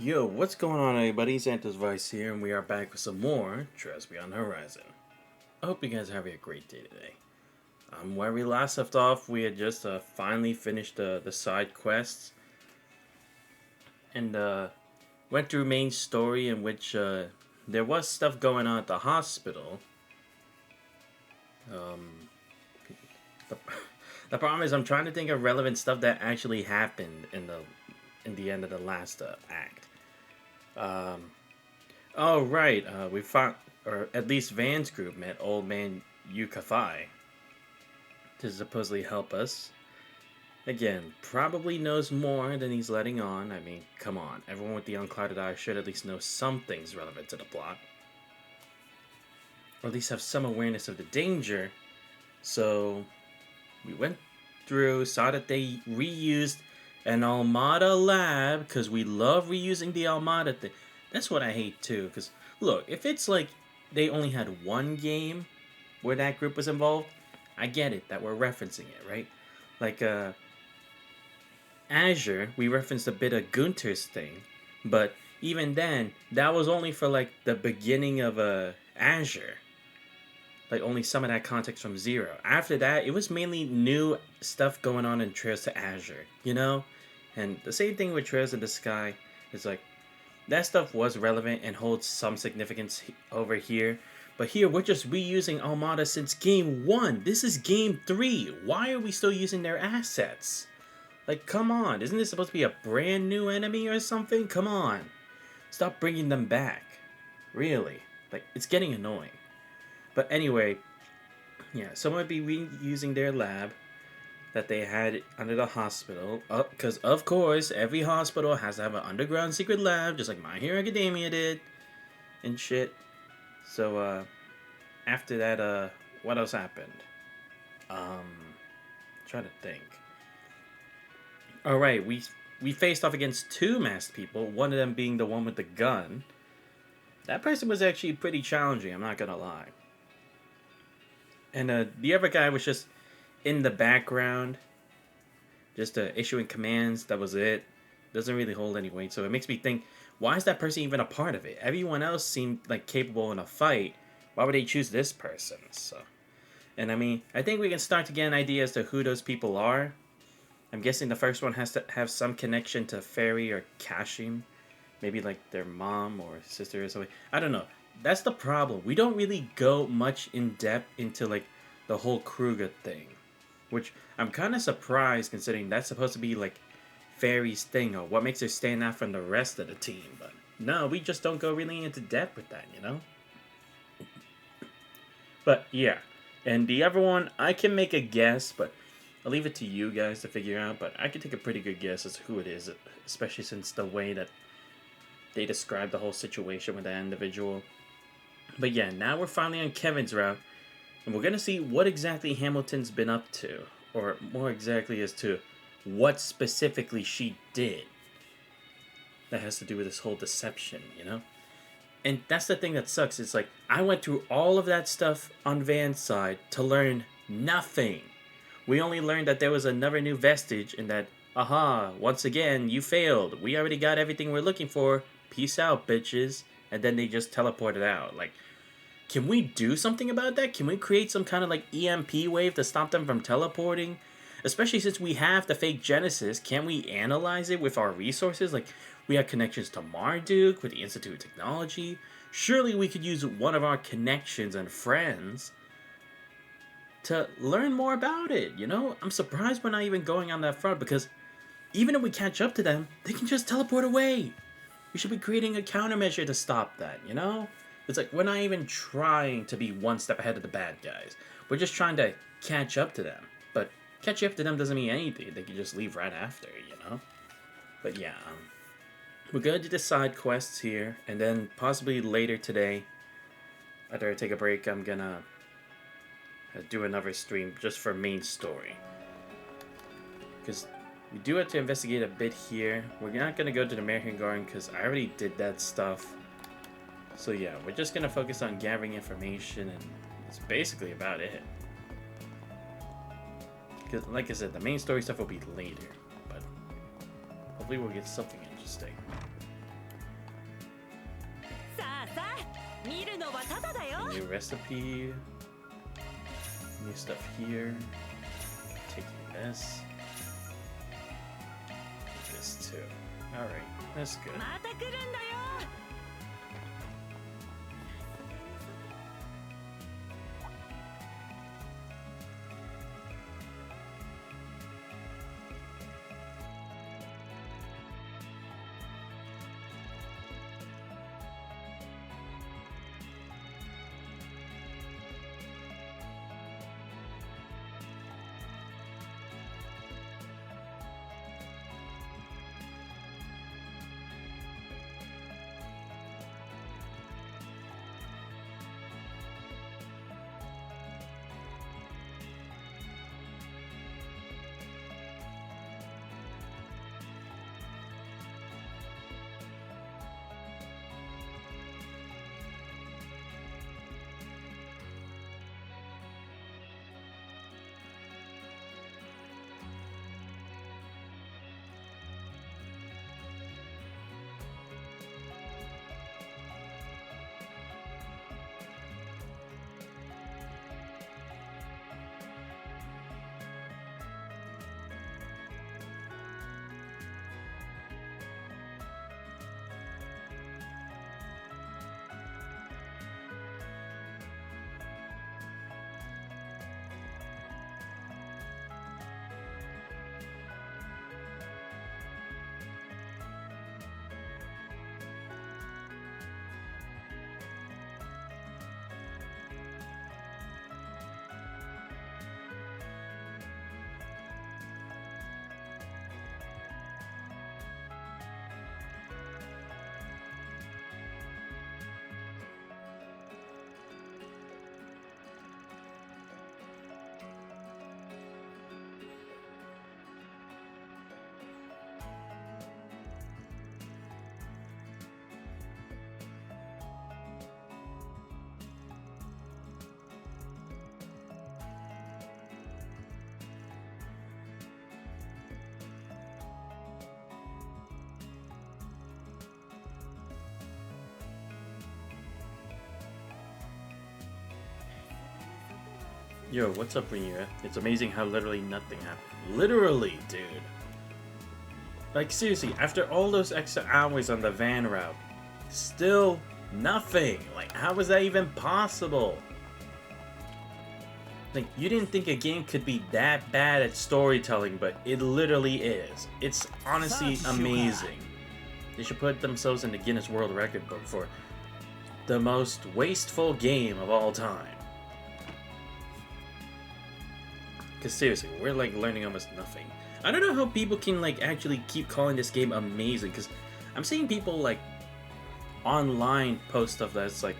Yo, what's going on, everybody? Santos Vice here, and we are back with some more Trails Beyond the Horizon. I hope you guys are having a great day today. Where we last left off, we had just finally finished the side quests and went through main story in which there was stuff going on at the hospital. The, the problem is I'm trying to think of relevant stuff that actually happened in the end of the last act. Oh right, we found, or at least Van's group met Old Man Yukafai to supposedly help us. Again, probably knows more than he's letting on. I mean, come on, everyone with the unclouded eye should at least know some things relevant to the plot. Or at least have some awareness of the danger. So, we went through, saw that they reused an Almada lab, because we love reusing the Almada thing. That's what I hate too, because look, if it's like they only had one game where that group was involved, I get it that we're referencing it, right? Like Azure, we referenced a bit of Gunter's thing, but even then, that was only for like the beginning of Azure. Like only some of that context from Zero. After that, it was mainly new stuff going on in Trails to Azure, you know? And the same thing with Trails in the Sky. It's like, that stuff was relevant and holds some significance over here. But here, we're just reusing Almada since Game 1. This is Game 3. Why are we still using their assets? Like, come on. Isn't this supposed to be a brand new enemy or something? Come on. Stop bringing them back. Really. Like, it's getting annoying. But anyway, yeah, someone would be reusing their lab that they had under the hospital. Because, of course, every hospital has to have an underground secret lab, just like My Hero Academia did. And shit. So, after that, what else happened? Trying to think. Alright, we faced off against two masked people, one of them being the one with the gun. That person was actually pretty challenging, I'm not gonna lie. And the other guy was just in the background, just issuing commands. That was it. Doesn't really hold any weight. So it makes me think, why is that person even a part of it? Everyone else seemed like capable in a fight. Why would they choose this person? So, and I mean, I think we can start to get an idea as to who those people are. I'm guessing the first one has to have some connection to Fairy or Kashim. Maybe like their mom or sister or something. I don't know. That's the problem. We don't really go much in depth into like the whole Kruger thing, which I'm kind of surprised considering that's supposed to be like Fairy's thing or what makes her stand out from the rest of the team. But no, we just don't go really into depth with that, you know? But yeah, and the other one, I can make a guess, but I'll leave it to you guys to figure out. But I can take a pretty good guess as to who it is, especially since the way that they describe the whole situation with that individual. But yeah, now we're finally on Kevin's route, and we're going to see what exactly Hamilton's been up to, or more exactly as to what specifically she did that has to do with this whole deception, you know? And that's the thing that sucks. It's like, I went through all of that stuff on Van's side to learn nothing. We only learned that there was another new vestige and that, aha, once again, you failed. We already got everything we're looking for. Peace out, bitches. And then they just teleported out. Like, can we do something about that? Can we create some kind of like EMP wave to stop them from teleporting? Especially since we have the fake Genesis, can't we analyze it with our resources? Like, we have connections to Marduk with the Institute of Technology. Surely we could use one of our connections and friends to learn more about it, you know? I'm surprised we're not even going on that front because even if we catch up to them, they can just teleport away. We should be creating a countermeasure to stop that, you know? It's like, we're not even trying to be one step ahead of the bad guys. We're just trying to catch up to them. But catching up to them doesn't mean anything. They can just leave right after, you know? But yeah, we're going to do the side quests here. And then possibly later today, after I take a break, I'm going to do another stream just for main story. Because we do have to investigate a bit here. We're not going to go to the American Garden because I already did that stuff. So yeah, we're just going to focus on gathering information and that's basically about it. Because like I said, the main story stuff will be later. But hopefully we'll get something interesting. New recipe. New stuff here. Taking this. This too. Alright, that's good. Yo, what's up, Rhaenyra? It's amazing how literally nothing happened. Literally, dude. Like, seriously, after all those extra hours on the van route, still nothing. Like, how was that even possible? Like, you didn't think a game could be that bad at storytelling, but it literally is. It's honestly amazing. They should put themselves in the Guinness World Record book for the most wasteful game of all time. Because seriously, we're like learning almost nothing. I don't know how people can like actually keep calling this game amazing, because I'm seeing people like online post stuff that's like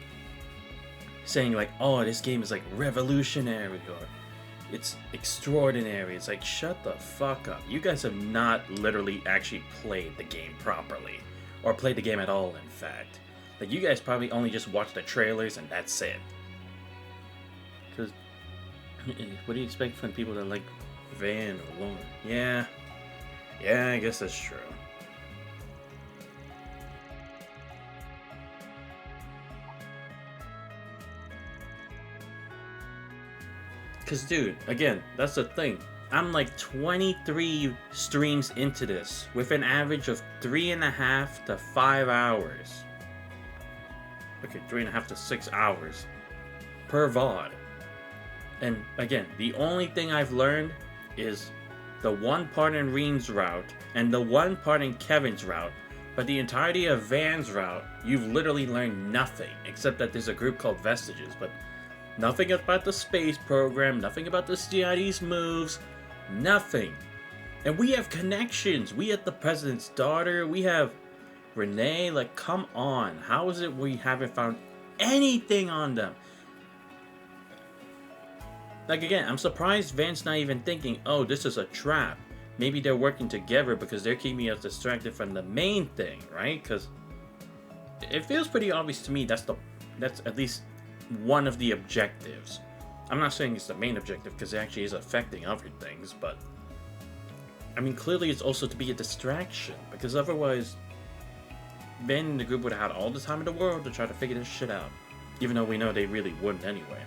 saying like, oh, this game is like revolutionary or it's extraordinary. It's like, shut the fuck up. You guys have not literally actually played the game properly, or played the game at all, in fact. Like, you guys probably only just watched the trailers and that's it. Because what do you expect from people that like Van or Lorne? Yeah, I guess that's true. Because, dude, again, that's the thing. I'm like 23 streams into this, with an average of 3.5 to 5 hours. Okay, 3.5 to 6 hours per VOD. And again, the only thing I've learned is the one part in Reen's route and the one part in Kevin's route. But the entirety of Van's route, you've literally learned nothing, except that there's a group called Vestiges, but nothing about the space program, nothing about the CID's moves, nothing. And we have connections. We have the president's daughter, we have Renee. Like, come on. How is it we haven't found anything on them? Like, again, I'm surprised Van's not even thinking, oh, this is a trap. Maybe they're working together because they're keeping us distracted from the main thing, right? Because it feels pretty obvious to me that's at least one of the objectives. I'm not saying it's the main objective because it actually is affecting other things, but I mean, clearly it's also to be a distraction, because otherwise Van and the group would have had all the time in the world to try to figure this shit out. even though we know they really wouldn't anyway.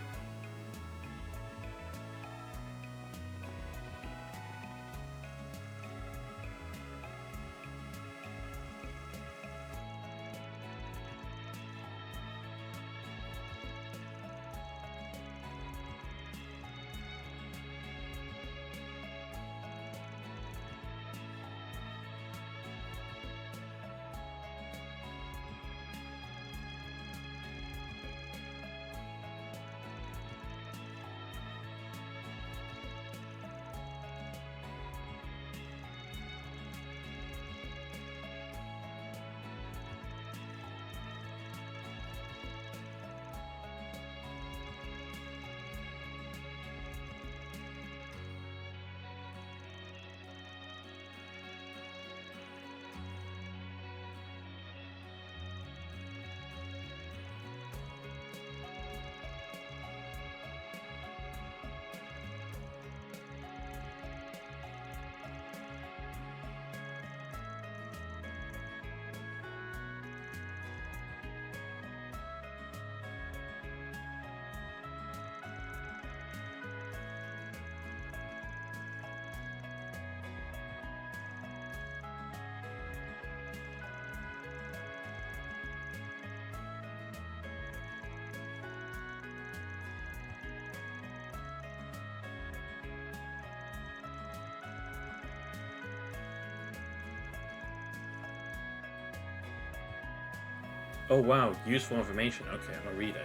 Oh wow, useful information. Okay, I'll read it.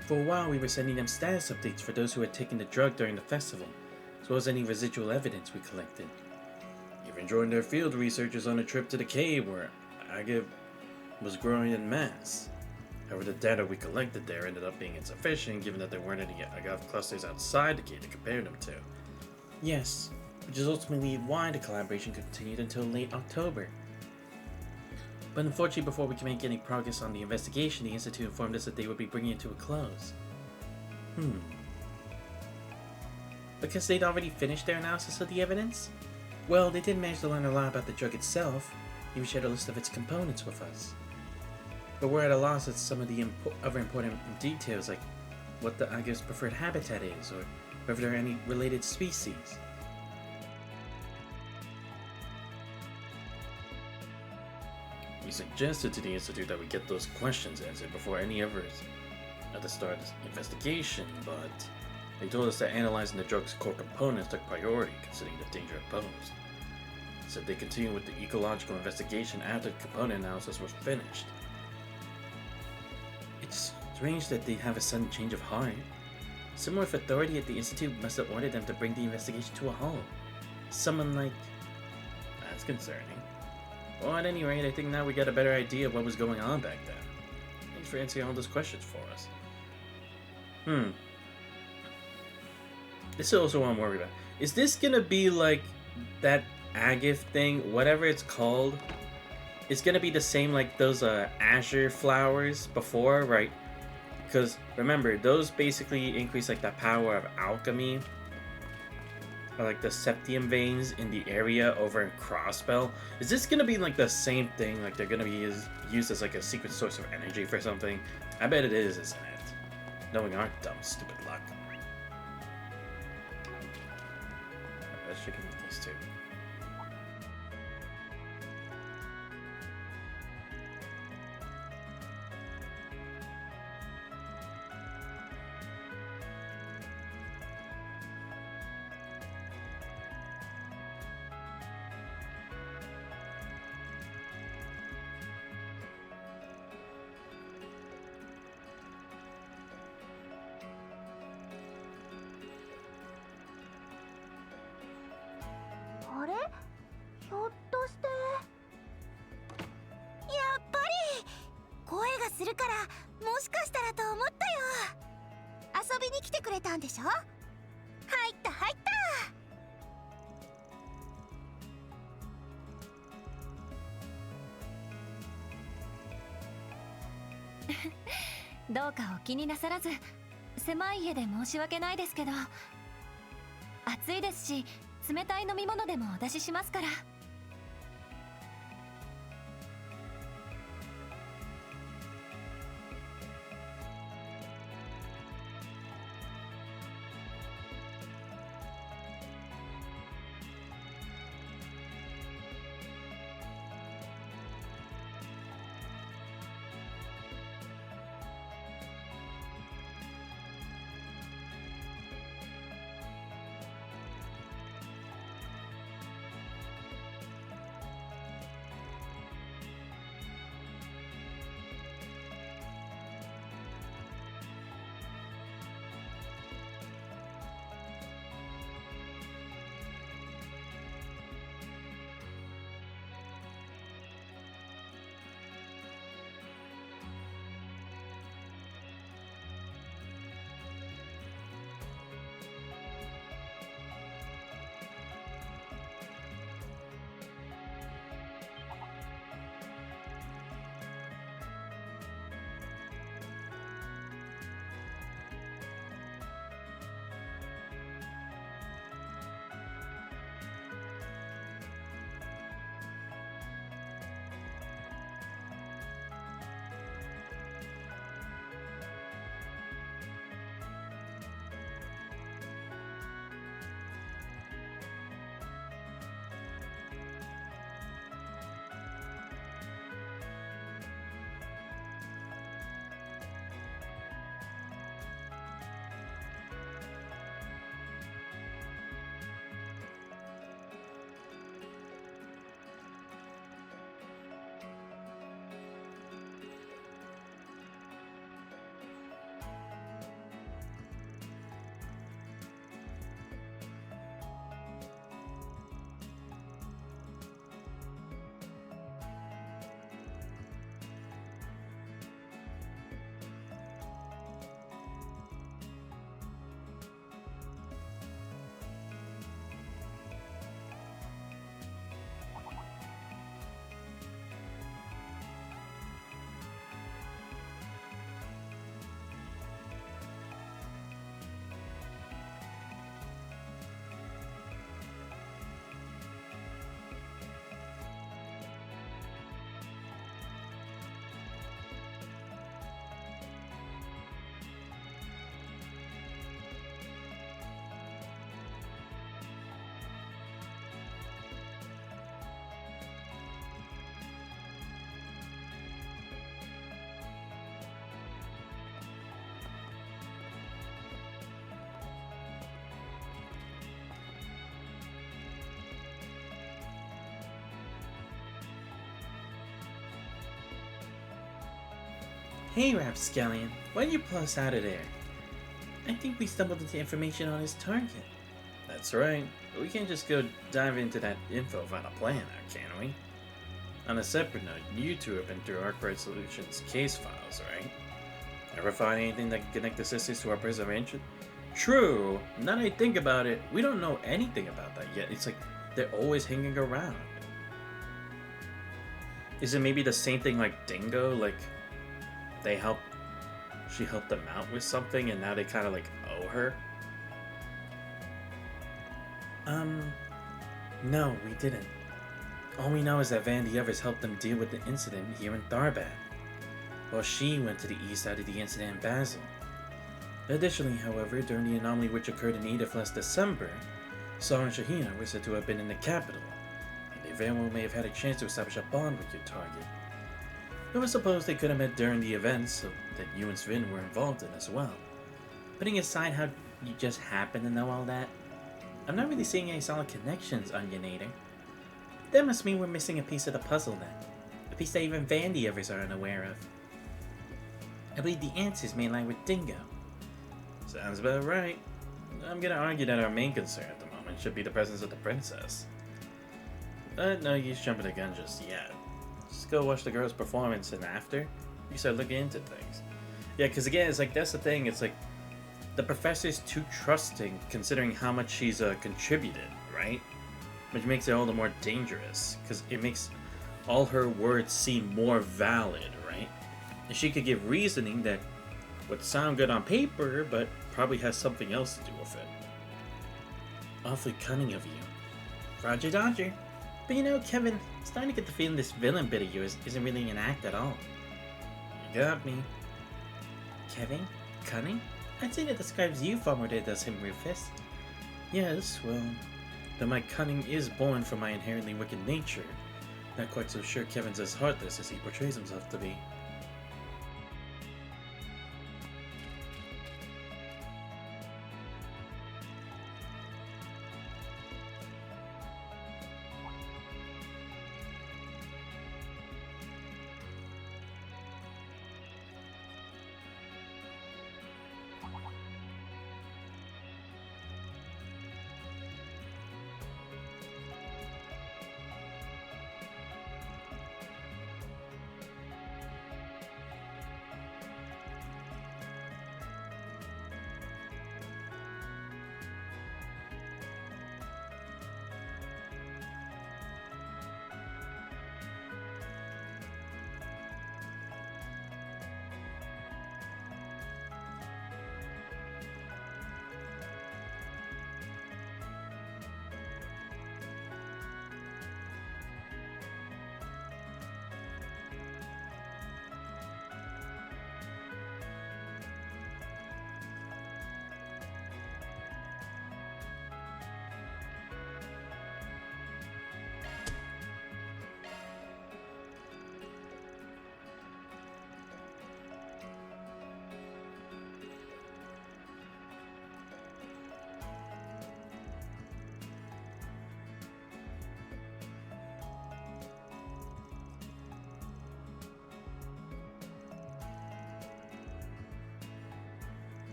For a while we were sending them status updates for those who had taken the drug during the festival, as well as any residual evidence we collected. Even joined their field researchers on a trip to the cave where agave was growing in mass. However, the data we collected there ended up being insufficient given that there weren't any agave clusters outside the cave to compare them to. Yes, which is ultimately why the collaboration continued until late October. But unfortunately, before we could make any progress on the investigation, the Institute informed us that they would be bringing it to a close. Because they'd already finished their analysis of the evidence? Well, they did manage to learn a lot about the drug itself, even shared a list of its components with us. But we're at a loss at some of the other important details, like what the agave's preferred habitat is, or whether there are any related species. We suggested to the Institute that we get those questions answered before any others at the start of this investigation, but they told us that analyzing the drug's core components took priority considering the danger it posed. Said they continue with the ecological investigation after the component analysis was finished. It's strange that they have a sudden change of heart. Someone with authority at the Institute must have ordered them to bring the investigation to a halt. Someone like... That's concerning. Well, at any rate, I think now we got a better idea of what was going on back then. Thanks for answering all those questions for us. This is also what I'm worried about. Is this gonna be like that agave thing, whatever it's called? It's gonna be the same like those azure flowers before, right? Because remember, those basically increase like the power of alchemy. Or like the septium veins in the area over in Crossbell. Is this gonna be like the same thing? Like they're gonna be used as like a secret source of energy for something? I bet it is, isn't it? Knowing our dumb, stupid luck. Let's check in with these two.どうかお気になさらず、狭い家で申し訳ないですけど、暑いですし冷たい飲み物でもお出ししますから。Hey, Rapscallion, why'd you pull us out of there? I think we stumbled into information on his target. That's right. But we can't just go dive into that info without a plan, can we? On a separate note, you two have been through Arcbright Solutions case files, right? Ever find anything that can connect the sisters to our preservation? True. Now that I think about it, we don't know anything about that yet. It's like they're always hanging around. Is it maybe the same thing like Dingo? Like she helped them out with something and now they kind of like owe her? No, we didn't. All we know is that Vandy Evers helped them deal with the incident here in Tharbat, while she went to the east side of the incident in Basel. Additionally, however, during the anomaly which occurred in Edith last December, Saw and Shahina were said to have been in the capital, and they very well may have had a chance to establish a bond with your target. It was supposed they could have met during the events so that you and Sven were involved in as well. Putting aside how you just happen to know all that, I'm not really seeing any solid connections, Onionator. That must mean we're missing a piece of the puzzle then. A piece that even Vandy Evers are unaware of. I believe the answers may lie with Dingo. Sounds about right. I'm gonna argue that our main concern at the moment should be the presence of the princess. But no use jumping the gun just yet. Just go watch the girl's performance and after, you start looking into things. Yeah, because again, it's like, that's the thing, it's like, the professor's too trusting considering how much she's contributed, right? Which makes it all the more dangerous, because it makes all her words seem more valid, right? And she could give reasoning that would sound good on paper, but probably has something else to do with it. Awfully cunning of you. Roger Dodger. But you know, Kevin, I'm starting to get the feeling this villain bit of yours isn't really an act at all. You got me. Kevin? Cunning? I'd say that describes you far more than it does him, Rufus. Yes, well, though my cunning is born from my inherently wicked nature, not quite so sure Kevin's as heartless as he portrays himself to be.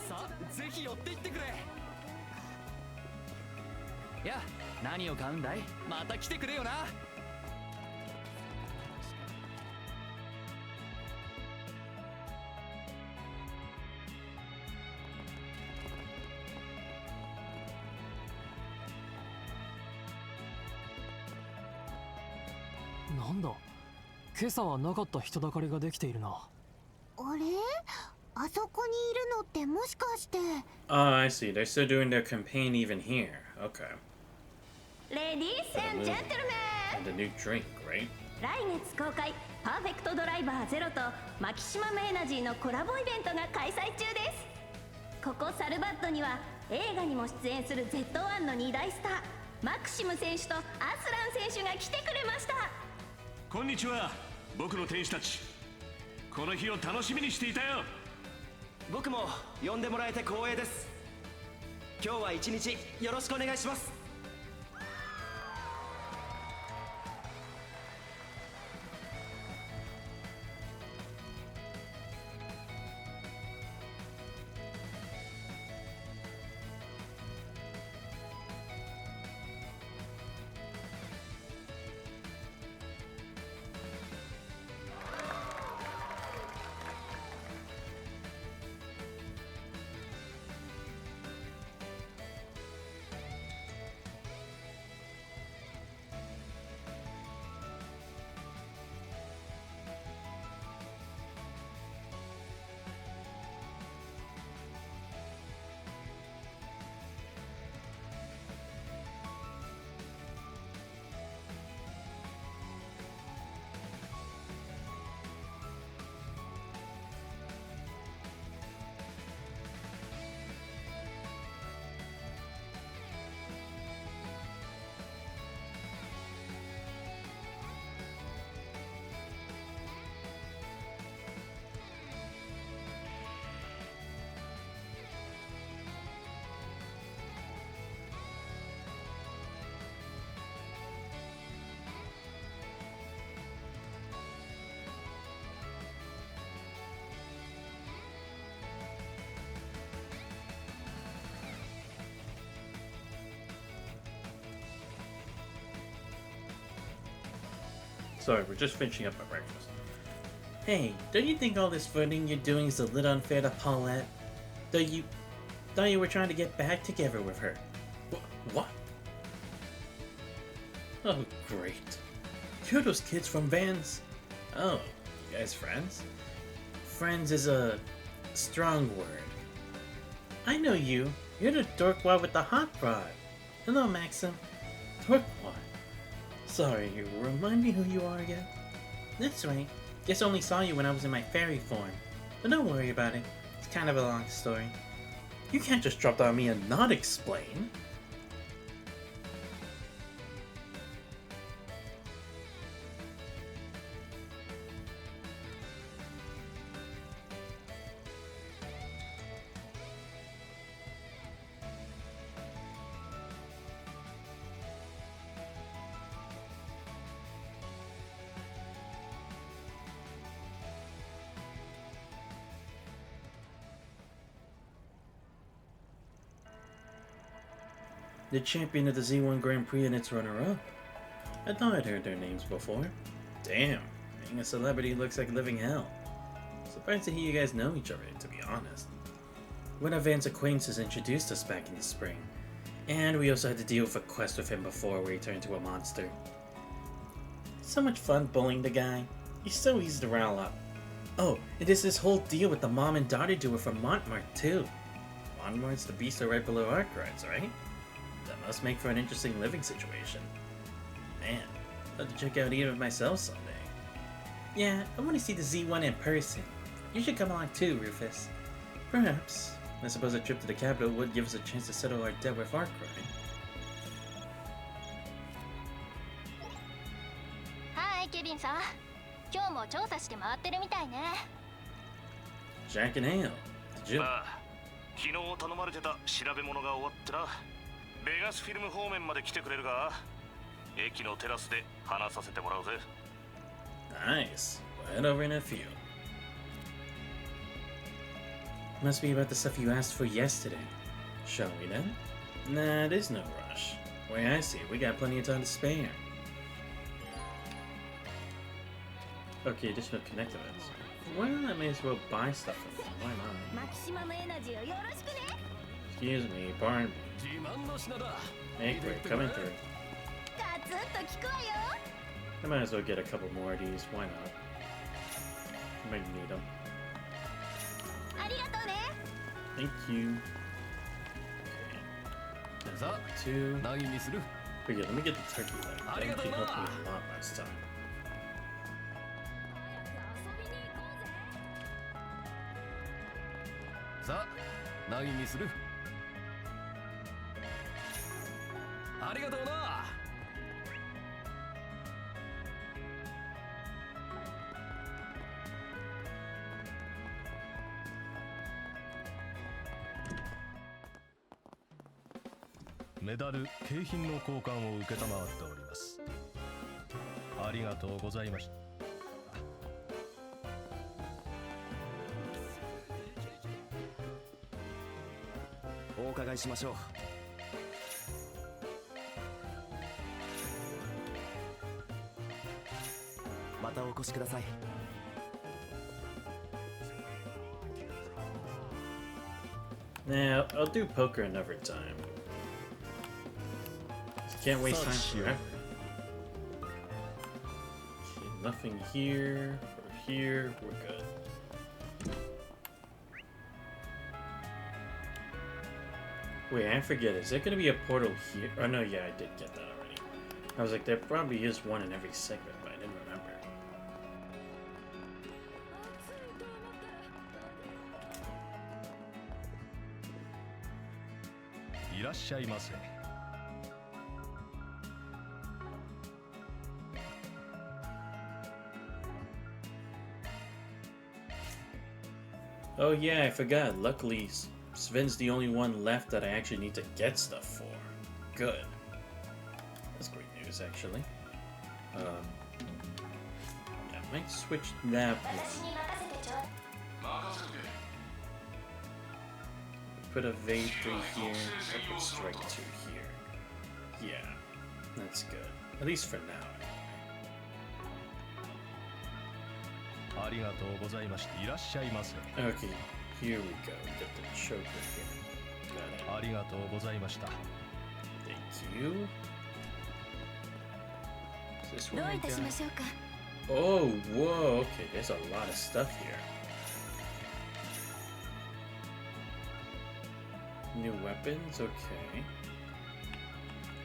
さあぜひ寄っていってくれ。いや、何を買うんだい。また来てくれよな。なんだ、今朝はなかった人だかりができているな。あれ、あそこにいるのってもしかして。 Oh, I see. They're still doing their campaign even here. Okay. Ladies and gentlemen! And a new drink, right? 来月公開パーフェクトドライバーゼロとマキシマムエナジーのコラボイベントが開催中です。ここサルバットには映画にも出演する Z1 の2大スターマクシム選手とアスラン選手が来てくれました。こんにちは、僕の天使たち。この日を楽しみにしていたよ。僕も呼んでもらえて光栄です。今日は一日よろしくお願いします。Sorry, we're just finishing up our breakfast. Hey, don't you think all this flirting you're doing is a little unfair to Paulette? Thought you were trying to get back together with her. What? Oh, great. You're those kids from Vans? Oh, you guys friends? Friends is a strong word. I know you. You're the dorkwad with the hot rod. Hello, Maxim. Dorkwad. Sorry, you remind me who you are again? That's right. Guess I only saw you when I was in my fairy form. But don't worry about it. It's kind of a long story. You can't just drop that on me and not explain. The champion of the Z1 Grand Prix and its runner-up. I thought I'd heard their names before. Damn, being a celebrity looks like living hell. Surprised to hear you guys know each other, to be honest. One of Van's acquaintances introduced us back in the spring, and we also had to deal with a quest with him before where he turned into a monster. So much fun bullying the guy. He's so easy to rile up. Oh, and there's this whole deal with the mom and daughter duo from Montmartre, too. Montmartre's the beast right below Arkwright's, right? That must make for an interesting living situation. Man, I'd love to check out either myself someday. Yeah, I want to see the Z1 in person. You should come along too, Rufus. Perhaps. I suppose a trip to the capital would give us a chance to settle our debt with Arkwright. Hi, Kevin さん。今日も調査して回ってるみたいね。Jack and Ale, did you? ああ、昨日頼まれてた調べ物が終わってな。ベガスフィルム方面まで来てくれるか？駅のテラスで話させてもらうぜ。Nice. We'll head over in a few. Must be about the stuff you asked for yesterday. Shall we then? Nah, there's no rush. Way I see it, we got plenty of time to spare. Okay, additional connectivities. Why not? I may as well buy stuff from them. Why not? マキシマムエナジーをよろしくね。 Excuse me, pardon me. 自慢の品だ Hey, we're coming through. ガツンと聞くわよ。 I might as well get a couple more of these. Why not? I might need them. ありがとうね。 Thank you. Okay. さ Two. あ何にする But yeah, let me get the turkey leg. That actually helped me a lot last time. さあ何にするありがとうなメダル景品の交換を承っております。ありがとうございました。お伺いしましょう。またお越しください。Nah, I'll do poker another time. Can't waste time forever. Okay, nothing here or here. We're good. Wait, I forget. Is there gonna be a portal here? Oh no, yeah, I did get that already. I was like, there probably is one in every segment, but I didn't remember. いらっしゃいませ。Oh yeah, I forgot. Luckily, Sven's the only one left that I actually need to get stuff for. Good. That's great news, actually. Yeah, I might switch that one. Put a Vade 3 here, I'll put Strike 2 here. Yeah, that's good. At least for now. ありがとうございました。いらっしゃいませ。 Okay, here we go. Get the choker here. Got it. ありがとうございました。 Thank you. Is this ど one う we いたしま got? しょうか。 Oh, whoa, okay, there's a lot of stuff here. New weapons, okay.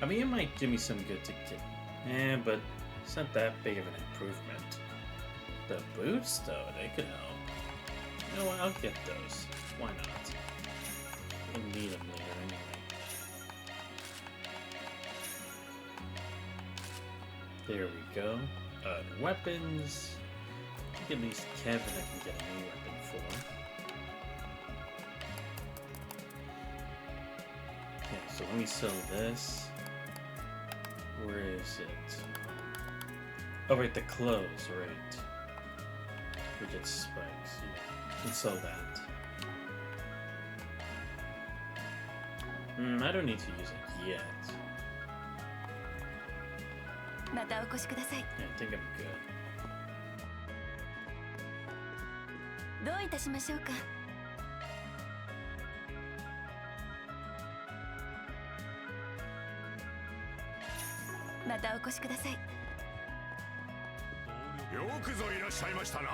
I mean, it might give me some good to get. But it's not that big of an improvement. The boots, though, they could help. You know what, I'll get those. Why not? We'll need them later anyway. There we go. Weapons. I think at least Kevin I can get a new weapon for. Yeah, so let me sell this. Where is it? Oh, right, the clothes, right. We get spikes, yeah. And sell that. I don't need to use it yet. またお越しください。 Yeah, I think I'm good. どういたしましょうか。またお越しください。よくぞいらっしゃいましたな。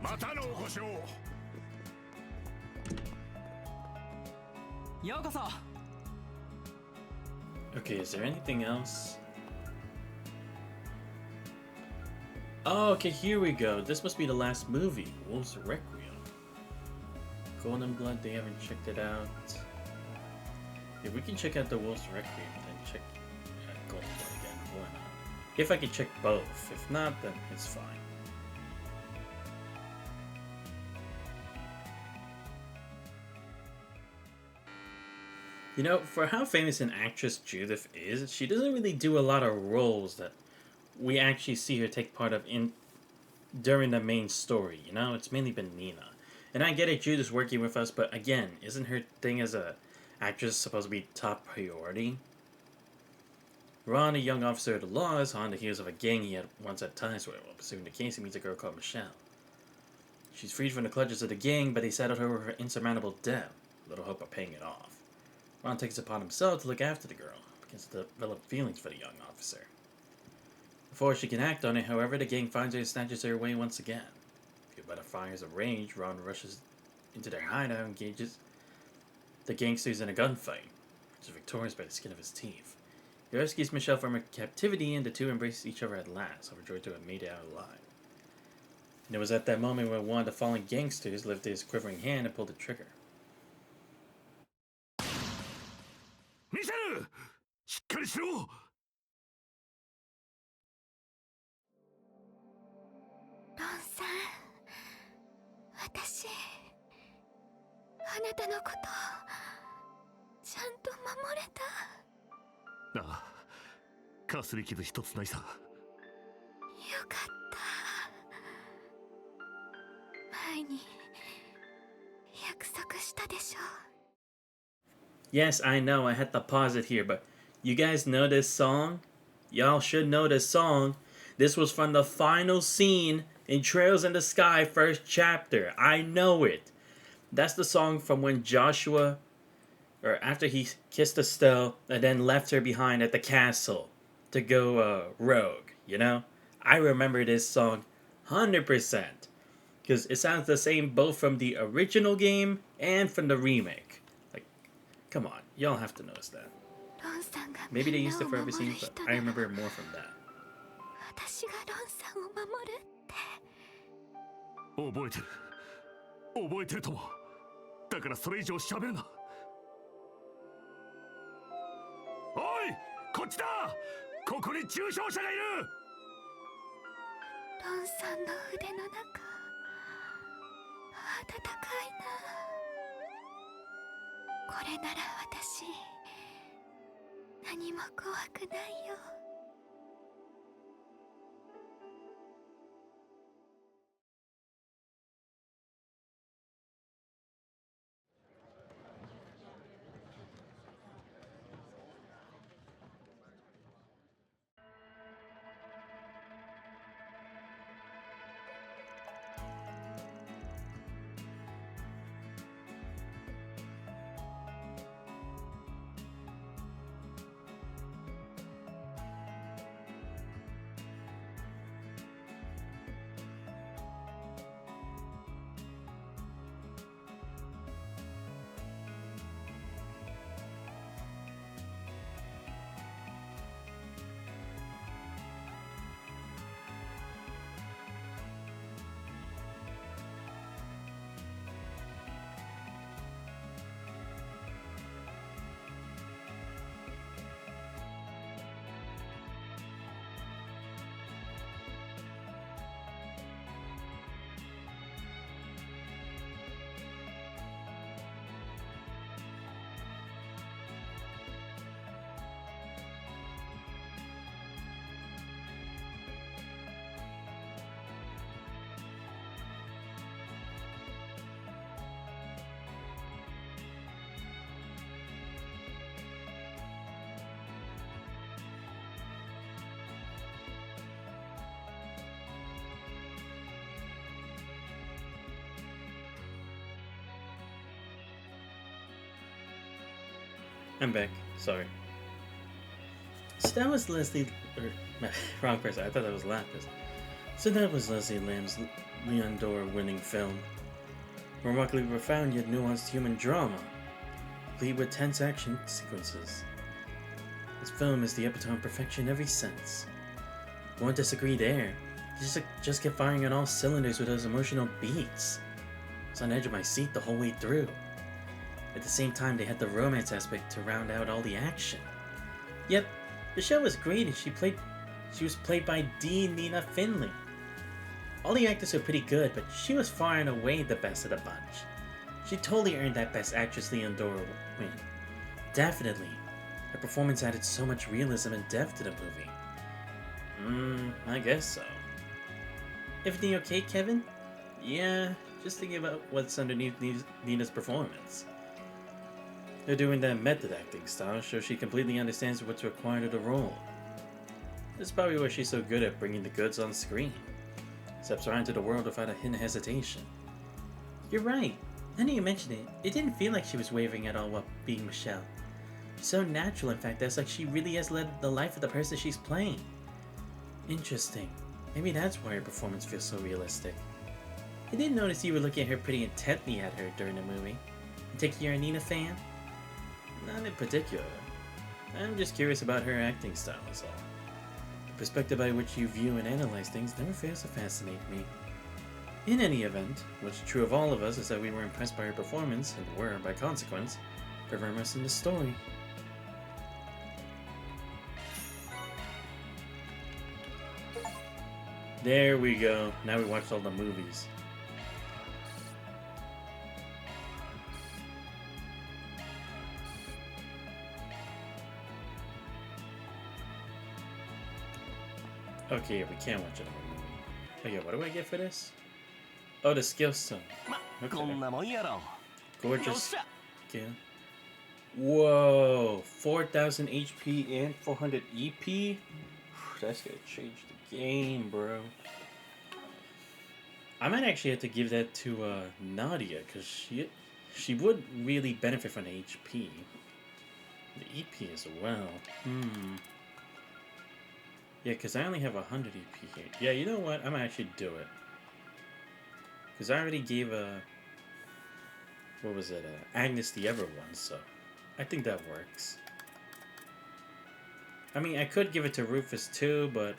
またのお越しを。ようこそ Okay, is there anything else? Oh, okay, here we go. This must be the last movie, Wolves Requiem. Golden Blood, they haven't checked it out. If we can check out the Wolves Requiem, then check Golden Blood again. Why not? If I can check both. If not, then it's fine. You know, for how famous an actress Judith is, she doesn't really do a lot of roles that we actually see her take part of in during the main story. You know, it's mainly been Nina. And I get it, Judith's working with us, but again, isn't her thing as a actress supposed to be top priority? Ron, a young officer of the law, is on the heels of a gang he had once had ties with. While pursuing the case, he meets a girl called Michelle. She's freed from the clutches of the gang, but they saddled her with her insurmountable debt, little hope of paying it off. Ron takes it upon himself to look after the girl, begins to develop feelings for the young officer. Before she can act on it, however, the gang finds her and snatches her away once again. Fueled by the fires of rage, Ron rushes into their hideout and engages the gangsters in a gunfight, which is victorious by the skin of his teeth. He rescues Michelle from her captivity, and the two embrace each other at last, overjoyed to have made it out alive. And it was at that moment when one of the fallen gangsters lifted his quivering hand and pulled the trigger. ミシェル、しっかりしろ。ロンさん、私あなたのことちゃんと守れた。ああ、かすり傷一つないさ。よかった。前に約束したでしょ。 Yes, I know, I had to pause it here, but you guys know this song? Y'all should know this song. This was from the final scene in Trails in the Sky first chapter. I know it. That's the song from when Joshua, or after he kissed Estelle and then left her behind at the castle to go rogue, you know? I remember this song 100%. Because it sounds the same both from the original game and from the remake. Like, come on, y'all have to notice that. Maybe they used it for every scene, but I remember it more from that. 私がロンさんを守るって。覚えてる。覚えてるとも。だからそれ以上喋るな。おい、こっちだ。ここに重傷者がいる。ロンさんの腕の中、暖かいな。これなら私、何も怖くないよ。I'm back. Sorry. So that was Leslie... wrong person. I thought that was Lapis. So that was Leslie Lamb's Leon d'Or winning film. Remarkably profound yet nuanced human drama, complete with tense action sequences. This film is the epitome of perfection in every sense. Won't disagree there. He just kept firing on all cylinders with those emotional beats. I was on the edge of my seat the whole way through. At the same time, they had the romance aspect to round out all the action. Yet, the show was great and she was played by Nina Finley. All the actors were pretty good, but she was far and away the best of the bunch. She totally earned that Best Actress Leon d'Or win. Definitely. Her performance added so much realism and depth to the movie. I guess so. Everything okay, Kevin? Yeah, just thinking about what's underneath Nina's performance. They're doing that method acting style, so she completely understands what's required of the role. That's probably why she's so good at bringing the goods on screen. Steps right into the world without a hint of hesitation. You're right. Now that you mention it, it didn't feel like she was wavering at all while being Michelle. She's so natural, in fact, that's like she really has led the life of the person she's playing. Interesting. Maybe that's why her performance feels so realistic. I did notice you were looking at her pretty intently at her during the movie. I take it you're a Nina fan? Not in particular. I'm just curious about her acting style is all. The perspective by which you view and analyze things never fails to fascinate me. In any event, what's true of all of us is that we were impressed by her performance and were, by consequence, forever immersed in the story. There we go. Now we watched all the movies. Okay, we can't watch another movie. Okay, what do I get for this? Oh, the skill stone. Okay. こんなもんやろ。 Gorgeous skill. Whoa! 4,000 HP and 400 EP? That's gonna change the game, bro. I might actually have to give that to Nadia, because she would really benefit from the HP. The EP as well. Yeah, because I only have 100 EP here. Yeah, you know what? I'm gonna actually do it. Because I already gave what was it? Agnes the Ever one, so I think that works. I mean, I could give it to Rufus too, but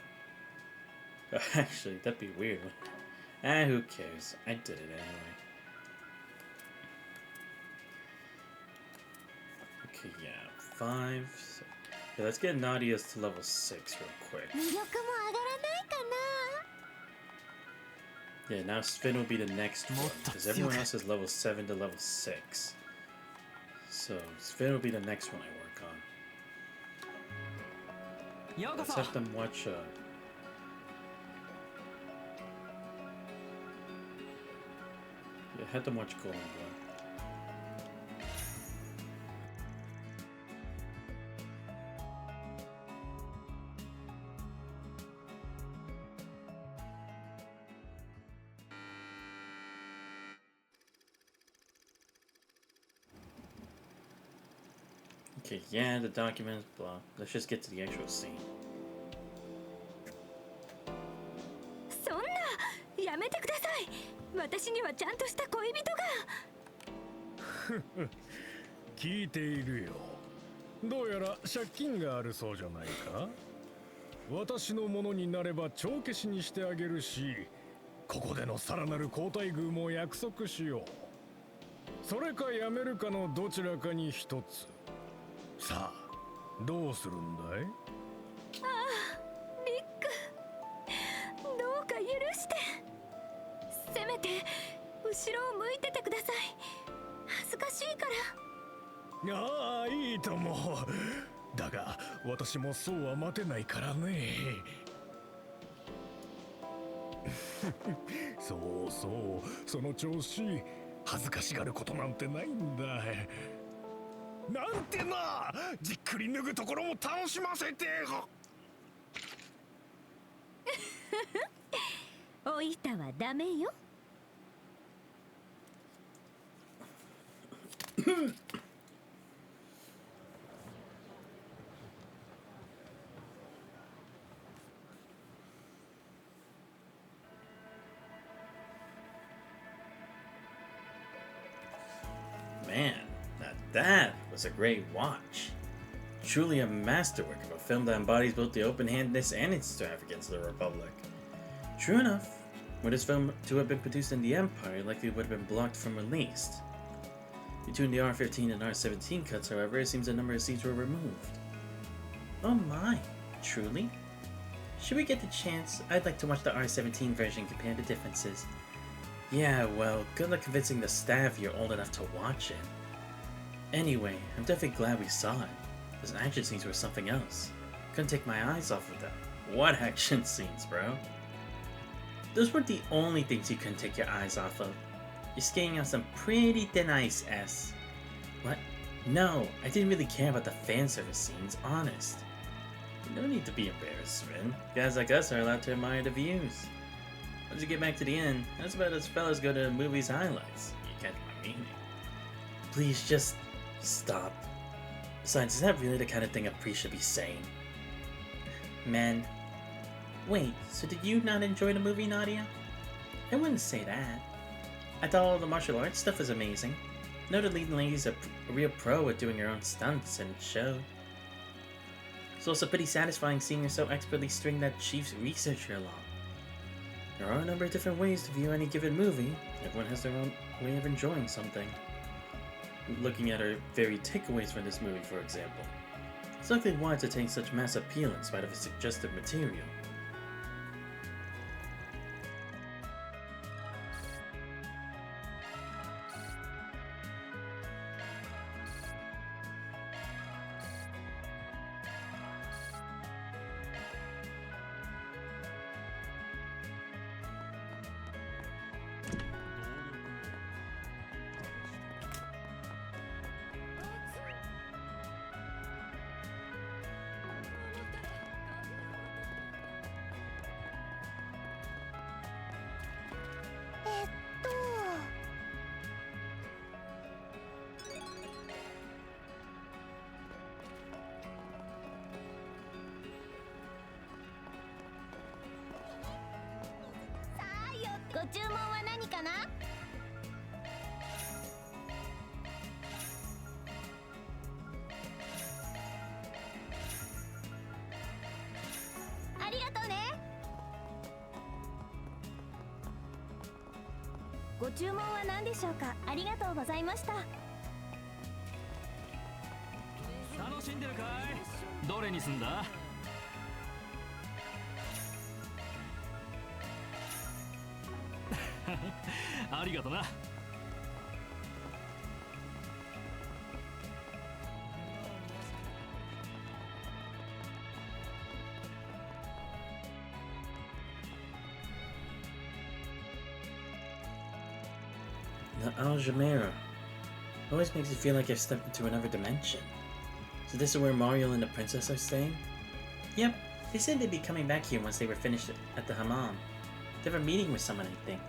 actually, that'd be weird. Who cares? I did it anyway. Okay, yeah, 5. So, yeah, let's get Nadia's to level 6 real quick. Yeah, now Sven will be the next one, because everyone else is level 7 to level 6. So, Sven will be the next one I work on. Let's have them watch, yeah, have them watch Golden Blood. Okay, yeah, the documents, blah. Let's just get to the actual scene. そんなやめてください。私にはちゃんとした恋人が。聞いているよ。どうやら借金があるそうじゃないか。私のものになれば帳消しにしてあげるし、ここでのさらなる交代遇も約束しよう。それかやめるかのどちらかに一つ。さあ、どうするんだい？ああ、リック。どうか許して。せめて後ろを向いててください。恥ずかしいから。ああ、いいとも。だが私もそうは待てないからね。そうそう、その調子。恥ずかしがることなんてないんだ。なんてな、じっくり脱ぐところも楽しませて。おいたはダメよ。Man, now that was a great watch. Truly a masterwork of a film that embodies both the open-handedness and its strife against the Republic. True enough, were this film to have been produced in the Empire, it likely would have been blocked from released. Between the R15 and R17 cuts, however, it seems a number of scenes were removed. Oh my, truly? Should we get the chance, I'd like to watch the R17 version and compare the differences. Yeah, well, good luck convincing the staff you're old enough to watch it. Anyway, I'm definitely glad we saw it. Those action scenes were something else. Couldn't take my eyes off of them. What action scenes, bro? Those weren't the only things you couldn't take your eyes off of. You're skating on some pretty thin ice, S. What? No, I didn't really care about the fan service scenes, honest. No need to be embarrassed, Sven. Guys like us are allowed to admire the views. Once you get back to the end, that's about as fellas go to the movie's highlights. You catch my meaning. Please, just stop. Besides, is that really the kind of thing a priest should be saying? Man. Wait, so did you not enjoy the movie, Nadia? I wouldn't say that. I thought all the martial arts stuff was amazing. Know the leading lady's a real pro at doing her own stunts, and it showed. It's also pretty satisfying seeing her so expertly string that chief's researcher along. There are a number of different ways to view any given movie. Everyone has their own way of enjoying something. Looking at her very takeaways from this movie, for example. It's likely why to take such mass appeal in spite of its suggestive material.ご注文は何かな？ありがとうね。ご注文は何でしょうか？ありがとうございました。楽しんでるかい？どれにすんだ？ありがとな。The Aljamera. Always makes you feel like I've stepped into another dimension. So this is where Mario and the princess are staying? Yep, they said they'd be coming back here once they were finished at the hammam. They have a meeting with someone, I think.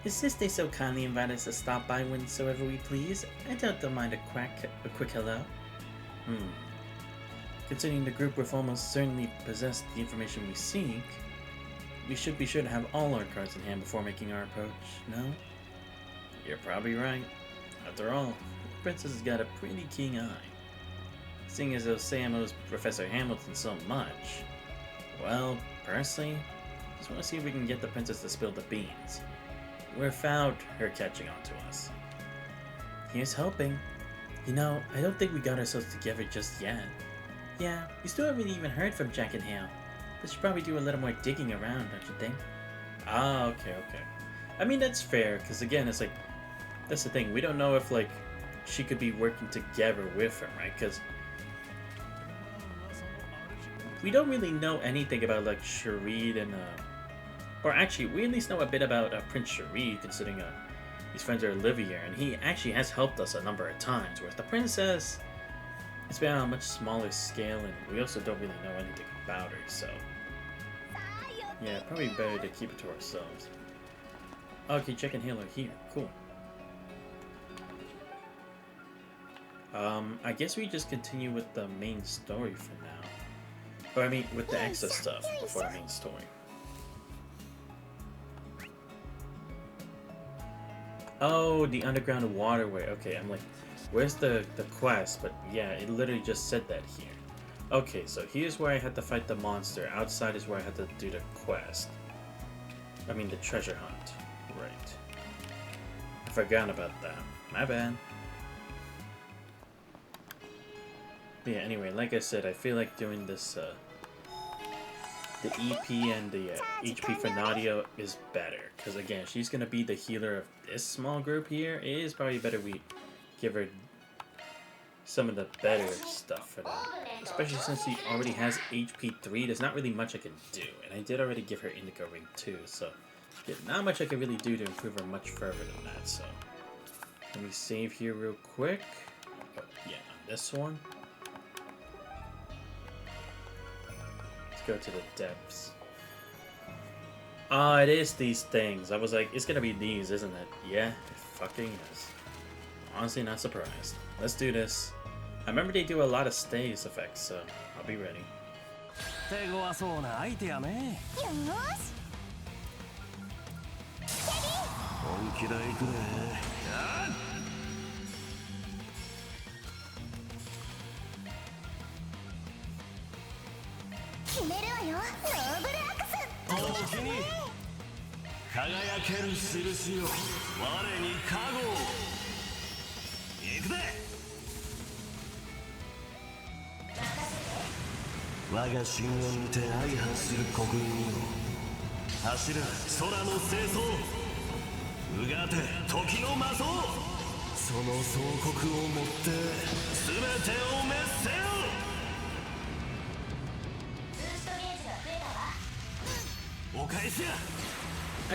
His sister so kindly invited us to stop by whensoever we please. I doubt they'll mind a quick hello. Considering the group will almost certainly possess the information we seek, we should be sure to have all our cards in hand before making our approach, no? You're probably right. After all, the princess has got a pretty keen eye. Seeing as though Sam owes Professor Hamilton so much, well, personally, just want to see if we can get the princess to spill the beans. Without her catching on to us. Here's hoping. You know, I don't think we got ourselves together just yet. Yeah, we still haven't even heard from Jack and Hale. They should probably do a little more digging around, don't you think? Ah, okay. I mean, that's fair, because again, it's like, that's the thing, we don't know if, like, she could be working together with him, right? Because we don't really know anything about, like, Sharid and, or actually, we at least know a bit about Prince Sharid, considering he's friends with Olivia, and he actually has helped us a number of times, whereas the princess, it's been on a much smaller scale, and we also don't really know anything about her, so yeah, probably better to keep it to ourselves. Okay, Jack and Hale are here, cool. I guess we just continue with the main story for now. Or I mean, with the extra stuff before the main story. Oh, the underground waterway. Okay, I'm like, where's the quest? But yeah, it literally just said that here. Okay, so here's where I had to fight the monster. Outside is where I had to do the quest. I mean, the treasure hunt. Right. I forgot about that. My bad. But yeah, anyway, like I said, I feel like doing this, the EP and the HP for Nadia is better. Because again, she's going to be the healer of this small group here. It is probably better we give her some of the better stuff for that. Especially since he already has HP3, there's not really much I can do. And I did already give her Indigo Ring too, so yeah, not much I can really do to improve her much further than that, so. Let me save here real quick. Oh, yeah, on this one. Let's go to the depths. Oh, it is these things. I was like, it's gonna be these, isn't it? Yeah, it fucking is. Honestly, not surprised. Let's do this. I remember they do a lot of stays effects, so I'll be ready. 手強そうな相手やね。よーし本気だいくね。決めるわよ、ノーブルアクス。おおきに輝ける印よ、我に加護。行くぜ。我が神を見て相反する国民よ、走る空の清掃、うがて時の魔装、その総国をもって全てを滅せよ。お返しや。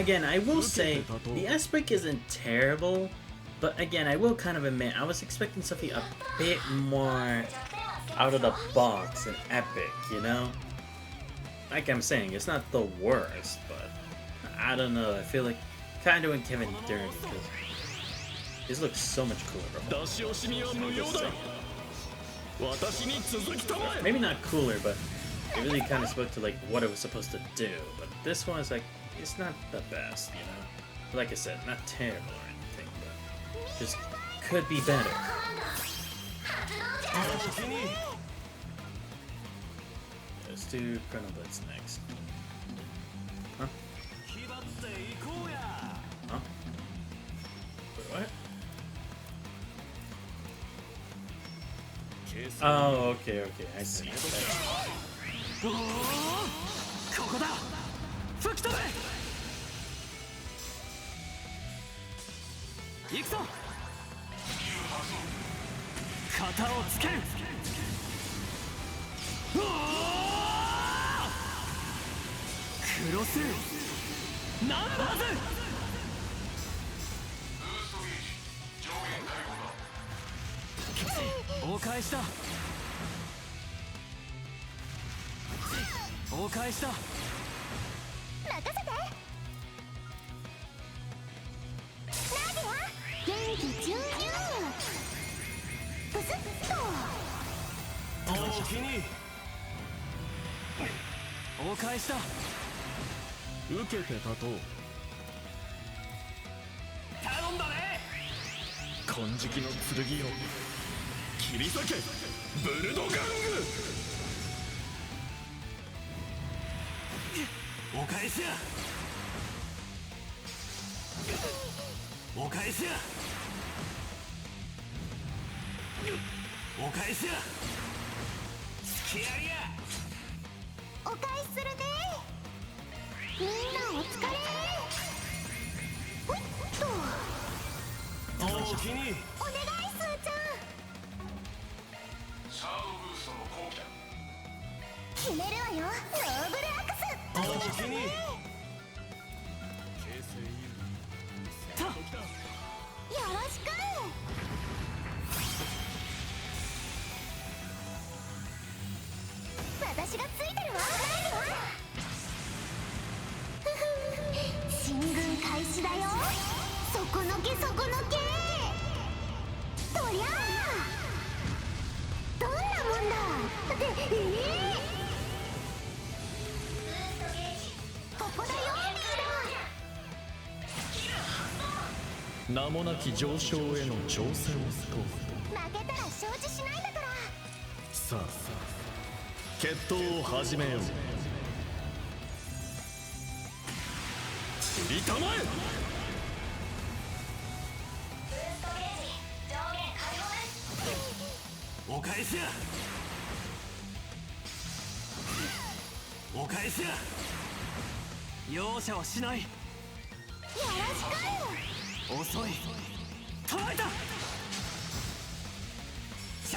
Again, I will say, the aspect isn't terrible, but again, I will kind of admit, I was expecting something a bit more out of the box and epic, you know? Like I'm saying, it's not the worst, but I don't know, I feel like kind of doing Kevin dirty, because this looks so much cooler. Maybe not cooler, but it really kind of spoke to like what it was supposed to do, but this one is like, it's not the best, you know? Like I said, not terrible or anything, but just could be better. Let's do Chrono Blitz next. Huh? Huh? Wait, what? Oh, okay, okay, I see.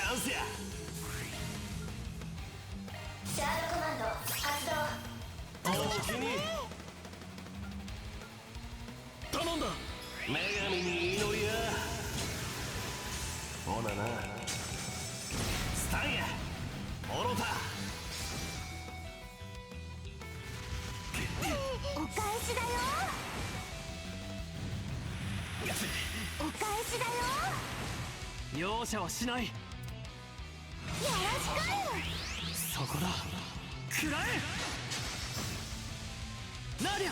ャンスや。シャードコマンド発動。おおきに頼んだ。女神に祈りや。ほななスタンやモロタ。お返しだよ。お返しだよ。容赦はしない。よろしく。そこだ。食らえナディア。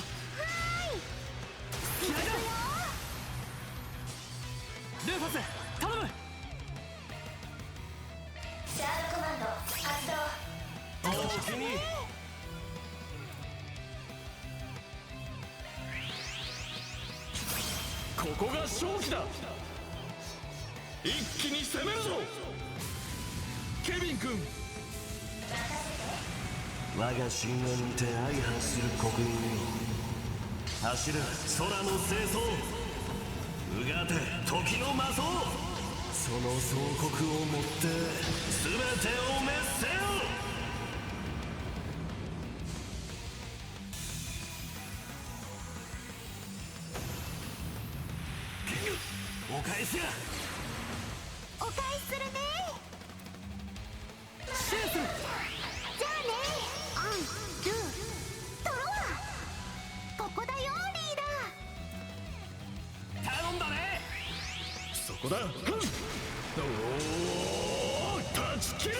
気合いだ。ルーファス頼む。シャードコマンド発動。おおきにここが勝機だ。一気に攻めるぞケビン君。我が神話にて相反する国民よ、走る空の清掃、うがて時の魔装、その総国をもって全てを滅せよ。お返しや。お返しするね。シェイス。じゃあね。アンドゥトロワ。ここだよリーダー。頼んだね。そこだ。おお断ち切る。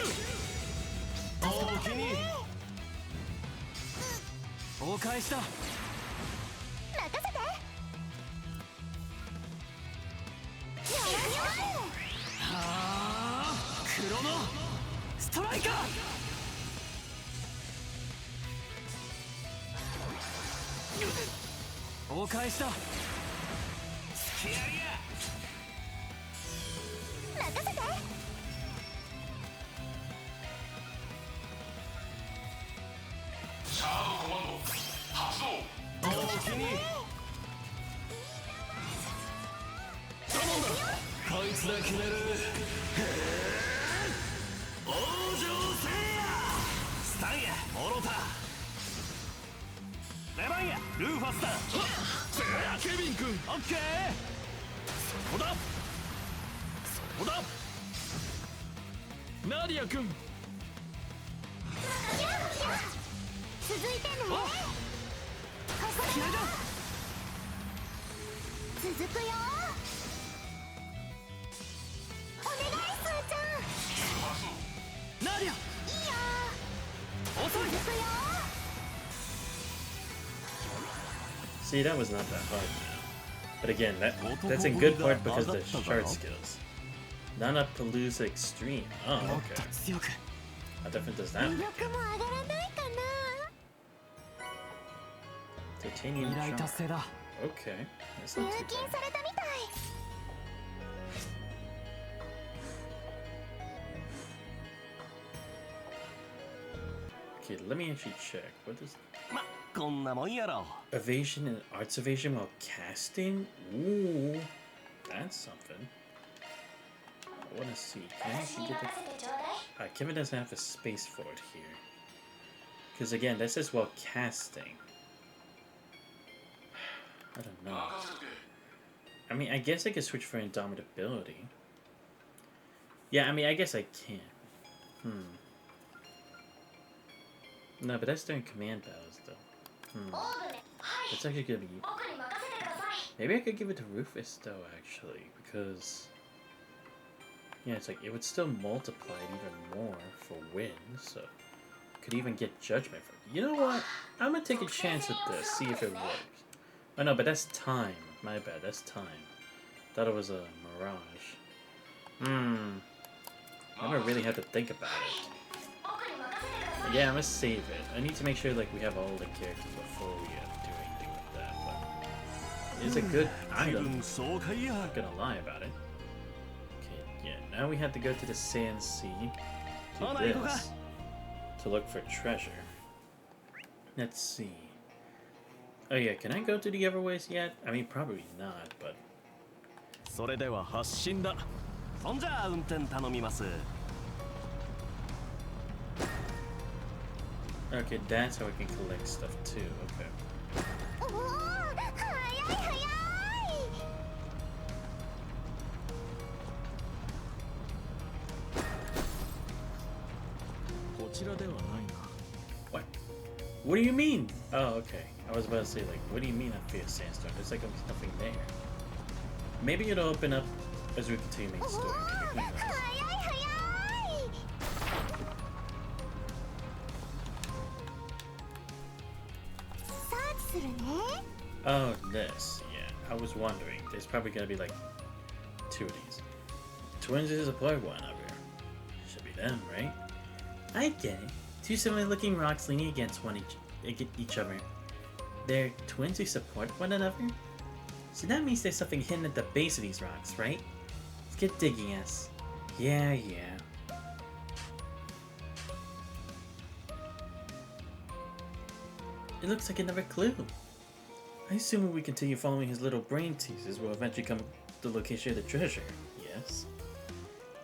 おおきにお返しだ。任せて。はあクロノストライカー。お返しだ。付き合いや。任せて。シャードコマンド発動。おおきに頼んだ。こいつだ決める。往生せいや。スタンやモロタ。レバンやルーファスだ。せやケビン君。オッケー。そこだそこだ。ナディア君。続いてね。ここだ。気合いだ。続くよ。お願いスーちゃん。ナディアいいよ。遅い。続くよ。 See, that was not that hard now. But again, that's in good part because of the shard skills. Nanapalooza Extreme. Oh, もっと okay. 強く。 How different does 威 that 力 make も上がらないか it? 依 Titanium 頼 charm. 達成だ。 Okay, that's な。 not 入 too 金 bad. されたみたい。 Okay, let me actually check. What is まこんなもんやろ。 evasion and arts evasion while casting? Ooh, that's something. I want to see. Can I 私 actually に get 任 the? せてちょうだい。 Kevin doesn't have a space for it here. Because again, this is while casting. I don't know. I mean, I guess I could switch for indomitability. Yeah, I mean, I guess I can. No, but that's during command battles, though. オーブね。はい。 That's actually gonna be. 僕に任せてください。 Maybe I could give it to Rufus, though, actually, because. Yeah, it's like it would still multiply it even more for win, so. Could even get judgment for it. You know what? I'm gonna take a chance with this, see if it works. Oh no, but that's time. My bad, that's time. Thought it was a mirage. I'm gonna really have to think about it. 僕に任せてください。 Yeah, I'm gonna save it. I need to make sure like we have all the characters before we do anything with that. But it's a good 気 item. 分爽快や。 Not gonna lie about it. Okay, yeah. Now we have to go to the Sand Sea to Oh, there you go. this to look for treasure. Let's see. Oh yeah, can I go to the Everways yet? I mean, probably not, but それでは発進だ。そんじゃあ運転頼みます。Okay, that's how we can collect stuff too. Okay. おお、早い早い。こちらではないな。 What? What do you mean? Oh, okay. I was about to say, like, what do you mean I feel sandstorm? There's like nothing there. Maybe it'll open up as we continue making story. Maybe, who knows? 早い早い。サーチするね。 Oh, this. Yeah, I was wondering. There's probably gonna be like 2 of these. Twins is a plug one over here. Should be them, right? I get it. 2 similar-looking rocks leaning against each other. They're twins who support one another? So that means there's something hidden at the base of these rocks, right? Let's get digging, yes. Yeah. It looks like another clue. I assume if we continue following his little brain teases, we'll eventually come to the location of the treasure. Yes.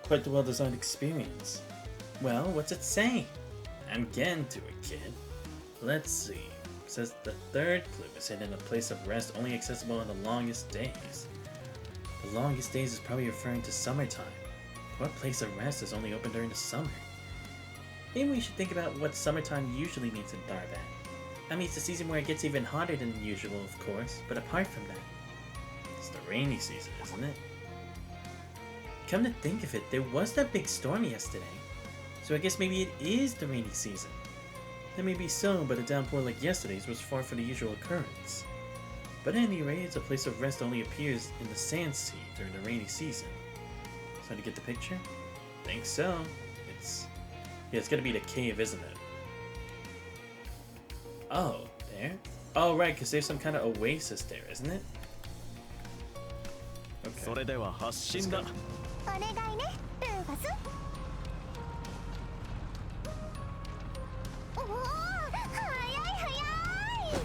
Quite the well-designed experience. Well, what's it say? I'm getting to it, kid. Let's see. It says the 3rd clue is hidden in a place of rest only accessible on the longest days. The longest days is probably referring to summertime. What place of rest is only open during the summer? Maybe we should think about what summertime usually means in Darbat. I mean, it's the season where it gets even hotter than usual, of course, but apart from that, it's the rainy season, isn't it? Come to think of it, there was that big storm yesterday, so I guess maybe it is the rainy season. That may be so, but a downpour like yesterday's was far from the usual occurrence. But at any rate, it's a place of rest only appears in the sand sea during the rainy season. So to get the picture? Think so. It's gonna be the cave, isn't it? Oh, there? Oh, right, because there's some kind of oasis there, isn't it? Okay. それでは発進だ。お願いね、ルーファス。おお、早い早い。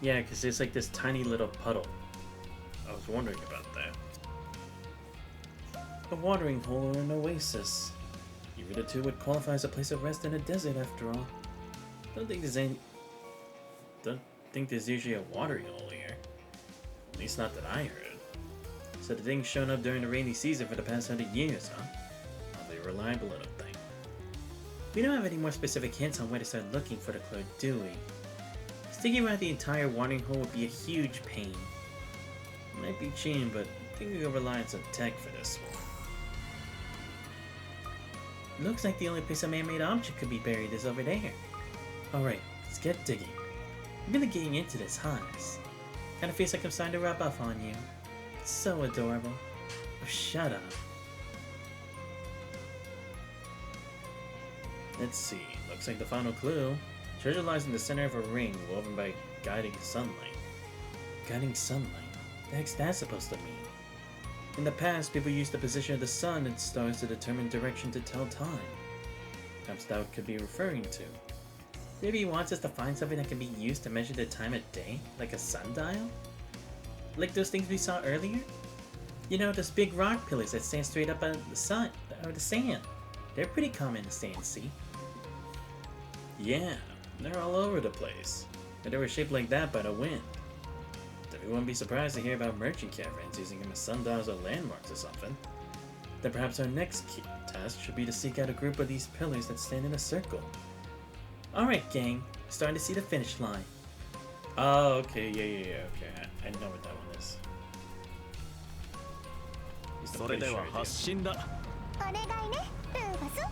Yeah, because there's like this tiny little puddle. I was wondering about that. A watering hole or an oasis. Either the two would qualify as a place of rest in a desert after all. Don't think there's usually a watering hole here. At least not that I heard. So the thing's shown up during the rainy season for the past 100 years, huh? Hardly a reliable little thing. We don't have any more specific hints on where to start looking for the clue, do we? Sticking around the entire watering hole would be a huge pain. Might be cheating, but I think we can rely on some tech for this one. Looks like the only place a man-made object could be buried is over there. Alright, let's get digging. I'm really getting into this, huh? Kinda feels like I'm starting to rub off on you. It's so adorable. Oh, shut up. Let's see, looks like the final clue. Treasure lies in the center of a ring woven by guiding sunlight. Guiding sunlight? What the heck's that supposed to mean? In the past, people used the position of the sun and stars to determine direction to tell time. Perhaps that could be referring to. Maybe he wants us to find something that can be used to measure the time of day, like a sundial? Like those things we saw earlier? You know, those big rock pillars that stand straight up out of the sun, or the sand. They're pretty common in the sand sea. Yeah. They're all over the place, but they were shaped like that by the wind. Everyone be surprised to hear about merchant caravans using them as sundials or landmarks or something. Then perhaps our next key task should be to seek out a group of these pillars that stand in a circle. Alright, gang, starting to see the finish line. Oh, okay, yeah, okay, I know what that one is. He's the それでは picture 発進だ。お願いね、ルーファス。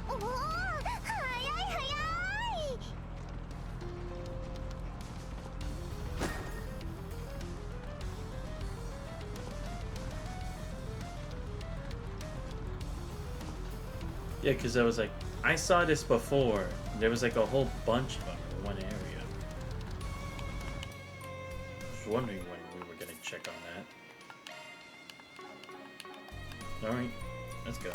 おお、早い早い。Yeah, because I was like, I saw this before. There was like a whole bunch of them in one area. I was wondering when we were gonna check on that. Alright, let's go.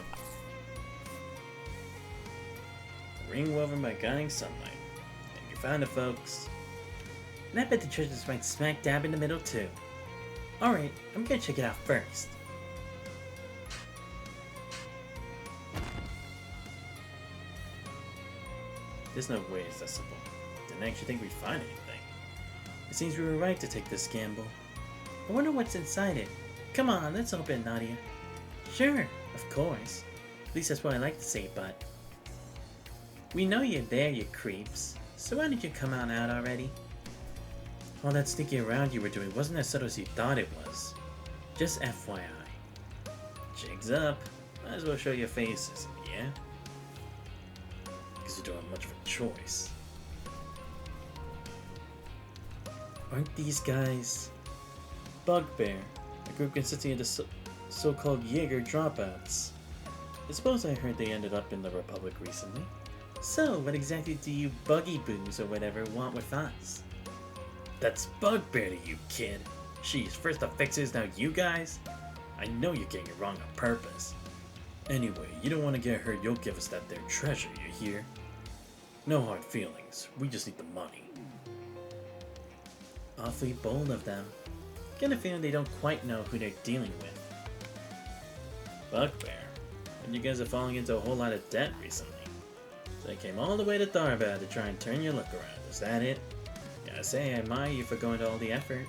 Ring woven by guiding sunlight. And you found it, folks. And I bet the treasure's right smack dab in the middle, too. Alright, I'm gonna check it out first. There's no way it's that simple. Didn't actually think we'd find anything. It seems we were right to take this gamble. I wonder what's inside it. Come on, let's open it, Nadia. Sure, of course. At least that's what I like to say, but... We know you're there, you creeps. So why don't you come on out already? All that sneaking around you were doing wasn't as subtle as you thought it was. Just FYI. Jig's up. Might as well show your faces, yeah? Because you don't have much of a choice. Aren't these guys... Bugbear, a group consisting of the so-called Jaeger dropouts. I suppose I heard they ended up in the Republic recently. So, what exactly do you buggy boos or whatever want with us? That's Bugbear to you, kid. Sheesh, first the fixers, now you guys? I know you're getting it wrong on purpose. Anyway, you don't want to get hurt, you'll give us that there treasure, you hear? No hard feelings, we just need the money. Awfully bold of them. Get a feeling they don't quite know who they're dealing with. Bugbear, and you guys are falling into a whole lot of debt recently. So I came all the way to Tharbad to try and turn your luck around, is that it? Gotta say, I admire you for going to all the effort.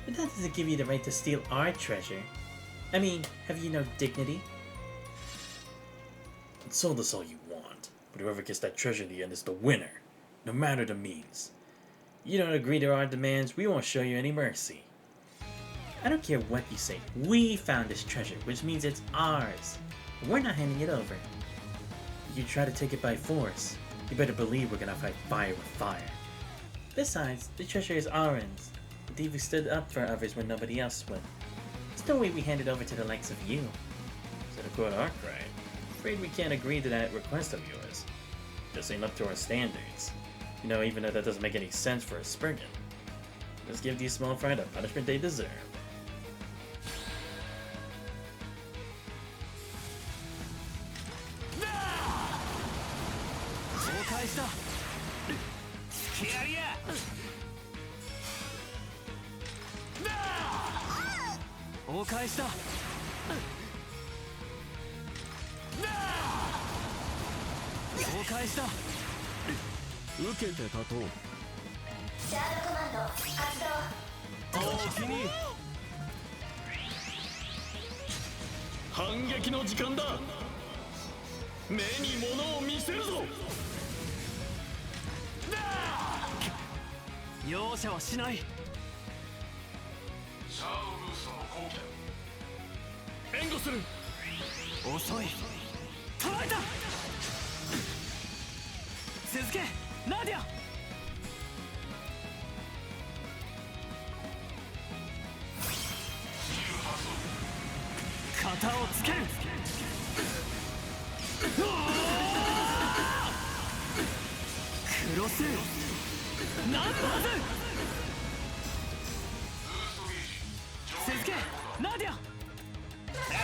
But that doesn't give you the right to steal our treasure. I mean, have you no dignity? Sold us all you want, but whoever gets that treasure in the end is the winner, no matter the means. You don't agree to our demands, we won't show you any mercy. I don't care what you say, we found this treasure, which means it's ours. We're not handing it over. If you try to take it by force, you better believe we're gonna fight fire with fire. Besides, the treasure is ours. Indeed, we stood up for others when nobody else would. There's no way we hand it over to the likes of you. So to quote Arkwright, afraid we can't agree to that request of yours. Just ain't up to our standards. You know, even though that doesn't make any sense for a Spurgeon. Let's give these small fry the punishment they deserve.受けて立とう。シャードコマンド発動。おおきに。反撃の時間だ。目に物を見せるぞ。容赦はしない。シャードブーストの後見。援護する。遅い。捉えた。続け。ナディア。型をつける。クロスナンバーズ。続けナディア。レ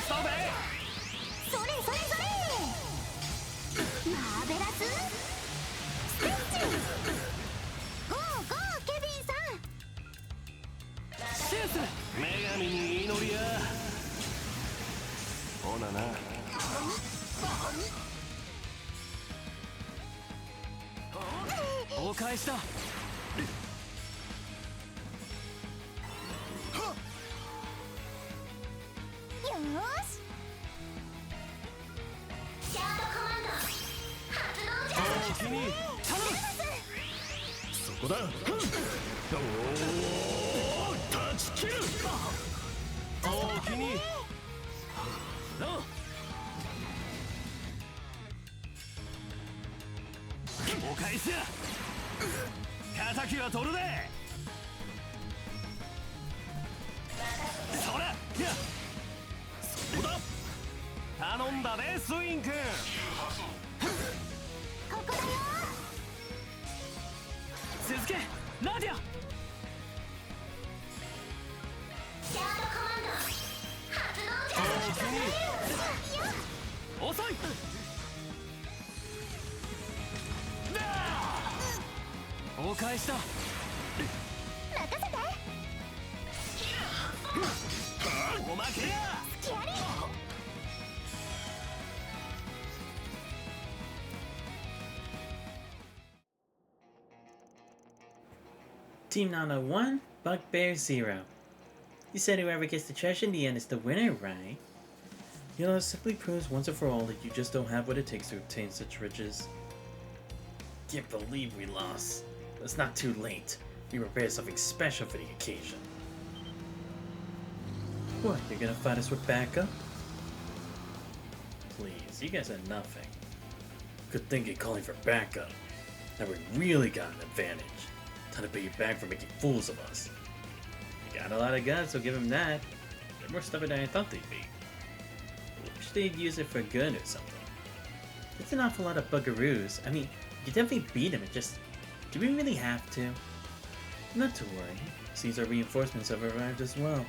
ストベイ。それそれそれ。マーベラス。ゴーゴーケビンさん。シュース女神に祈りや。ほなな。お返しだ。よーし。シャードコマンド発動じゃ。おおきに。そこだ。おお断ち切る。おおきに。お返しや。敵は取るで。そらや。そうだ。頼んだでスイン君。ここだよ。続けナディア。シャードコマンド発動じゃ。遅い。お返しだ。おまけや。Team Nana 1, Bugbear 0. You said whoever gets the treasure in the end is the winner, right? You know, it simply proves once and for all that you just don't have what it takes to obtain such riches. Can't believe we lost. It's not too late. We prepared something special for the occasion. What, you're gonna fight us with backup? Please, you guys are nothing. Good thing you're calling for backup. Now we really got an advantage. Time to pay you back for making fools of us. You got a lot of guns, so give them that. They're more stubborn than I thought they'd be. I wish they'd use it for good or something. It's an awful lot of bugaroos. I mean, you can definitely beat them, it just... Do we really have to? Not to worry. Seems our reinforcements have arrived as well.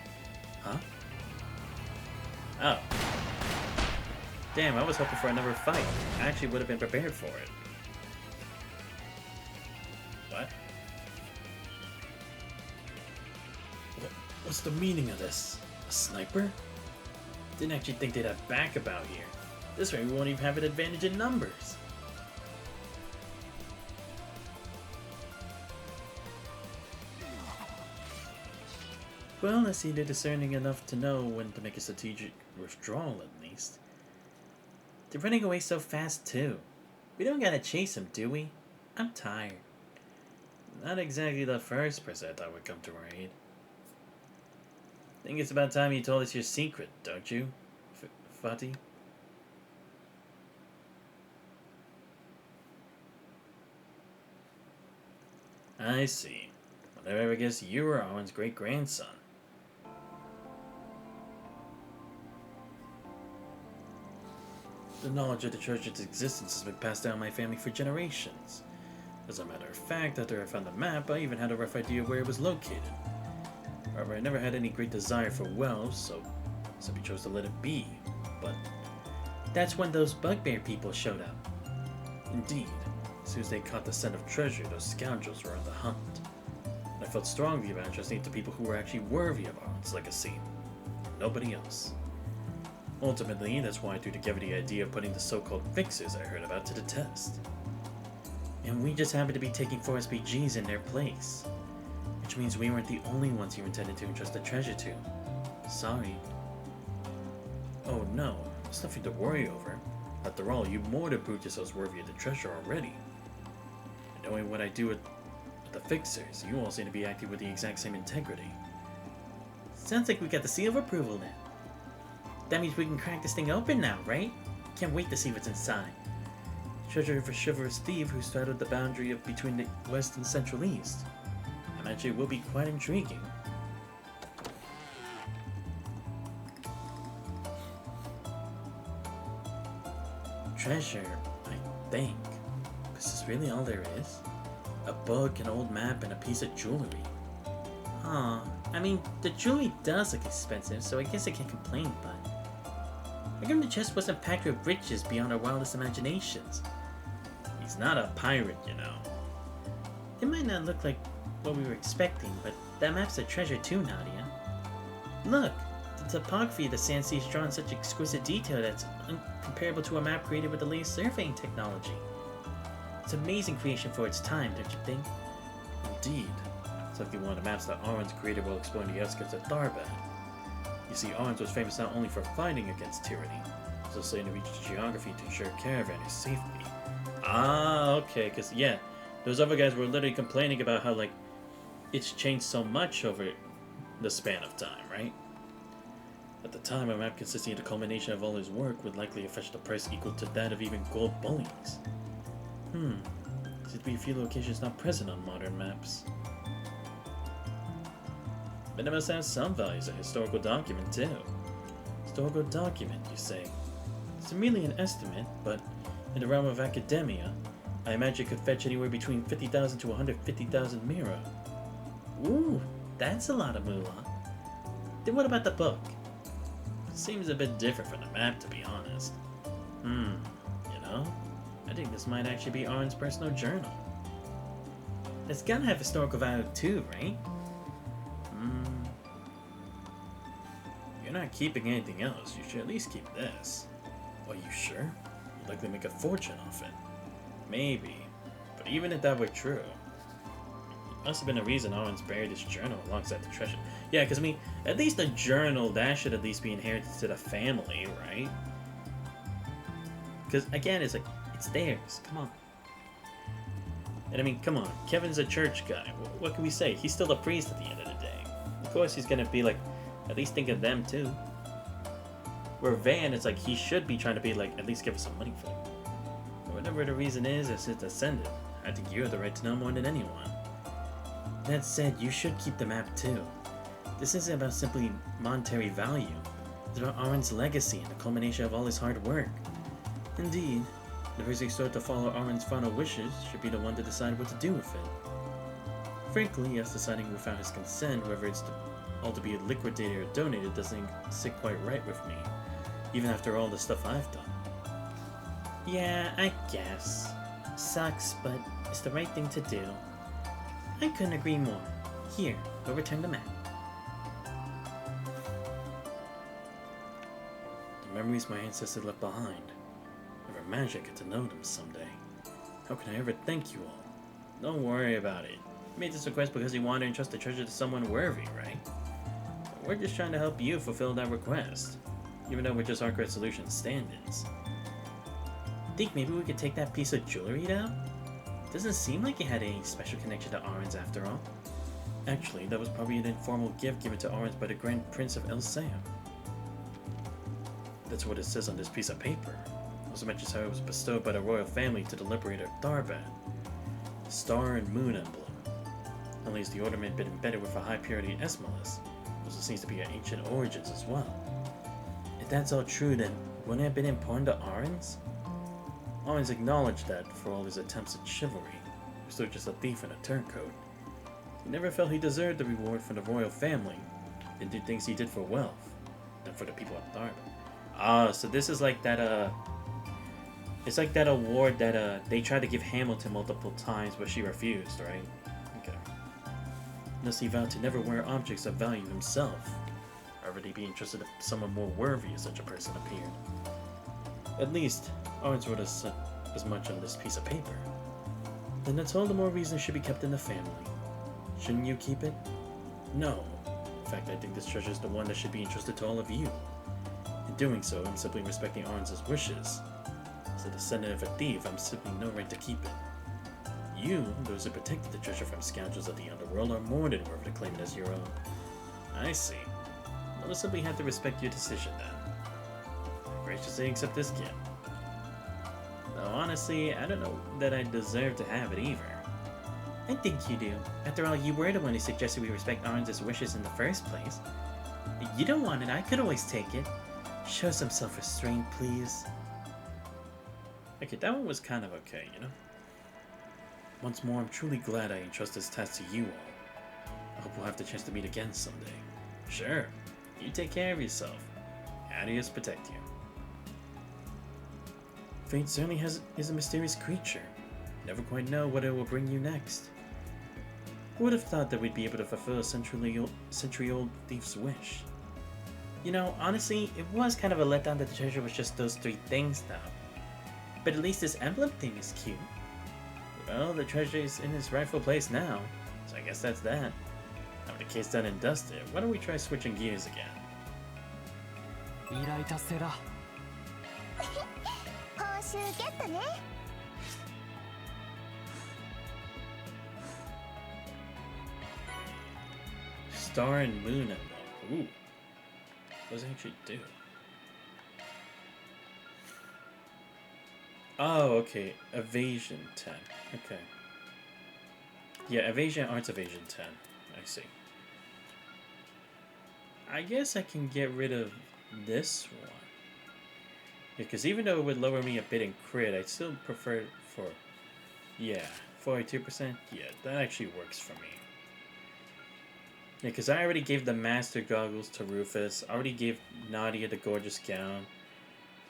Huh? Oh. Damn, I was hoping for another fight. I actually would have been prepared for it. What? What's the meaning of this? A sniper? Didn't actually think they'd have backup out here. This way we won't even have an advantage in numbers. Well, I see they're discerning enough to know when to make a strategic withdrawal at least. They're running away so fast too. We don't gotta chase them, do we? I'm tired. Not exactly the first person I thought would come to our aid. Think it's about time you told us your secret, don't you, Fati? I see. Well, I ever guess you were Owen's great-grandson. The knowledge of the treasure's existence has been passed down my family for generations. As a matter of fact, after I found the map, I even had a rough idea where it was located. However, I never had any great desire for wealth, so simply chose to let it be. But that's when those bugbear people showed up. Indeed, as soon as they caught the scent of treasure, those scoundrels were on the hunt. And I felt strongly about entrusting it to people who were actually worthy of Arwen's legacy. Nobody else. Ultimately, that's why I threw together the idea of putting the so-called fixers I heard about to the test. And we just happened to be taking 4 SPGs in their place. Which means we weren't the only ones you intended to entrust the treasure to. Sorry. Oh no, it's nothing to worry over. After all, you more than proved yourselves worthy of the treasure already. And knowing what I do with the fixers, you all seem to be acting with the exact same integrity. Sounds like we got the seal of approval then. That means we can crack this thing open now, right? Can't wait to see what's inside. Treasure of a chivalrous thief who started the boundary of between the West and Central East. I imagine it will be quite intriguing. Treasure, I think. Is this really all there is? A book, an old map, and a piece of jewelry. Huh. I mean, the jewelry does look expensive, so I guess I can't complain, but... how come the chest wasn't packed with riches beyond our wildest imaginations? He's not a pirate, you know. It might not look like what we were expecting, but that map's a treasure too, Nadia. Look! The topography of the sand seas drawn in such exquisite detail that's incomparable to a map created with the latest surveying technology. It's an amazing creation for its time, don't you think? Indeed. It's likely one of the maps that Arwen's created while exploring the outskirts of Tharbad. You see, Arwen's was famous not only for fighting against tyranny, but also studying to reach the geography to ensure caravanners' safety. Ah, okay, because, yeah, those other guys were literally complaining about how, like, it's changed so much over the span of time, right? At the time, a map consisting of the culmination of all his work would likely have fetched a price equal to that of even gold bullions. Seems to be a few locations not present on modern maps. But it must have some value as a historical document, too. Historical document, you say? It's merely an estimate, but in the realm of academia, I imagine it could fetch anywhere between 50,000 to 150,000 mira. Ooh, that's a lot of moolah. Then what about the book? Seems a bit different from the map, to be honest. You know? I think this might actually be Arn's personal journal. It's gotta have historical value too, right? You're not keeping anything else. You should at least keep this. Are you sure? You'd likely make a fortune off it. Maybe. But even if that were true, must have been a reason Owen's buried his journal alongside the treasure. Yeah, because I mean, at least a journal, that should at least be inherited to the family, right? Because again, it's like, it's theirs. Come on. And I mean, come on. Kevin's a church guy. What can we say? He's still a priest at the end of the day. Of course, he's gonna be like, at least think of them too. Where Van, it's like he should be trying to be like, at least give us some money for it. But whatever the reason is, as his descendant, I think you have the right to know more than anyone. That said, you should keep the map too. This isn't about simply monetary value. It's about Arwen's legacy and the culmination of all his hard work. Indeed, the person who started to follow Arwen's final wishes should be the one to decide what to do with it. Frankly, us deciding without his consent whether it's all to be liquidated or donated doesn't sit quite right with me, even after all the stuff I've done. Yeah, I guess. Sucks, but it's the right thing to do. I couldn't agree more. Here, go return the map. The memories my ancestors left behind. Never imagined I get to know them someday. How can I ever thank you all? Don't worry about it. You made this request because you wanted to entrust the treasure to someone worthy, right? But we're just trying to help you fulfill that request. Even though we're just Arcade Solutions stand-ins. Think maybe we could take that piece of jewelry down? Doesn't seem like it had any special connection to Arens after all. Actually, that was probably an informal gift given to Arens by the Grand Prince of Elsea. That's what it says on this piece of paper. Also mentions how it was bestowed by the royal family to the liberator Tharbad. The star and moon emblem. Not only is the ornament been embedded with a high purity Esmalus, it also seems to be of ancient origins as well. If that's all true, then wouldn't it have been important to Arens? Arens acknowledged that, for all his attempts at chivalry, he was still just a thief and a turncoat. He never felt he deserved the reward from the royal family, and did things he did for wealth, than for the people of Tharbad. Ah, so this is like that, it's like that award that, they tried to give Hamilton multiple times, but she refused, right? Okay. Thus he vowed to never wear objects of value himself, or would he be interested if someone more worthy if such a person appeared? At least, Arens wrote as much on this piece of paper. Then that's all the more reason it should be kept in the family. Shouldn't you keep it? No. In fact, I think this treasure is the one that should be entrusted to all of you. In doing so, I'm simply respecting Arens' wishes. As a descendant of a thief, I'm simply no right to keep it. You, those who protected the treasure from scoundrels of the underworld, are more than worthy to claim it as your own. I see. I'll simply have to respect your decision then. I graciously accept this gift. Though honestly, I don't know that I deserve to have it either. I think you do. After all, you were the one who suggested we respect Arens' wishes in the first place. If you don't want it, I could always take it. Show some self-restraint, please. Okay, that one was kind of okay, you know? Once more, I'm truly glad I entrust this task to you all. I hope we'll have the chance to meet again someday. Sure. You take care of yourself. Adios protect you. Fate certainly is a mysterious creature. Never quite know what it will bring you next. Who would have thought that we'd be able to fulfill a century-old thief's wish? You know, honestly, it was kind of a letdown that the treasure was just those 3 things, though. But at least this emblem thing is cute. Well, the treasure is in its rightful place now, so I guess that's that. Now with the case done and dusted, why don't we try switching gears again? 依頼達成だ。報酬ゲットね。Star and Moon Emblem. Ooh. What does it actually do? Oh, okay. Evasion 10. Okay. Yeah, Evasion, Arts Evasion 10. I see. I guess I can get rid of this one. Because even though it would lower me a bit in crit, I'd still prefer it for... Yeah, 42%? Yeah, that actually works for me. Yeah, because I already gave the master goggles to Rufus. I already gave Nadia the gorgeous gown.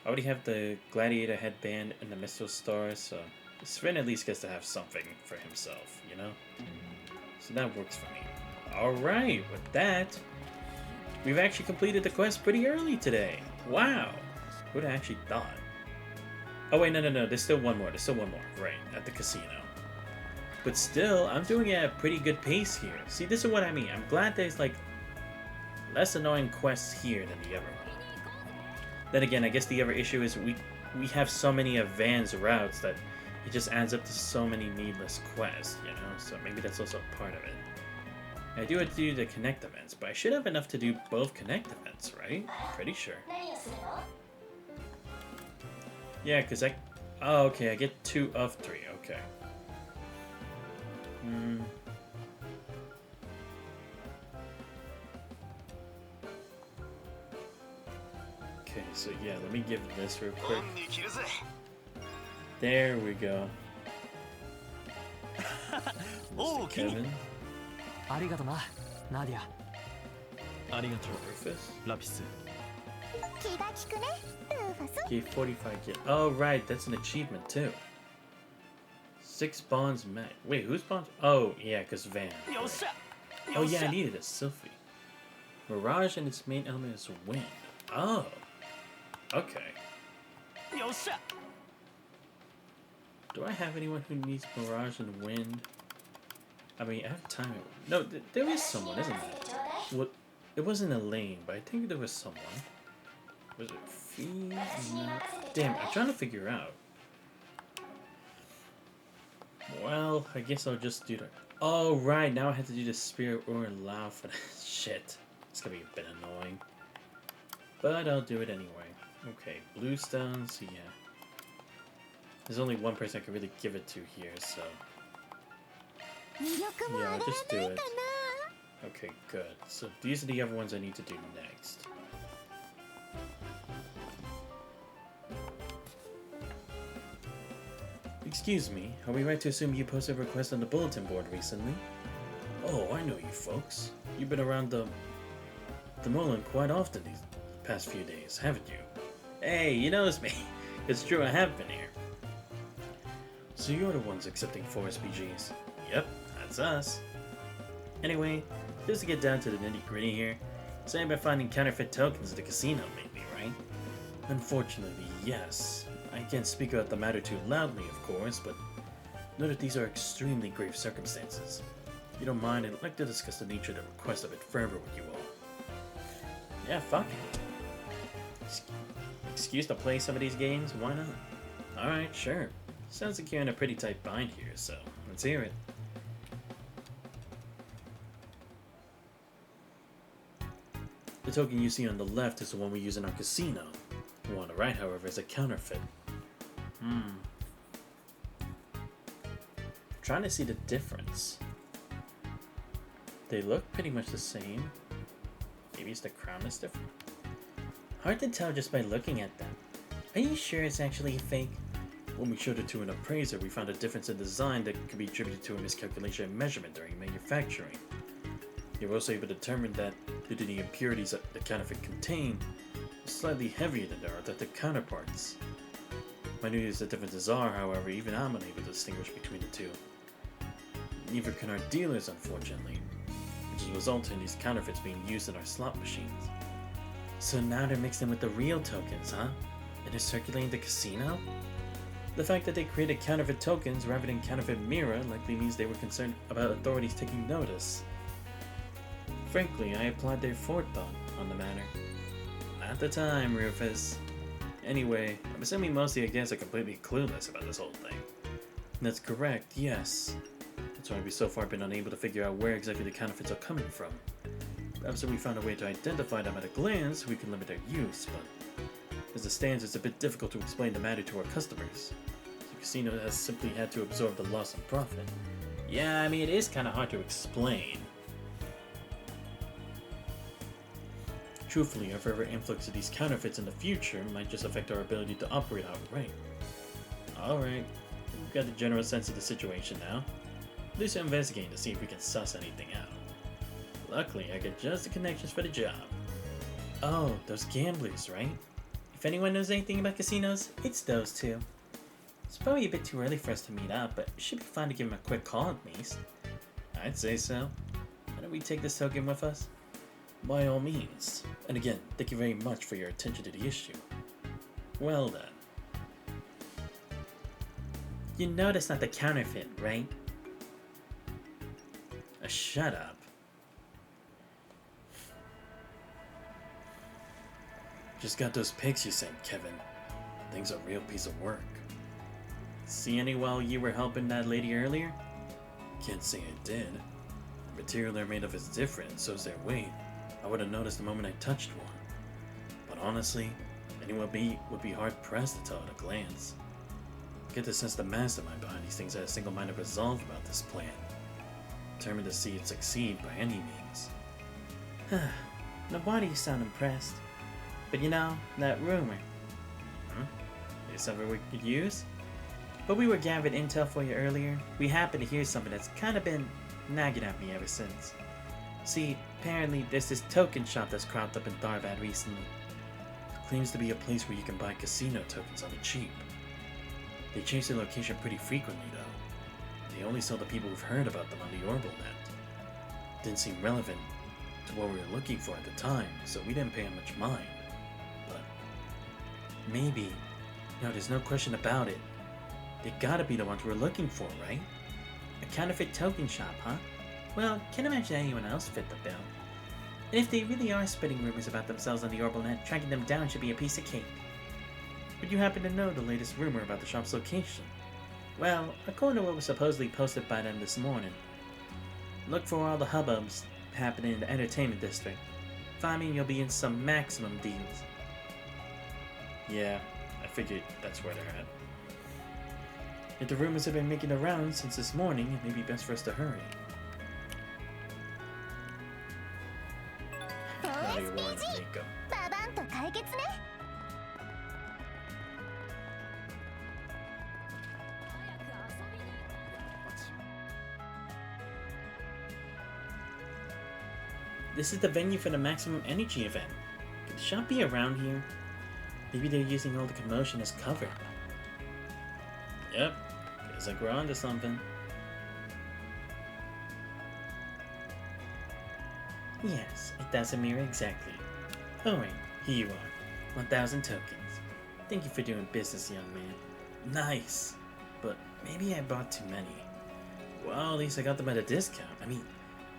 I already have the gladiator headband and the missile star, so Sven at least gets to have something for himself, you know? So that works for me. Alright, with that, we've actually completed the quest pretty early today. Wow! Who'd have actually thought? Oh wait, no, there's still one more. Right, at the casino. But still, I'm doing it at a pretty good pace here. See, this is what I mean. I'm glad there's, like, less annoying quests here than the other one. Then again, I guess the other issue is we have so many advanced routes that it just adds up to so many needless quests, you know? So maybe that's also part of it. I do have to do the connect events, but I should have enough to do both connect events, right? Pretty sure. Yeah, because I... Oh, okay, I get 2 of 3, okay. Okay, so yeah, let me give this real quick. There we go. Mr. Kevin. ありがとな、ナディア。ありがとう Rufus? ラピス。 気が利くね、ルーファス。 Gave 45 get. Oh, right, that's an achievement too. 6 bonds met. Wait, whose bonds? Oh, yeah, because Van. Right. Oh, yeah, I needed a Sylphie. Mirage and its main element is wind. Oh. Okay. Do I have anyone who needs Mirage and wind? I mean, I have time. No, there is someone, isn't there? What? It wasn't Elaine, but I think there was someone. Was it Fee? No. Damn, I'm trying to figure out. Well, I guess I'll just do that. Oh, right, now I have to do the Spirit or allow for that. Shit. It's gonna be a bit annoying. But I'll do it anyway. Okay, blue stones, yeah. There's only one person I can really give it to here, so... Yeah, I'll just do it. Okay, good. So these are the other ones I need to do next. Excuse me, are we right to assume you posted a request on the bulletin board recently? Oh, I know you folks. You've been around the Molan quite often these past few days, haven't you? Hey, you know it's me. It's true, I have been here. So you're the ones accepting 4 SPGs? Yep, that's us. Anyway, just to get down to the nitty-gritty here, so you've been finding counterfeit tokens at the casino lately, right? Unfortunately, yes. I can't speak about the matter too loudly, of course, but know that these are extremely grave circumstances. If you don't mind, I'd like to discuss the nature of the request a bit further with you all. Yeah, fuck it. Excuse to play some of these games? Why not? Alright, sure. Sounds like you're in a pretty tight bind here, so let's hear it. The token you see on the left is the one we use in our casino. The one on the right, however, is a counterfeit. Trying to see the difference. They look pretty much the same. Maybe it's the crown that's different. Hard to tell just by looking at them. Are you sure it's actually a fake? When we showed it to an appraiser, we found a difference in design that could be attributed to a miscalculation in measurement during manufacturing. You were also able to determine that, due to the impurities that the counterfeit contained, it's slightly heavier than their authentic counterparts. Minute as the differences are, however, even I'm unable to distinguish between the two. Neither can our dealers, unfortunately, which has resulted in these counterfeits being used in our slot machines. So now they're mixed in with the real tokens, huh? And they're circulating the casino? The fact that they created counterfeit tokens rather than counterfeit mirror likely means they were concerned about authorities taking notice. Frankly, I applaud their forethought on the matter. Not the time, Rufus. Anyway, I'm assuming most of you guys are completely clueless about this whole thing. That's correct, yes. That's why we've so far been unable to figure out where exactly the counterfeits are coming from. Perhaps if we found a way to identify them at a glance, we can limit their use, but as it stands, it's a bit difficult to explain the matter to our customers. The casino has simply had to absorb the loss in profit. Yeah, I mean, it is kind of hard to explain. Truthfully, our further influx of these counterfeits in the future might just affect our ability to operate outright. Alright, we've got the general sense of the situation now. At least we're investigating to see if we can suss anything out. Luckily, I got just the connections for the job. Oh, those gamblers, right? If anyone knows anything about casinos, it's those two. It's probably a bit too early for us to meet up, but it should be fun to give them a quick call at least. I'd say so. Why don't we take this token with us? By all means. And again, thank you very much for your attention to the issue. Well then. You know that's not the counterfeit, right? Shut up. Just got those pics you sent, Kevin. Thing's a real piece of work. See any while you were helping that lady earlier? Can't say I did. The material they're made of is different, and so's their weight. I would have noticed the moment I touched one. But honestly, anyone would be hard-pressed to tell at a glance. I get the sense the mastermind behind these things had a single-minded resolve about this plan. Determined to see it succeed by any means. No wonder you sound impressed. But you know, that rumor. Is something we could use? But we were gathering intel for you earlier. We happened to hear something that's kind of been nagging at me ever since. See, apparently there's this token shop that's cropped up in Tharbad recently. It claims to be a place where you can buy casino tokens on the cheap. They change their location pretty frequently though. They only sell to people who've heard about them on the Orbital Net. Didn't seem relevant to what we were looking for at the time, so we didn't pay much mind. But maybe, no, there's no question about it. They gotta be the ones we're looking for, right? A counterfeit token shop, huh? Well, can't imagine anyone else fit the bill. And if they really are spreading rumors about themselves on the Orbital Net, tracking them down should be a piece of cake. Would you happen to know the latest rumor about the shop's location? Well, according to what was supposedly posted by them this morning, look for all the hubbubs happening in the entertainment district. Find me and you'll be in some maximum deals. Yeah, I figured that's where they're at. If the rumors have been making the rounds since this morning, it may be best for us to hurry. Now you're warned, Nico. ババンと解決ね。 This is the venue for the Maximum Energy event. Could the shop be around here? Maybe they're using all the commotion as cover. Yep, feels like we're onto something. Yes, 1,000 mirror exactly. Alright, here you are. 1,000 tokens. Thank you for doing business, young man. Nice, But maybe I bought too many. well, at least I got them at a discount. I mean,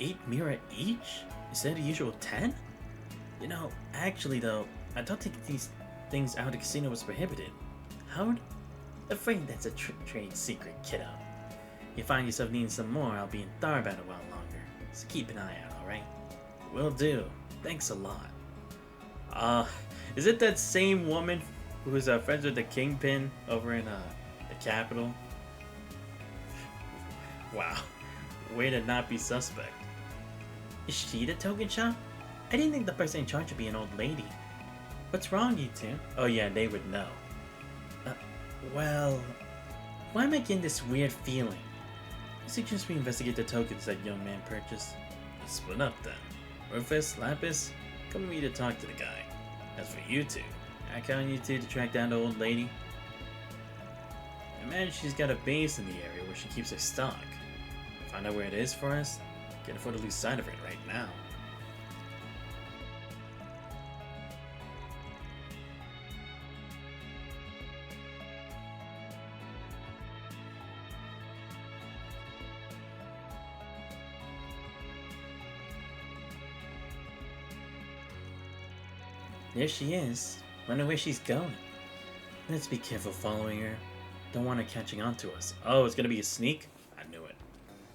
8 mirror each? Instead of the usual 10? You know, actually though, I thought taking these things out of the casino was prohibited. Howard? Afraid that's a trade secret, kiddo. You find yourself needing some more, I'll be in Tharbad a while longer. So keep an eye out, alright? Will do. Thanks a lot. Is it that same woman who's friends with the Kingpin over in the capital? Wow. Way to not be suspect. Is she the token shop? I didn't think the person in charge would be an old lady. What's wrong, you two? Oh yeah, they would know. Well, why am I getting this weird feeling? I suggest we investigate the tokens that young man purchased. Let's split up then. Rufus, Lapis, come with me to talk to the guy. As for you two, I count on you two to track down the old lady. I imagine she's got a base in the area where she keeps her stock. Find out where it is for us. Can't afford to lose sight of it right now. There she is. Wonder where she's going. Let's be careful following her. Don't want her catching on to us. Oh, it's gonna be a sneak? I knew it.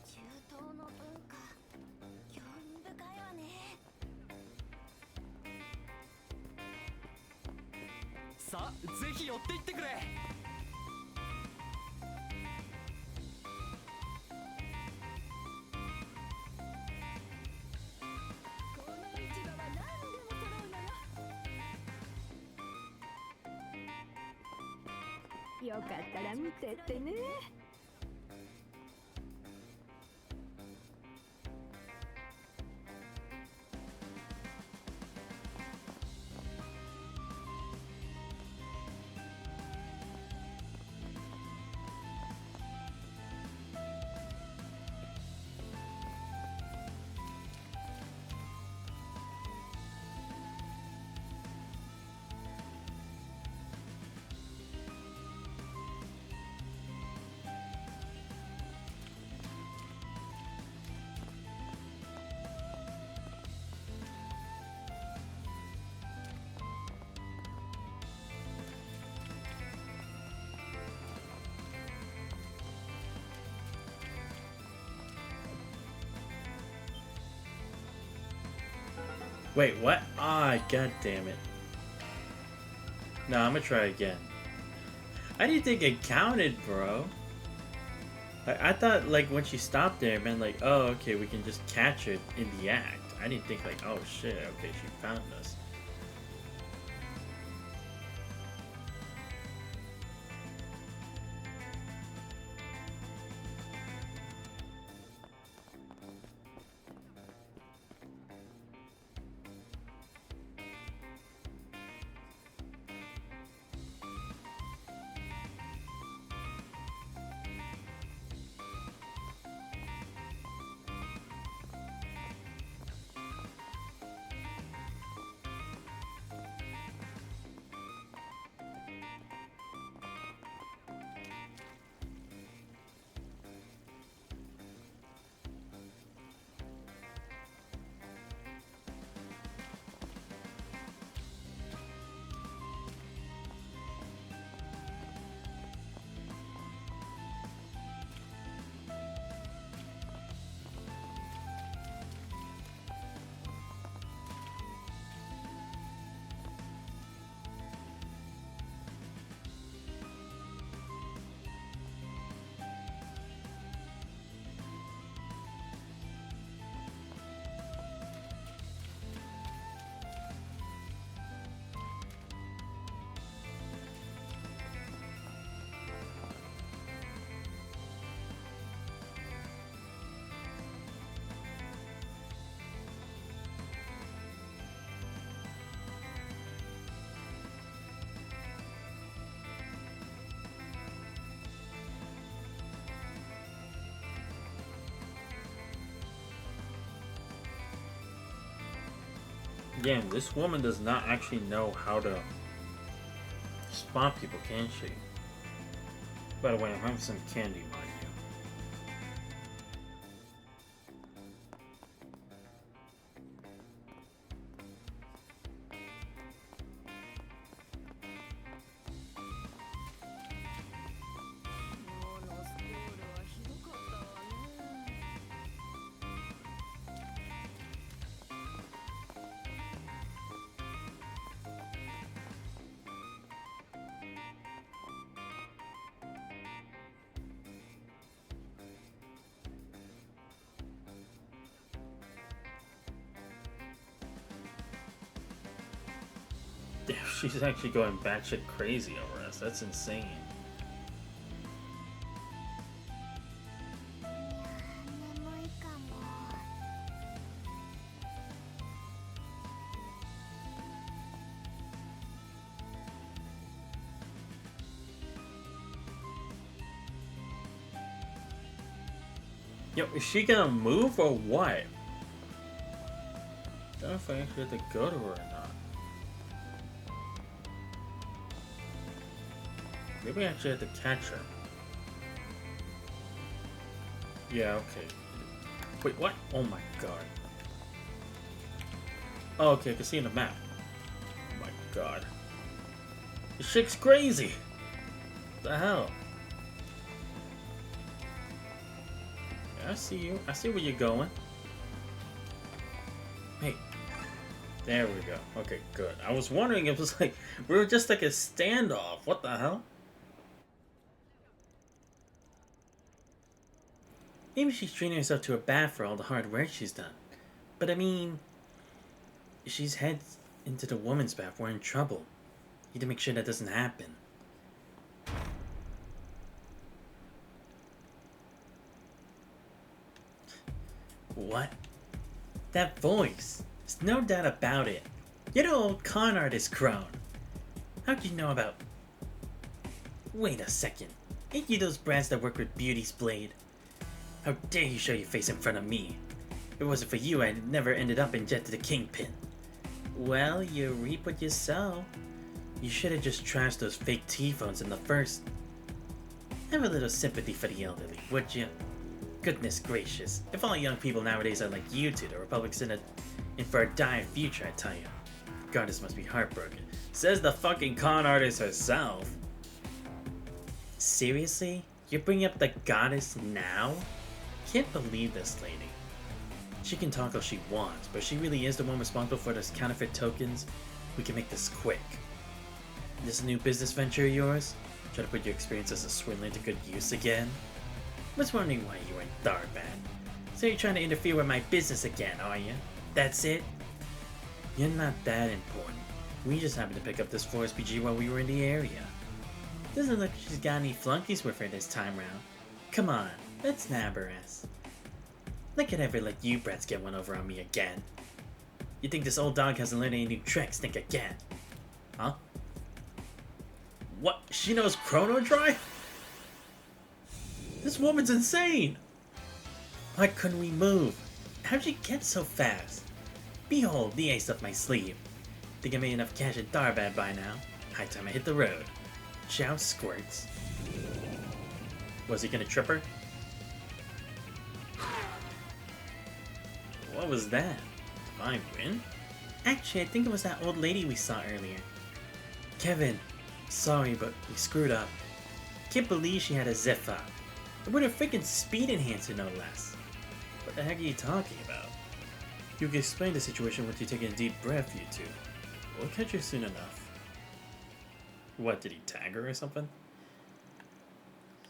中東の文化興味深いわね。さあぜひ寄っていってくれ。この市場は何でも揃うのよ。よかったら見てってね。Wait, what? Ah, god damn it. No, I'm gonna try again. I didn't think it counted, bro. I thought, like, when she stopped there, it meant, like, oh, okay, we can just catch her in the act. I didn't think, like, oh, shit, okay, she found us. Damn, this woman does not actually know how to spot people, can she? By the way, I'm having some candy, mind you. Damn, she's actually going batshit crazy over us. That's insane. Yo, is she gonna move or what? I don't know if I actually have to go to her or not. Maybe I actually have to catch her. Yeah, okay. Wait, what? Oh my god. Oh, okay, I can see in the map. Oh my god. This chick's crazy! What the hell? Yeah, I see you. I see where you're going. Hey. There we go. Okay, good. I was wondering if it was like, we were just like a standoff. What the hell? Maybe she's treating herself to a bath for all the hard work she's done. But I mean, if she's head into the woman's bath, we're in trouble. Need to make sure that doesn't happen. What? That voice. There's no doubt about it. You're the old con artist crone. How'd you know about... Wait a second. Ain't you those brats that work with Beauty's Blade? How dare you show your face in front of me? If it wasn't for you, I'd never ended up in Jet to the Kingpin. Well, you reap what you sow. You should have just trashed those fake T-phones in the first. Have a little sympathy for the elderly, would you? Goodness gracious. If all young people nowadays are like you two, the Republic's in for a dire future, I tell you. Goddess must be heartbroken. Says the fucking con artist herself. Seriously? You're bringing up the goddess now? Can't believe this lady. She can talk all she wants, but she really is the one responsible for those counterfeit tokens. We can make this quick. This new business venture of yours? Try to put your experience as a swindler to good use again? Was wondering why you were in Tharbad. So you're trying to interfere with my business again, are you? That's it? You're not that important. We just happened to pick up this 4SPG while we were in the area. Doesn't look like she's got any flunkies with her this time round. Come on, let's nab her ass. Look at ever let you brats get one over on me again. You think this old dog hasn't learned any new tricks? Think again. Huh? What? She knows Chrono Drive? This woman's insane! Why couldn't we move? How'd you get so fast? Behold, the ace up my sleeve. Think I made enough cash at Tharbad by now. High time I hit the road. Chow squirts. Was he gonna trip her? What was that? Did I win? Actually, I think it was that old lady we saw earlier. Kevin, sorry, but we screwed up. Can't believe she had a Zephyr. It would have freaking speed enhancer, no less. What the heck are you talking about? You can explain the situation once you take a deep breath, you two. We'll catch you soon enough. What, did he tag her or something?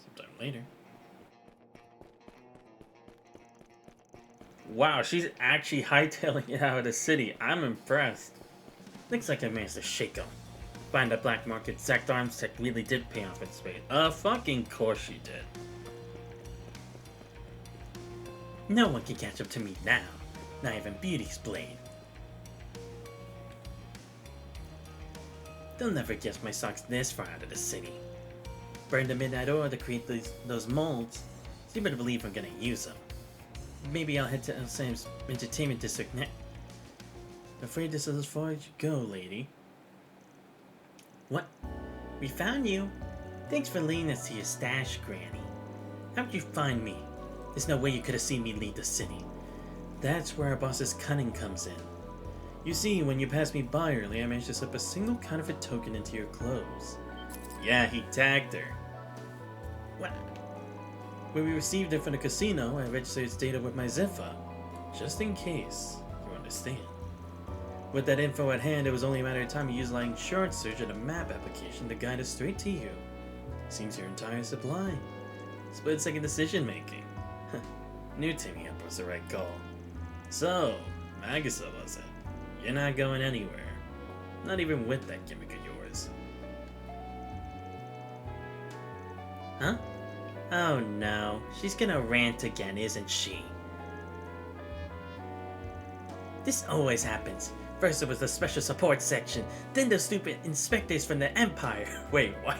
Sometime later. Wow, she's actually hightailing it out of the city. I'm impressed. Looks like I managed to shake him. Find the black market Zacked Arms tech really did pay off in spades. Fucking course she did. No one can catch up to me now. Not even Beauty's blade. They'll never guess my socks this far out of the city. Burn the midnight oil to create those molds, so you better believe I'm gonna use them. Maybe I'll head to El Sam's entertainment district next. Afraid this is as far as you go, lady. What? We found you? Thanks for leading us to your stash, Granny. How'd you find me? There's no way you could have seen me leave the city. That's where our boss's cunning comes in. You see, when you passed me by earlier, I managed to slip a single counterfeit token into your clothes. Yeah, he tagged her. What? When we received it from the casino, I registered its data with my Zephyr. Just in case, you understand. With that info at hand, it was only a matter of time you used my insurance search and a map application to guide us straight to you. Seems your entire supply. Split-second decision-making. Knew teaming up was the right call. So, Magasa was it? You're not going anywhere. Not even with that gimmick of yours. Huh? Oh no, she's gonna rant again, isn't she? This always happens. First it was the special support section, then the stupid inspectors from the Empire. Wait, what?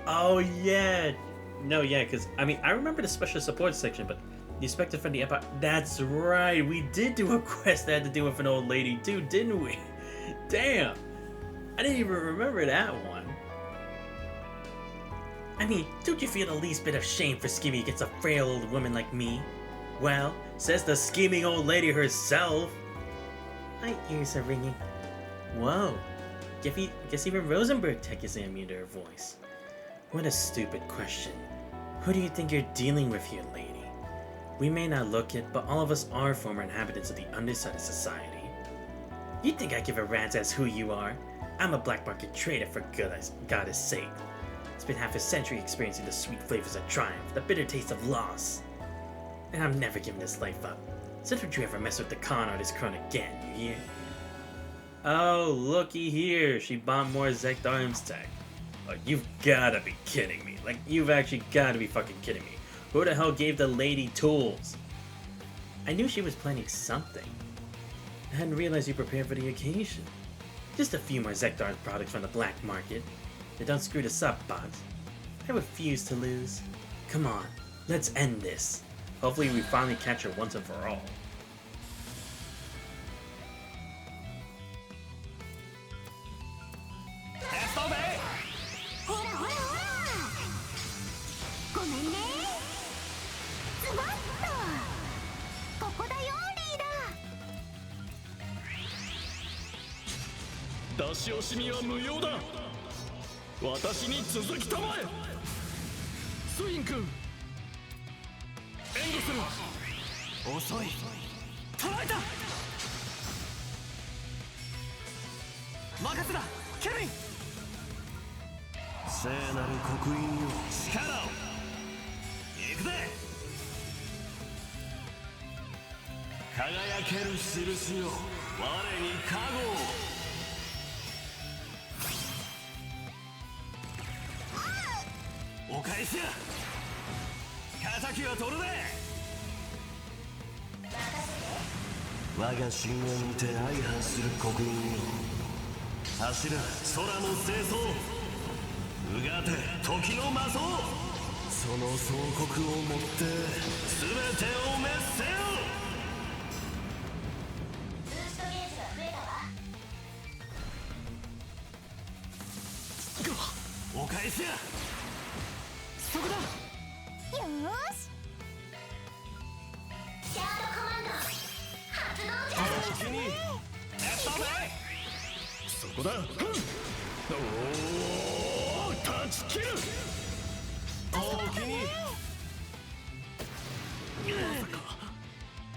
Oh yeah. No, yeah, because, I mean, I remember the special support section, but the inspector from the Empire... That's right, we did do a quest that had to do with an old lady too, didn't we? Damn! I didn't even remember that one. I mean, don't you feel the least bit of shame for scheming against a frail old woman like me? Well, says the scheming old lady herself. My ears are ringing. Whoa. Guess even Rosenberg Tech isn't immune to her voice. What a stupid question. Who do you think you're dealing with here, lady? We may not look it, but all of us are former inhabitants of the underside of society. You think I give a rat's ass who you are? I'm a black market trader for God's sake. Spent half a century experiencing the sweet flavors of triumph, the bitter taste of loss. And I'm never giving this life up. So don't you ever mess with the con artist Kron again, you hear? Oh, looky here. She bought more Zacked Arms tech. Oh, you've gotta be kidding me. Like, you've actually gotta be fucking kidding me. Who the hell gave the lady tools? I knew she was planning something. I hadn't realized you prepared for the occasion. Just a few more Zacked Arms products from the black market. They don't screw this up, boss. I refuse to lose. Come on, let's end this. Hopefully we finally catch her once and for all. 捕らえた。任せだケビン。聖なる刻印よ、力を。行くぜ。輝ける印よ、我に加護を。お返しや。敵は取るぜ。我が神話にて相反する刻印よ、柱空の清掃。うがて時の魔装。その総国をもって全てを滅せよ。ブーストゲージが増えたわ。お返しや。そこだ。よーし。シャードコマンド発動じゃ。おおきにやったぜ。そこだ。おお、断ち切る。おおきに。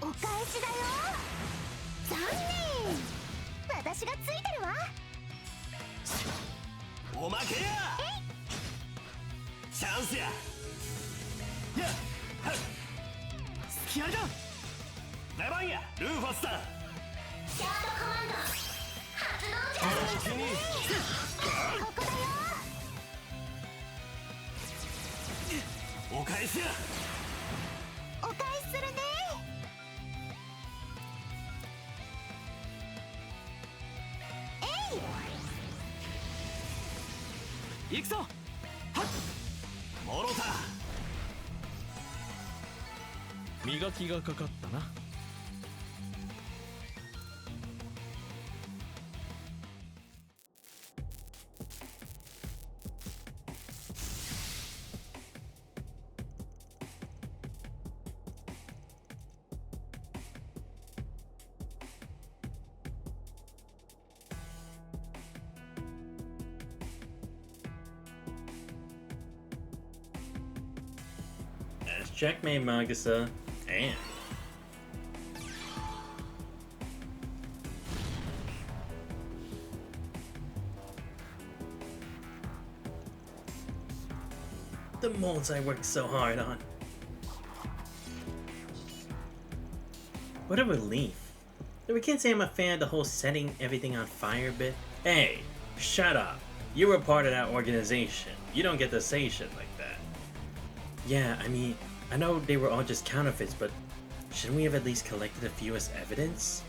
お返しだよ。残念。私がついてるわ。おまけや。チャンスや。やっはっ。隙ありだ。出番やルーファスさん。シャードコマンド発動じゃ。おおきに。ここだよ。お返しや。お返しするね。行くぞ。はっ。もろた。磨きがかかったな。That's checkmate, Magasa. Damn. The molds I worked so hard on. What a relief. Though we can't say I'm a fan of the whole setting everything on fire bit. Hey, shut up. You were part of that organization. You don't get to say shit like that. Yeah, I mean, I know they were all just counterfeits, but shouldn't we have at least collected a few as evidence?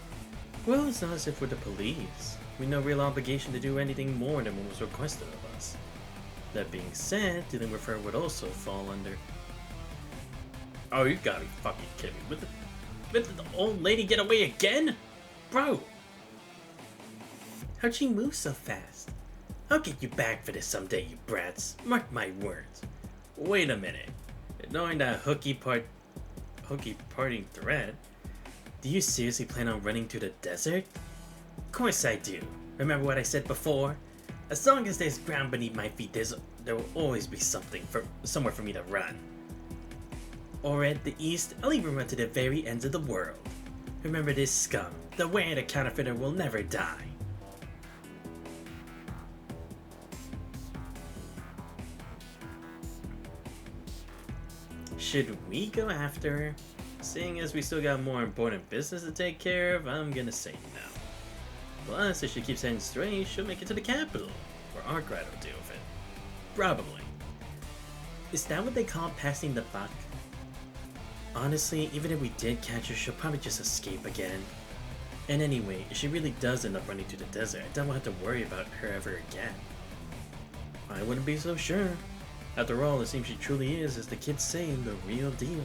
Well, it's not as if we're the police. We have no real obligation to do anything more than what was requested of us. That being said, dealing with her would also fall under... Oh, you gotta be fucking kidding me. Did the old lady get away again? Bro! How'd she move so fast? I'll get you back for this someday, you brats. Mark my words. Wait a minute. Knowing that hooky parting threat, do you seriously plan on running to the desert? Of course I do. Remember what I said before? As long as there's ground beneath my feet, there will always be somewhere for me to run. Or at the east, I'll even run to the very ends of the world. Remember this, scum. The way the counterfeiter will never die. Should we go after her? Seeing as we still got more important business to take care of, I'm gonna say no. Plus, if she keeps heading straight, she'll make it to the capital, where Arkwright will deal with it. Probably. Is that what they call passing the buck? Honestly, even if we did catch her, she'll probably just escape again. And anyway, if she really does end up running to the desert, I don't have to worry about her ever again. I wouldn't be so sure. After all, it seems she truly is, as the kids say, the real deal.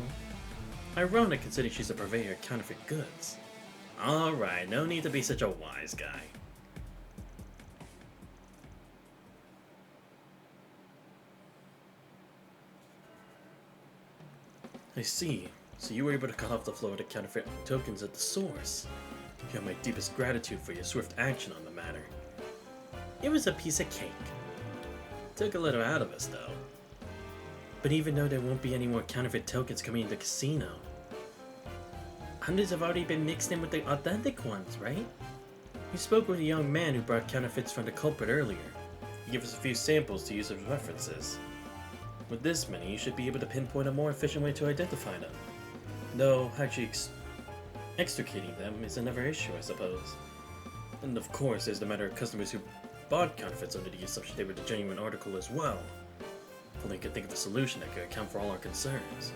Ironic considering she's a purveyor of counterfeit goods. Alright, no need to be such a wise guy. I see. So you were able to cut off the flow of the counterfeit tokens at the source. You have my deepest gratitude for your swift action on the matter. It was a piece of cake. Took a little out of us, though. But even though there won't be any more counterfeit tokens coming into the casino, hundreds have already been mixed in with the authentic ones, right? You spoke with a young man who brought counterfeits from the culprit earlier. He gave us a few samples to use as references. With this many, you should be able to pinpoint a more efficient way to identify them. Though, actually extricating them is another issue, I suppose. And of course, there's the matter of customers who bought counterfeits under the assumption they were the genuine article as well. If only I could think of a solution that could account for all our concerns.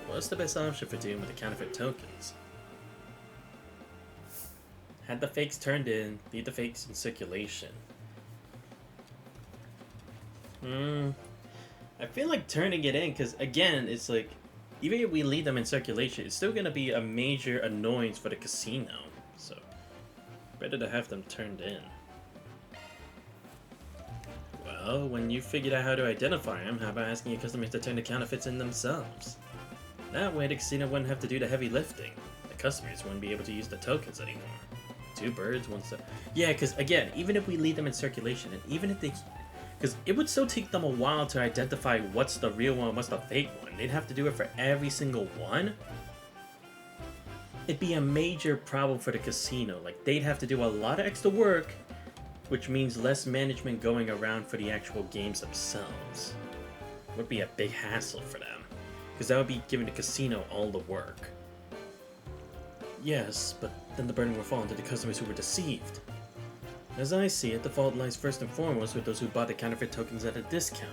What's the best option for dealing with the counterfeit tokens? Had the fakes turned in, leave the fakes in circulation. I feel like turning it in, because again, it's like, even if we leave them in circulation, it's still going to be a major annoyance for the casino. So, better to have them turned in. Well, when you figured out how to identify them, how about asking your customers to turn the counterfeits in themselves? That way the casino wouldn't have to do the heavy lifting. The customers wouldn't be able to use the tokens anymore. Two birds, one stone. Yeah, because again, even if we leave them in circulation, and even if they... Because it would still take them a while to identify what's the real one, what's the fake one. They'd have to do it for every single one. It'd be a major problem for the casino. Like, they'd have to do a lot of extra work, which means less management going around for the actual games themselves. It would be a big hassle for them. Because that would be giving the casino all the work. Yes, but then the burden will fall onto the customers who were deceived. As I see it, the fault lies first and foremost with those who bought the counterfeit tokens at a discount.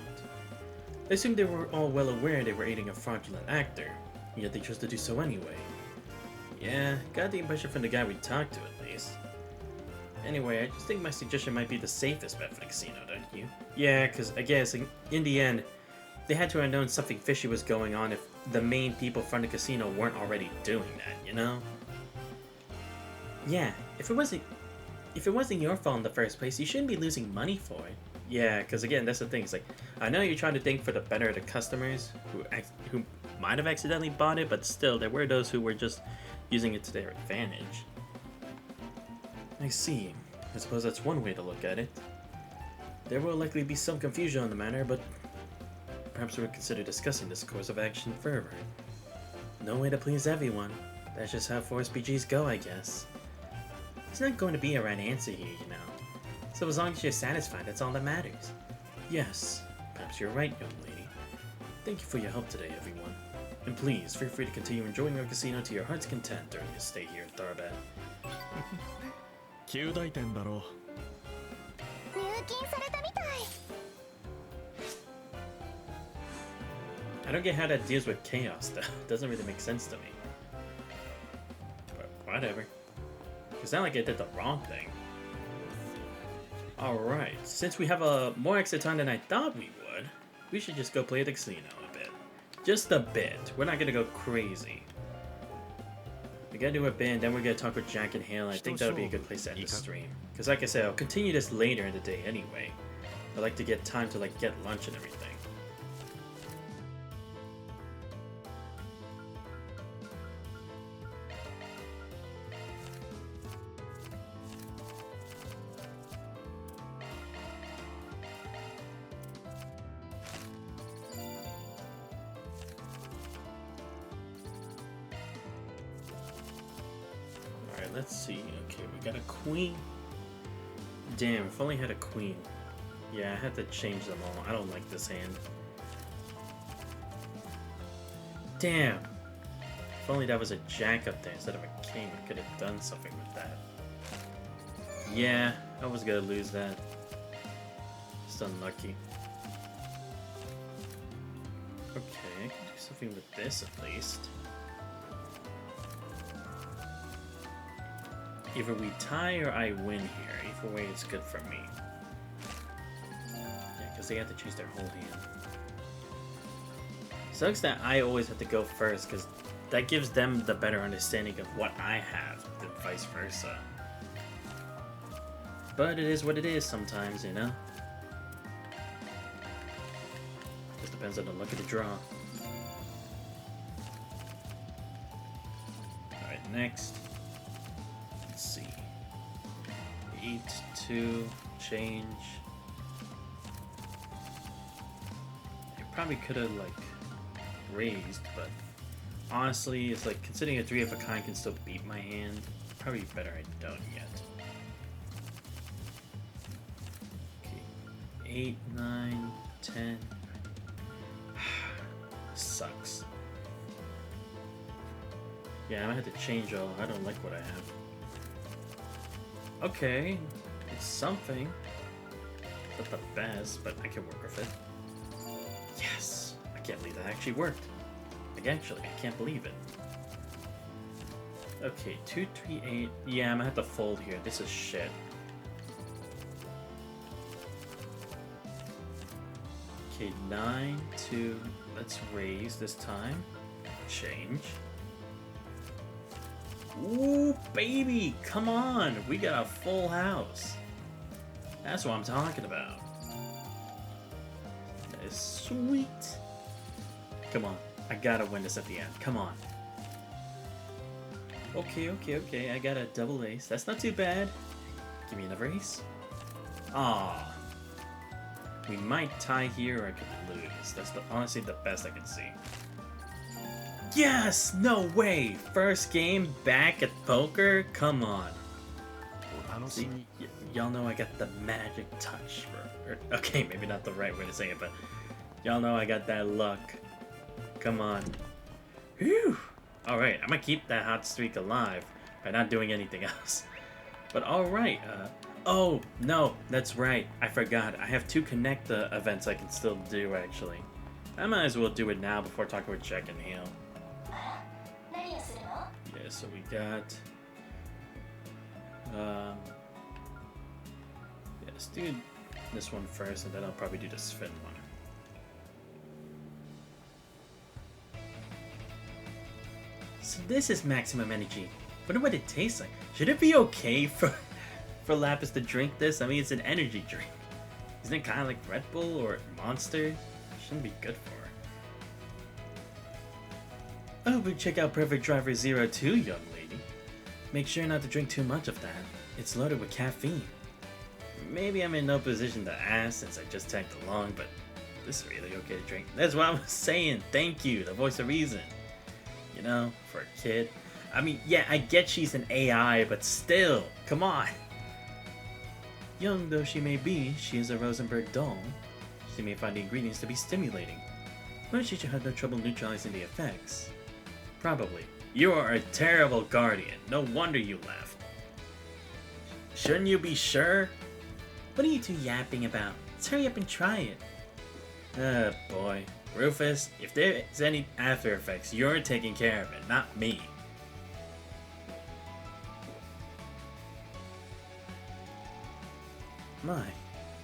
I assume they were all well aware they were aiding a fraudulent actor, yet they chose to do so anyway. Yeah, got the impression from the guy we talked to at least. Anyway, I just think my suggestion might be the safest bet for the casino, don't you? Yeah, because I guess in the end, they had to have known something fishy was going on if the main people from the casino weren't already doing that, you know? Yeah, if it wasn't your fault in the first place, you shouldn't be losing money for it. Yeah, because again, that's the thing. It's like, I know you're trying to think for the better of the customers who might have accidentally bought it, but still, there were those who were just using it to their advantage. I see. I suppose that's one way to look at it. There will likely be some confusion on the matter, but perhaps we would consider discussing this course of action further. No way to please everyone. That's just how Force PGs go, I guess. There's not going to be a right answer here, you know. So as long as you're satisfied, that's all that matters. Yes, perhaps you're right, young lady. Thank you for your help today, everyone. And please, feel free to continue enjoying our casino to your heart's content during your stay here in Tharbad. 9大点だろう。入金されたみたい。I don't get how that deals with chaos, though. Doesn't really make sense to me. But whatever. It's not like I did the wrong thing. Alright, since we have more extra time than I thought we would, we should just go play the casino a bit. Just a bit. We're not gonna go crazy. We gotta do a bit, and then we're gonna talk with Jack and Hale. I think that would be a good place to end the stream. Because like I said, I'll continue this later in the day anyway. I like to get time to like get lunch and everything. Let's see. Okay, we got a queen. Damn, if only had a queen. Yeah, I had to change them all. I don't like this hand. Damn. If only that was a jack up there instead of a king, I could have done something with that. Yeah, I was gonna lose that. Just unlucky. Okay, I can do something with this at least. Either we tie or I win here. Either way, it's good for me. Yeah, because they have to choose their whole hand. Sucks that I always have to go first, because that gives them the better understanding of what I have, than vice versa. But it is what it is sometimes, you know? Just depends on the luck of the draw. Alright, next. Let's see. 8, 2, change. I probably could have like raised, but honestly, it's like considering a 3 of a kind can still beat my hand. Probably better I don't yet. Okay, 8, 9, 10. Sucks. Yeah, I might have to change all. I don't like what I have. Okay, it's something. Not the best, but I can work with it. Yes! I can't believe that actually worked. Like, actually, I can't believe it. Okay, 2, 3, 8. Yeah, I'm gonna have to fold here. This is shit. Okay, 9, 2. Let's raise this time. Change. Ooh, baby! Come on! We got a full house. That's what I'm talking about. That is sweet. Come on. I gotta win this at the end. Come on. Okay, okay, okay. I got a double ace. That's not too bad. Give me another ace. Ah. We might tie here or I could lose. That's honestly the best I can see. Yes! No way! First game back at poker? Come on. See, y'all know I got the magic touch. Okay, maybe not the right way to say it, but y'all know I got that luck. Come on. Whew! Alright, I'm gonna keep that hot streak alive by not doing anything else. But alright, oh, no, that's right. I forgot. I have 2 connect the events I can still do, actually. I might as well do it now before talking with Jack and Hale. Yeah, so we got... yeah, let's do this one first, and then I'll probably do the spin one. So this is maximum energy. Wonder what it tastes like. Should it be okay for Lapis to drink this? I mean, it's an energy drink. Isn't it kind of like Red Bull or Monster? Shouldn't be good for her. Oh, but check out Perfect Driver 02, young lady. Make sure not to drink too much of that. It's loaded with caffeine. Maybe I'm in no position to ask since I just tagged along, but this is really okay to drink. That's what I was saying. Thank you, the voice of reason. You know, for a kid. I mean, yeah, I get she's an AI, but still, come on. Young though she may be, she is a Rosenberg doll. She may find the ingredients to be stimulating, but she should have no trouble neutralizing the effects. Probably. You are a terrible guardian. No wonder you left. Shouldn't you be sure? What are you two yapping about? Let's hurry up and try it. Boy. Rufus, if there's any after effects, you're taking care of it, not me. My,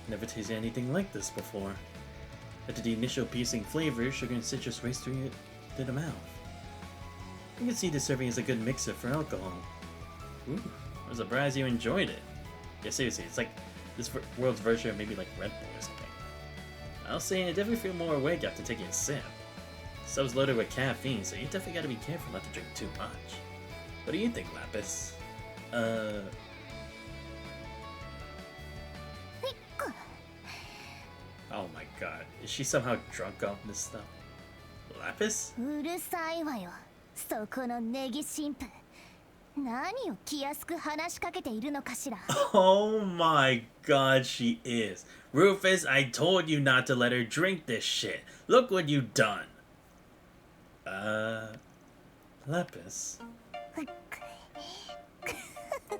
never tasted anything like this before. After the initial piercing flavor, sugar and citrus race through the mouth. You can see this serving as a good mixer for alcohol. Ooh, I'm surprised you enjoyed it. Yeah, seriously, it's like this world's version of maybe like Red Bull or something. I'll say I definitely feel more awake after taking a sip. Stuff's loaded with caffeine, so you definitely gotta be careful not to drink too much. What do you think, Lapis? Oh my god, is she somehow drunk off this stuff? Lapis? うるさいわよ、そこのネギ神父。何を気安く話しかけているのかしら。Oh my god, she is. Rufus, I told you not to let her drink this shit. Look what you've done. Lapis.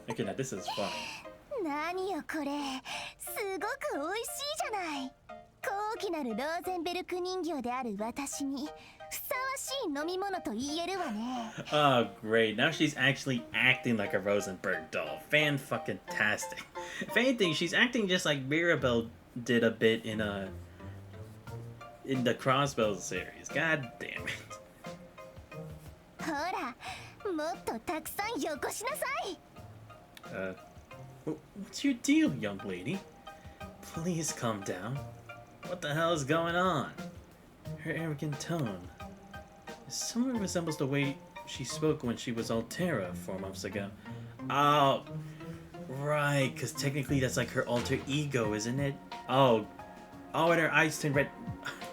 Okay, now this is funny. 何よこれ、すごく美味しいじゃない。高貴なるローゼンベルク人形である私にふさわしい飲み物と言えるわね。Oh, great. Now she's actually acting like a Rosenberg doll. Fan-fucking-tastic. If anything, she's acting just like Mirabelle did a bit in the Crossbells series. God damn it. ほら、もっとたくさんよこしなさい。What's your deal, young lady? Please calm down. What the hell is going on? Her arrogant tone. It somewhat resembles the way she spoke when she was Altera 4 months ago. Oh, right, because technically that's like her alter ego, isn't it? Oh, and her eyes turn red.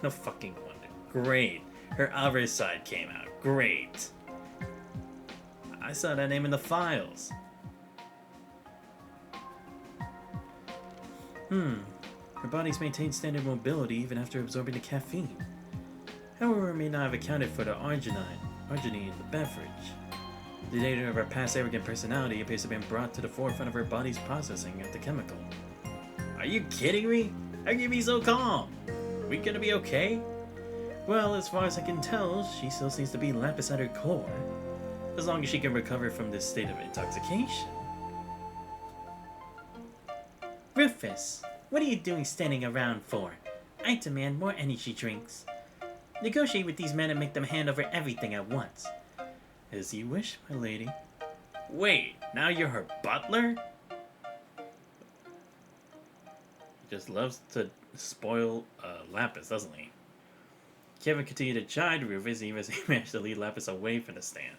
No fucking wonder. Great. Her other side came out. Great. I saw that name in the files. Her body's maintained standard mobility even after absorbing the caffeine. However, it may not have accounted for the arginine in the beverage. The data of her past arrogant personality appears to have been brought to the forefront of her body's processing of the chemical. Are you kidding me? How can you be so calm? We gonna be okay? Well, as far as I can tell, she still seems to be lapis at her core. As long as she can recover from this state of intoxication. Rufus, what are you doing standing around for? I demand more energy drinks. Negotiate with these men and make them hand over everything at once. As you wish, my lady. Wait, now you're her butler? He just loves to spoil Lapis, doesn't he? Kevin continued to chide Rufus even as he managed to lead Lapis away from the stand.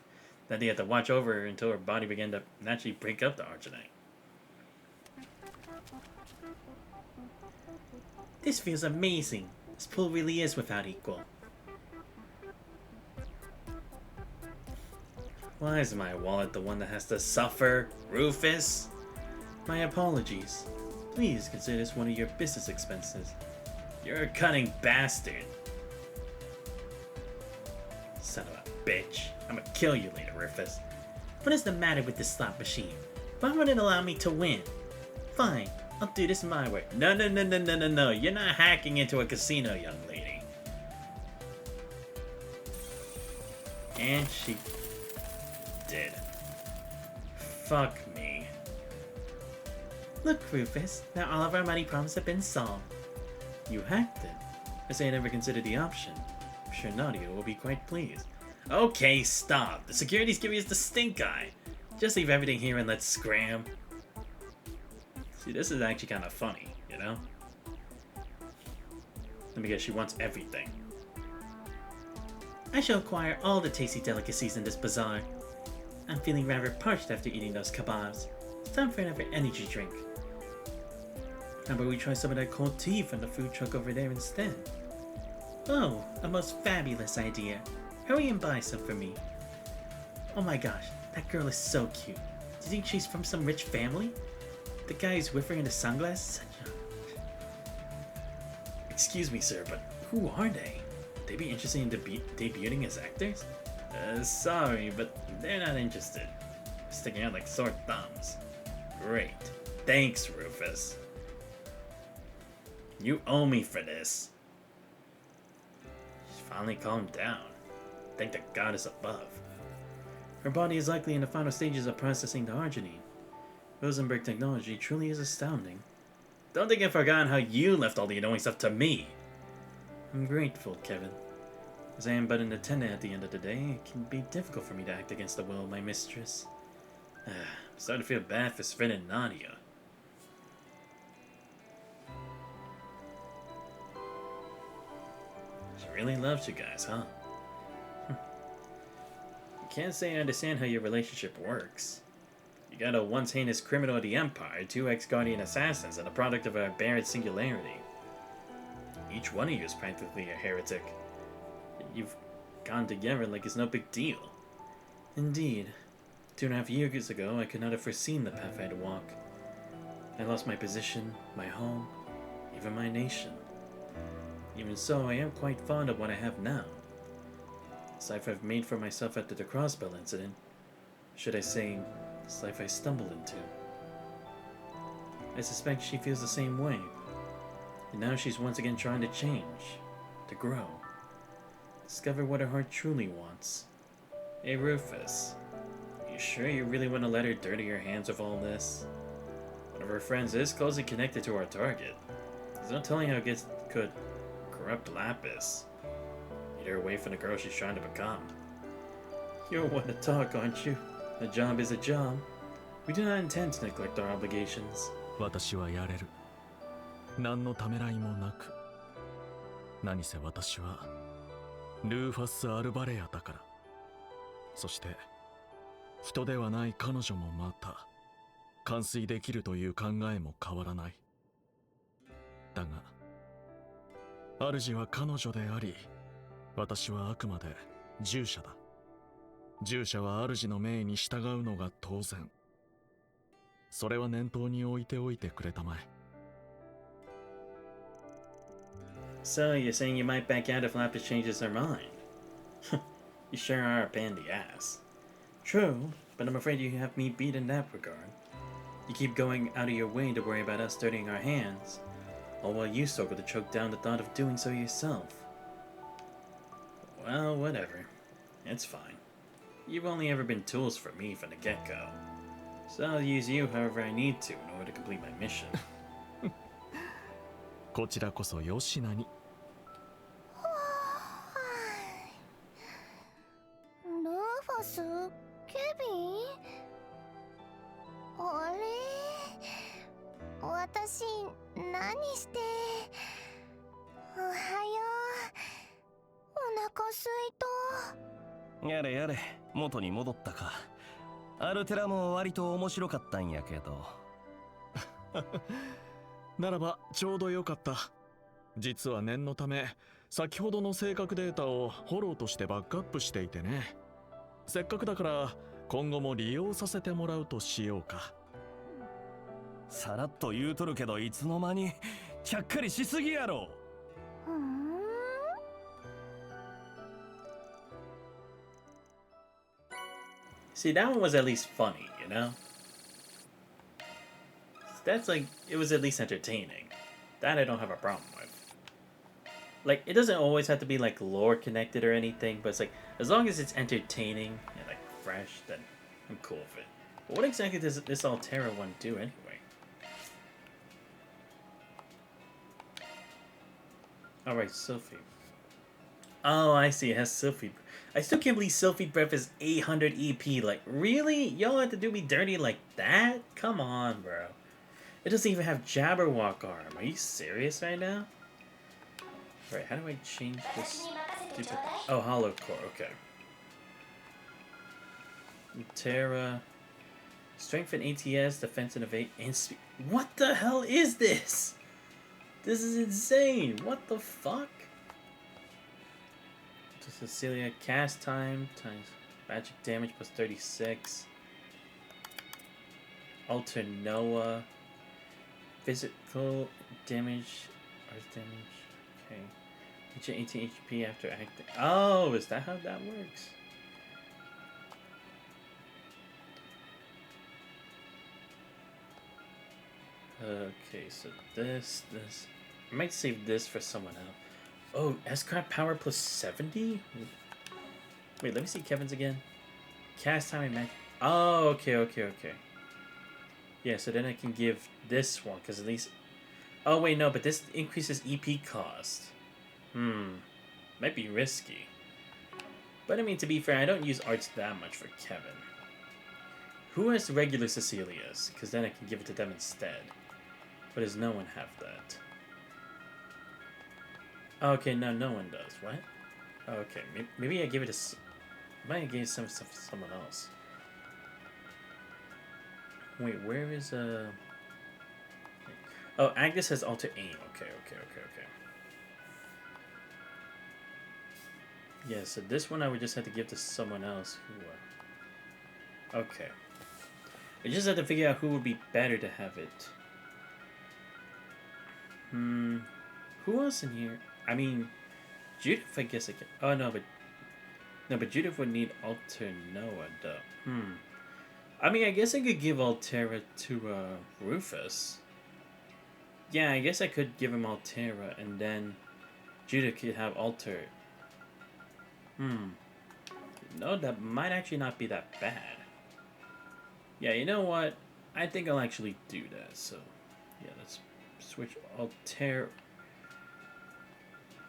Then he had to watch over her until her body began to naturally break up the arginine. This feels amazing. This pool really is without equal. Why is my wallet the one that has to suffer, Rufus? My apologies. Please consider this one of your business expenses. You're a cunning bastard. Son of a bitch. I'm gonna kill you later, Rufus. What is the matter with this slot machine? Why won't it allow me to win? Fine, I'll do this my way. No. You're not hacking into a casino, young lady. And she did. Fuck me. Look, Rufus, now all of our money problems have been solved. You hacked it. I say I never considered the option. I'm sure Nadia will be quite pleased. Okay, stop. The security's giving us the stink eye. Just leave everything here and let's scram. See, this is actually kind of funny, you know? Let me guess, she wants everything. I shall acquire all the tasty delicacies in this bazaar. I'm feeling rather parched after eating those kebabs. It's time for another energy drink. How about we try some of that cold tea from the food truck over there instead? Oh, a most fabulous idea. Hurry and buy some for me. Oh my gosh, that girl is so cute. Do you think she's from some rich family? The guy who's with her in the sunglasses? Excuse me, sir, but who are they? Would they be interested in debuting as actors? Sorry, but they're not interested. Sticking out like sore thumbs. Great. Thanks, Rufus. You owe me for this. She finally calmed down. Thank the goddess above. Her body is likely in the final stages of processing the arginine. Rosenberg technology truly is astounding. Don't think I've forgotten how you left all the annoying stuff to me. I'm grateful, Kevin. As I am but an attendant at the end of the day, it can be difficult for me to act against the will of my mistress. I'm starting to feel bad for Sven and Nadia. She really loves you guys, huh? Can't say I understand how your relationship works. You got a once heinous criminal of the Empire, 2 ex-Guardian assassins, and a product of a barren singularity. Each one of you is practically a heretic. You've gone together like it's no big deal. Indeed. 2.5 years ago, I could not have foreseen the path I had to walk. I lost my position, my home, even my nation. Even so, I am quite fond of what I have now. This life I've made for myself after the Crossbell incident. Should I say, this life I stumbled into. I suspect she feels the same way. And now she's once again trying to change, to grow. Discover what her heart truly wants. Hey Rufus, you sure you really want to let her dirty your hands with all this? One of her friends is closely connected to our target. There's no telling how it could corrupt Lapis. Lead her away from the girl she's trying to become. You're one to talk, aren't you? A job is a job. We do not intend to neglect our obligations. 私はやれる。何のためらいもなく。何せ私はルーファス・アルバレアだから。そして人ではない彼女もまた完遂できるという考えも変わらない。だが主は彼女であり、私はあくまで従者だ。従者は主の命に従うのが当然。それは念頭に置いておいてくれたまえ。So you're saying you might back out if Lapis changes their mind? You sure are a pain in the ass. True, but I'm afraid you have me beat in that regard. You keep going out of your way to worry about us dirtying our hands, all while you struggle to choke down the thought of doing so yourself. Well, whatever. It's fine. You've only ever been tools for me from the get-go. So I'll use you however I need to in order to complete my mission. こちらこそよしなに。ルーファス、ケビン、あれ、私何して、おはよう、お腹すいと。やれやれ、元に戻ったか。アルテラも割と面白かったんやけど。ならばちょうどよかった。実は念のため先ほどの性格データをフォローとしてバックアップしていてね。せっかくだから今後も利用させてもらうとしようか。さらっと言うとるけど、いつの間にちゃっかりしすぎやろ。See, that one was at least funny, you know? That's like, it was at least entertaining. That I don't have a problem with. Like, it doesn't always have to be like lore connected or anything, but it's like, as long as it's entertaining and like fresh, then I'm cool with it. But what exactly does this Altera one do anyway? Alright, Sylphie. Oh, I see, it has Sylphie. I still can't believe Sylphie Breath is 800 EP. Like, really? Y'all have to do me dirty like that? Come on, bro. It doesn't even have Jabberwock arm. Are you serious right now? Right, how do I change this stupid... Oh, Hollow Core, okay. Terra... Strength and ATS, defense and evade, and speed... What the hell is this? This is insane! What the fuck? Cecilia, cast time times magic damage plus 36. Alter Noah. Physical damage, earth damage. Okay. Each 18 HP after acting. Oh, is that how that works? Okay, so this. I might save this for someone else. Oh, S-Crab power plus 70? Wait, let me see Kevin's again. Cast time and magic. Oh, okay. Yeah, so then I can give this one, because at least... Oh, wait, no, but this increases EP cost. Might be risky. But I mean, to be fair, I don't use arts that much for Kevin. Who has regular Cecilia's? Because then I can give it to them instead. But does no one have that? Okay, no one does. What? Okay, maybe I give it to... Maybe I gave some stuff to someone else. Wait, where is Oh, Agnes has alter aim. Okay. Yeah, so this one I would just have to give to someone else who... Okay. I just have to figure out who would be better to have it. Who else in here? I mean, Judith, I guess I can... Oh, no, but Judith would need Alter Noah, though. I mean, I guess I could give Altera to, Rufus. Yeah, I guess I could give him Altera, and then Judith could have Alter. No, that might actually not be that bad. Yeah, you know what? I think I'll actually do that, so... Yeah, let's switch Altera...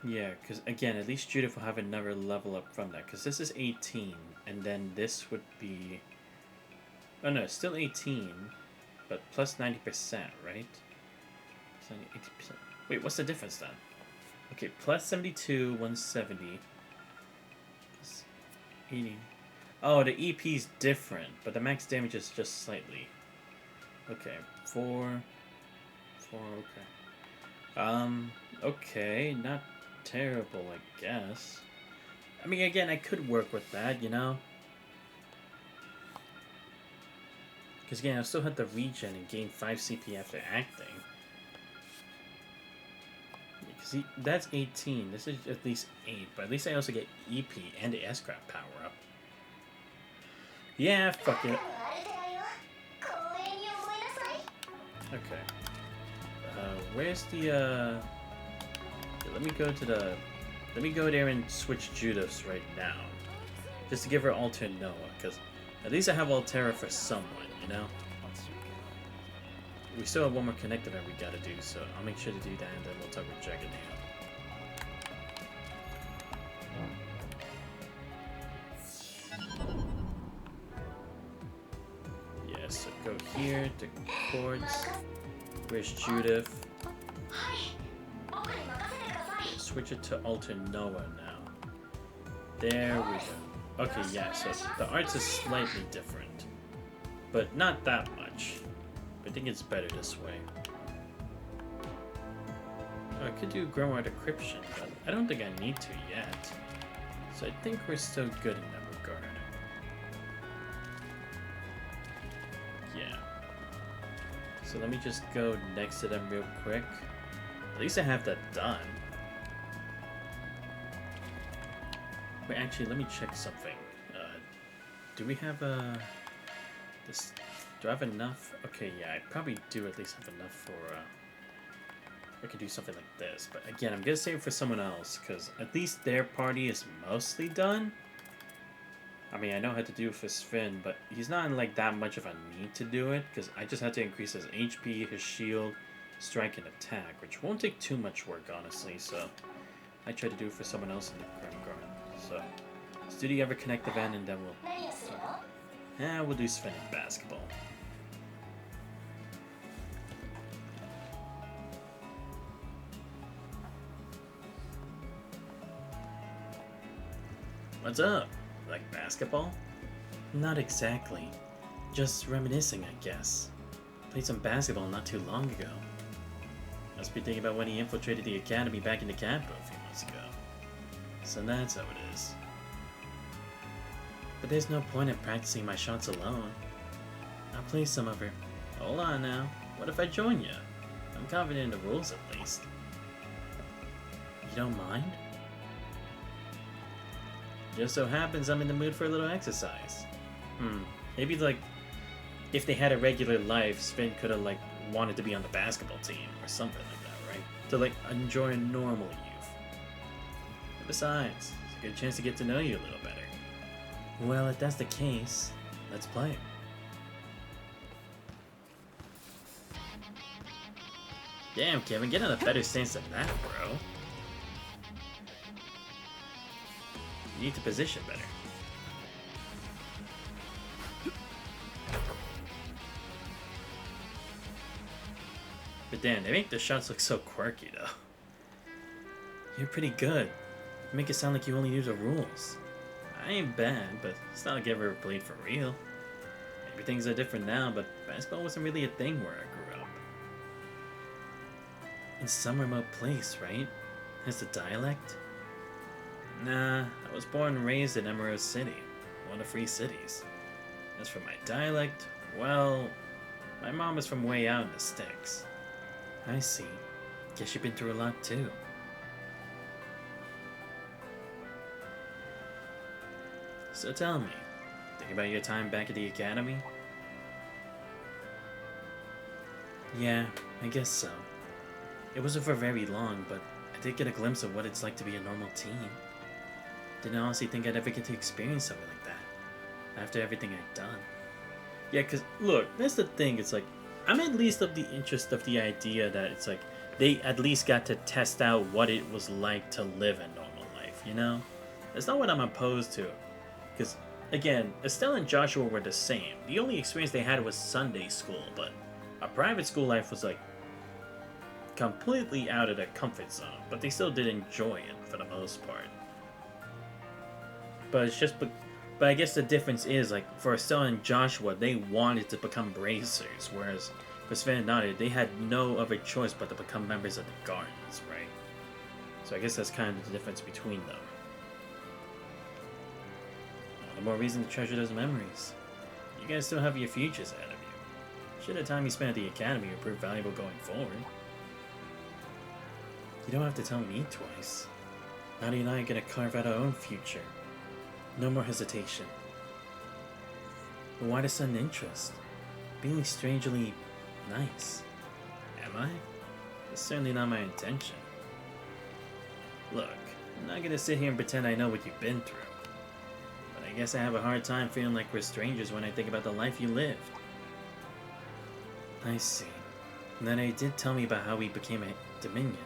Yeah, because again, at least Judith will have another level up from that. Because this is 18, and then this would be... Oh no, it's still 18, but plus 90%, right? 80%. Wait, what's the difference then? Okay, plus 72, 170. Plus 80. Oh, the EP's different, but the max damage is just slightly. Okay, 4, okay. Okay, not terrible, I guess. I mean, again, I could work with that, you know? Because again, I still had the regen and gain 5 CP after acting. Because that's 18. This is at least 8. But at least I also get EP and the S-Craft power up. Yeah, fuck it. Okay. Where's the, let me go to the... Let me go there and switch Judas right now. Just to give her Alter Noah, because at least I have Altera for someone, you know? We still have one more connect event we gotta do, so I'll make sure to do that, and then we'll talk with Jaganeo. Yeah, so go here to Chords. Where's Judith? Switch it to Alter Noah now. There we go. Okay, yeah, so the arts is slightly different. But not that much. I think it's better this way. Oh, I could do Grimoire Decryption, but I don't think I need to yet. So I think we're still good in that regard. Yeah. So let me just go next to them real quick. At least I have that done. Wait, actually, let me check something. Do we have this? Do I have enough? Okay, yeah, I probably do at least have enough for. I could do something like this, but again, I'm gonna save it for someone else because at least their party is mostly done. I mean, I know how to do it for Sven, but he's not in like that much of a need to do it because I just had to increase his HP, his shield, strike, and attack, which won't take too much work, honestly. So I try to do it for someone else in the Grim Guard. So, let's do the Ever Connect event and then we'll do Sven in basketball. What's up? Like basketball? Not exactly. Just reminiscing, I guess. Played some basketball not too long ago. Must be thinking about when he infiltrated the academy back in the capital a few months ago. So that's how it is. But there's no point in practicing my shots alone. I'll play some of her. Hold on now. What if I join you? I'm confident in the rules at least. You don't mind? Just so happens I'm in the mood for a little exercise. Maybe like, if they had a regular life, Sven could have like wanted to be on the basketball team or something like that, right? To like enjoy a normal youth. Besides, it's a good chance to get to know you a little better. Well, if that's the case, let's play. Damn, Kevin, get in a better stance than that, bro. You need to position better. But damn, they make the shots look so quirky, though. You're pretty good. You make it sound like you only knew the rules. I ain't bad, but it's not like I ever played for real. Maybe things are different now, but basketball wasn't really a thing where I grew up. In some remote place, right? Has the dialect? Nah, I was born and raised in Emerald City, one of 3 cities. As for my dialect, well, my mom is from way out in the sticks. I see. Guess you've been through a lot too. So tell me, think about your time back at the academy? Yeah, I guess so. It wasn't for very long, but I did get a glimpse of what it's like to be a normal teen. Didn't honestly think I'd ever get to experience something like that, after everything I'd done. Yeah, cause look, that's the thing, it's like, I'm at least of the interest of the idea that it's like, they at least got to test out what it was like to live a normal life, you know? That's not what I'm opposed to. Because, again, Estelle and Joshua were the same. The only experience they had was Sunday school, but a private school life was, like, completely out of their comfort zone. But they still did enjoy it, for the most part. But it's just... But I guess the difference is, like, for Estelle and Joshua, they wanted to become bracers, whereas for Sven and Nadia, they had no other choice but to become members of the Gardens, right? So I guess that's kind of the difference between them. all the more reason to treasure those memories. You guys still have your futures ahead of you. Should the time you spend at the academy will prove valuable going forward. You don't have to tell me twice. Nadia and I are gonna carve out our own future. No more hesitation. But why the sudden interest? Being strangely nice. Am I? It's certainly not my intention. Look, I'm not gonna sit here and pretend I know what you've been through. But I guess I have a hard time feeling like we're strangers when I think about the life you lived. I see. And then he did tell me about how we became a Dominion.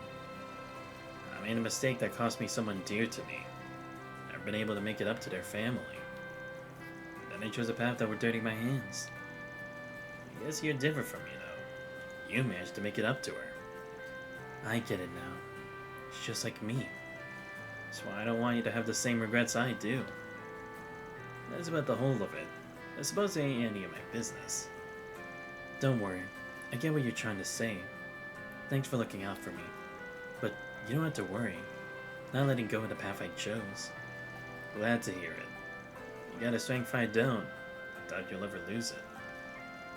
I made a mistake that cost me someone dear to me. Never been able to make it up to their family. Then I chose a path that were dirty my hands. I guess you're different from me, though. You managed to make it up to her. I get it now. She's just like me. That's why I don't want you to have the same regrets I do. That's about the whole of it. I suppose it ain't any of my business. Don't worry. I get what you're trying to say. Thanks for looking out for me. But you don't have to worry. Not letting go of the path I chose. Glad to hear it. You got a strength I don't. Doubt you'll ever lose it.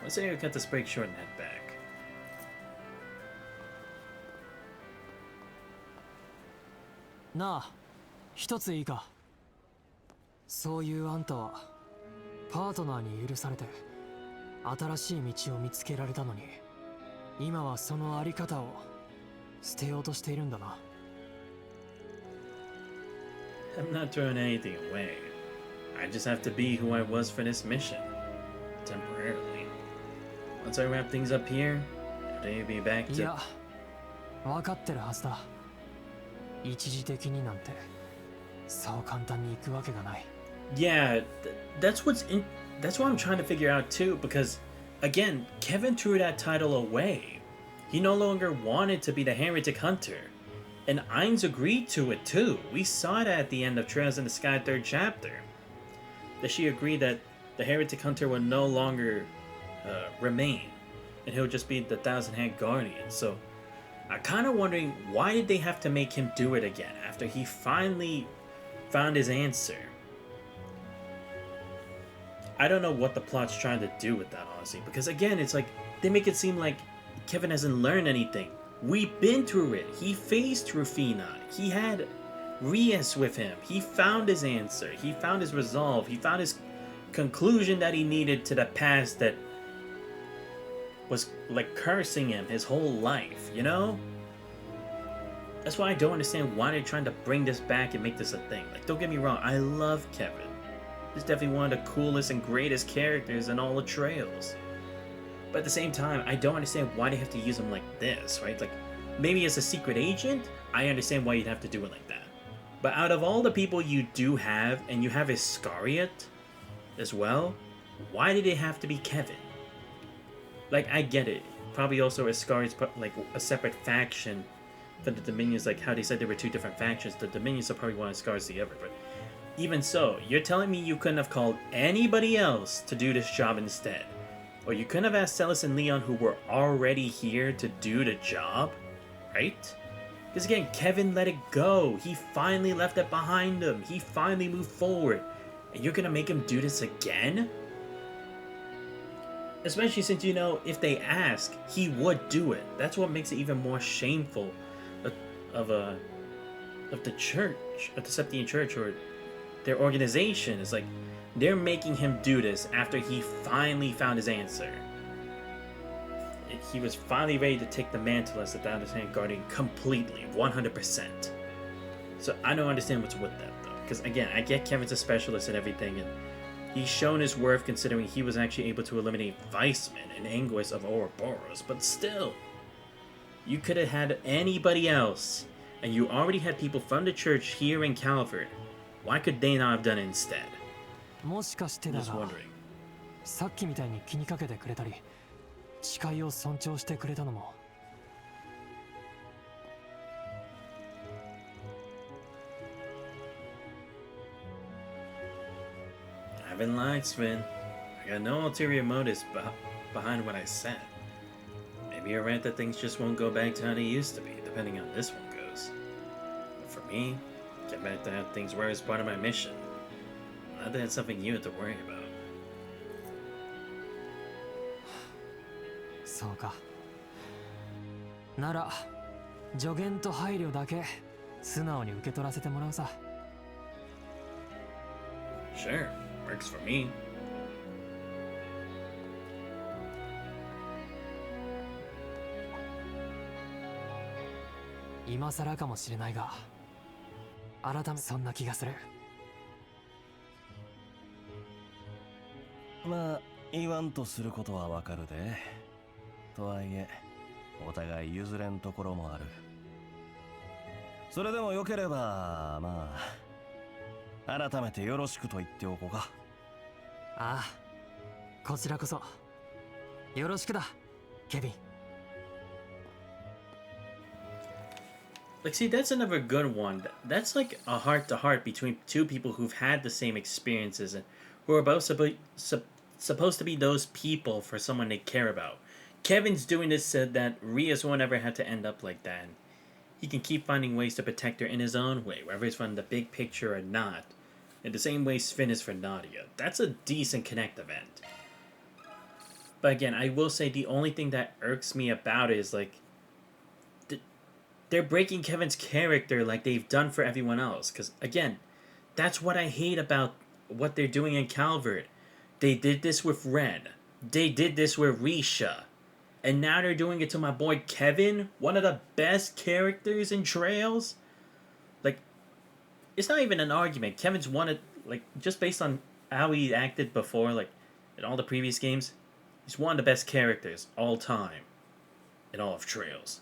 Let's say you cut this break short and head back. なあ、一ついいか。そういうあんたはパートナーに許されて新しい道を見つけられたのに、今はそのあり方を捨てようとしているんだな。I'm not throwing anything away. I just have to be who I was for this mission. Temporarily. Once I wrap things up here, I'll be back to... いや、分かってるはずだ。一時的になんてそう簡単にいくわけがない。Yeah, that's what I'm trying to figure out too, because again, Kevin threw that title away. He no longer wanted to be the heretic hunter. And Ainz agreed to it too. We saw it at the end of Trails in the Sky 3rd chapter. That she agreed that the heretic hunter would no longer remain. And he'll just be the Thousand-Hand Guardian. So I'm kind of wondering, why did they have to make him do it again after he finally found his answer? I don't know what the plot's trying to do with that, honestly. Because again, it's like, they make it seem like Kevin hasn't learned anything. We've been through it. He faced Rufina. He had Rias with him. He found his answer. He found his resolve. He found his conclusion that he needed to the past that was like cursing him his whole life, you know? That's why I don't understand why they're trying to bring this back and make this a thing. Like, don't get me wrong, I love Kevin. He's definitely one of the coolest and greatest characters in all the Trails. But at the same time, I don't understand why they have to use him like this, right? Like, maybe as a secret agent, I understand why you'd have to do it like that. But out of all the people you do have, and you have Iscariot as well, why did it have to be Kevin? Like, I get it. Probably also Iscariot's like a separate faction for the Dominions, like how they said there were two different factions. The Dominions are probably one of Iscariot's the other, but even so, you're telling me you couldn't have called anybody else to do this job instead? Or you couldn't have asked Celis and Leon, who were already here, to do the job? Right? Because again, Kevin let it go. He finally left it behind him. He finally moved forward. And you're gonna make him do this again? Especially since, you know, if they ask, he would do it. That's what makes it even more shameful of the church, of the Septian Church, or their organization. It's like, they're making him do this after he finally found his answer. He was finally ready to take the mantle as the Thousand-Hand Guardian completely, 100%. So I don't understand what's with that, though. Because again, I get Kevin's a specialist and everything, and he's shown his worth considering he was actually able to eliminate Weissman and Anguis of Ouroboros, but still, you could have had anybody else, and you already had people from the church here in Calvert. Why could they not have done it instead? もしかしてだが、さっきみたいに気にかけてくれたり、誓いを尊重してくれたのも。I haven't lied, Sven. I got no ulterior motives behind what I said. Maybe you're right that things just won't go back to how they used to be, depending on how this one goes. But for me, get back to how things were as part of my mission. glad that's something you have to worry about. そうか。なら助言と配慮だけ素直に受け取らせてもらうさ。Sure, works for me. 今更かもしれないが、改めそんな気がする。まあ言わんとすることはわかるで。とはいえお互い譲れんところもある。それでもよければまあ改めてよろしくと言っておこうか。ああ、こちらこそよろしくだ、ケビン。Like, see, that's another good one. That's like a heart-to-heart between two people who've had the same experiences and who are both supposed to be those people for someone they care about. Kevin's doing this so that Rias won't ever have to end up like that. And he can keep finding ways to protect her in his own way, whether it's from the big picture or not. In the same way Sven is for Nadia. That's a decent connect event. But again, I will say the only thing that irks me about it is, like, they're breaking Kevin's character like they've done for everyone else. Because, again, that's what I hate about what they're doing in Calvert. They did this with Ren. They did this with Risha. And now they're doing it to my boy Kevin, one of the best characters in Trails. Like, it's not even an argument. Kevin's one of, like, just based on how he acted before, like, in all the previous games, he's one of the best characters all time in all of Trails.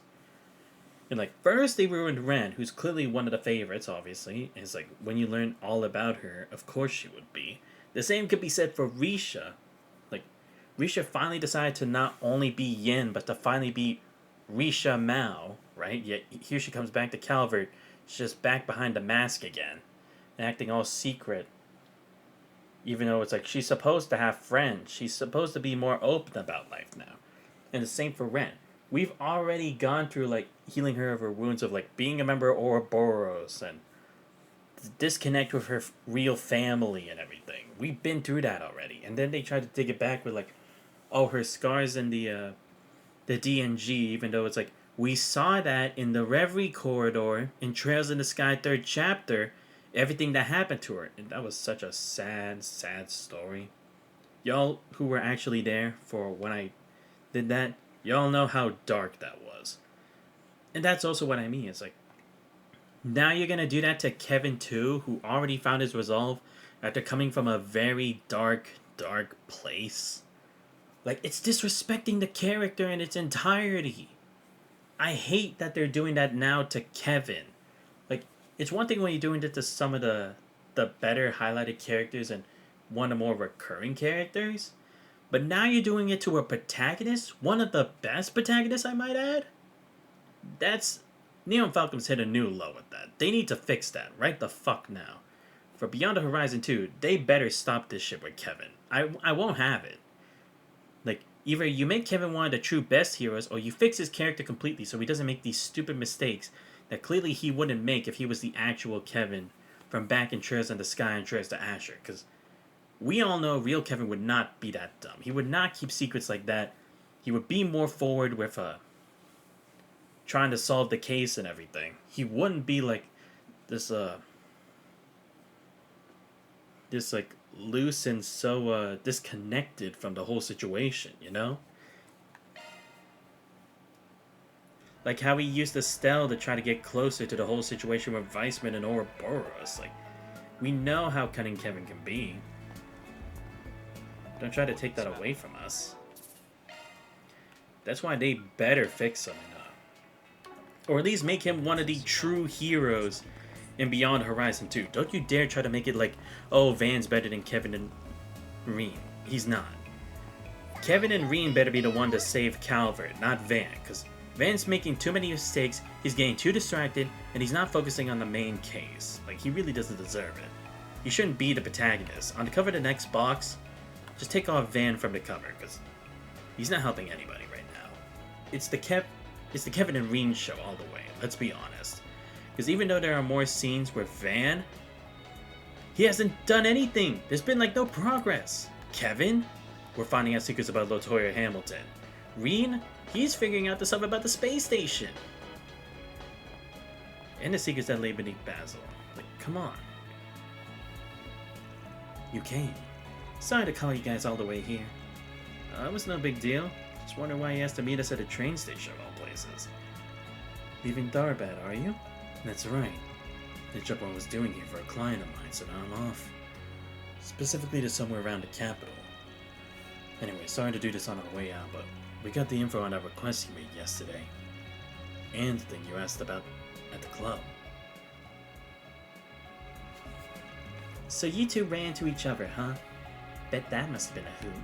And, like, first they ruined Ren, who's clearly one of the favorites, obviously. And it's like, when you learn all about her, of course she would be. The same could be said for Risha. Like, Risha finally decided to not only be Yin, but to finally be Risha Mao, right? Yet here she comes back to Calvert. She's just back behind the mask again, acting all secret. Even though it's like, she's supposed to have friends. She's supposed to be more open about life now. And the same for Ren. We've already gone through, like, healing her of her wounds of, like, being a member of Ouroboros and disconnect with her real family and everything. We've been through that already. And then they tried to dig it back with, like, oh, her scars in the DNG, even though it's like, we saw that in the Reverie Corridor in Trails in the Sky 3rd chapter, everything that happened to her. And that was such a sad, sad story. Y'all who were actually there for when I did that, y'all know how dark that was. And that's also what I mean. It's like, now you're going to do that to Kevin too, who already found his resolve after coming from a very dark, dark place. Like, it's disrespecting the character in its entirety. I hate that they're doing that now to Kevin. Like, it's one thing when you're doing it to some of the better highlighted characters and one of the more recurring characters. But now you're doing it to a protagonist, one of the best protagonists, I might add. That's... Neon Falcon's hit a new low with that. They need to fix that right the fuck now. For Beyond the Horizon 2, they better stop this shit with Kevin. I won't have it. Like, either you make Kevin one of the true best heroes, or you fix his character completely so he doesn't make these stupid mistakes that clearly he wouldn't make if he was the actual Kevin from back in Trails in the Sky and Trails to Asher. Because we all know real Kevin would not be that dumb. He would not keep secrets like that. He would be more forward with trying to solve the case and everything. He wouldn't be like this like loose and so disconnected from the whole situation, you know? Like how he used Estelle to try to get closer to the whole situation with Weissman and Ouroboros. Like, we know how cunning Kevin can be. Don't try to take that away from us. That's why they better fix him. Or at least make him one of the true heroes in Beyond Horizon 2. Don't you dare try to make it like, oh, Van's better than Kevin and Rean. He's not. Kevin and Rean better be the one to save Calvert, not Van. Because Van's making too many mistakes, he's getting too distracted, and he's not focusing on the main case. Like, he really doesn't deserve it. He shouldn't be the protagonist. On the cover of the next box, just take off Van from the cover, because he's not helping anybody right now. It's the Kevin and Rean show all the way, let's be honest. Because even though there are more scenes with Van, He hasn't done anything. There's been like no progress. Kevin? We're finding out secrets about Latoya Hamilton. Reen? He's figuring out the stuff about the space station. And the secrets that lay beneath Basil. Like, come on. You came. Sorry to call you guys all the way here. It was no big deal. Just wondering why you asked to meet us at a train station of all places. Leaving Darbad, are you? That's right. The job I was doing here for a client of mine, so now I'm off. Specifically to somewhere around the capital. Anyway, sorry to do this on our way out, but we got the info on that request you made yesterday. And the thing you asked about at the club. So you two ran into each other, huh? Bet that must have been a hoot.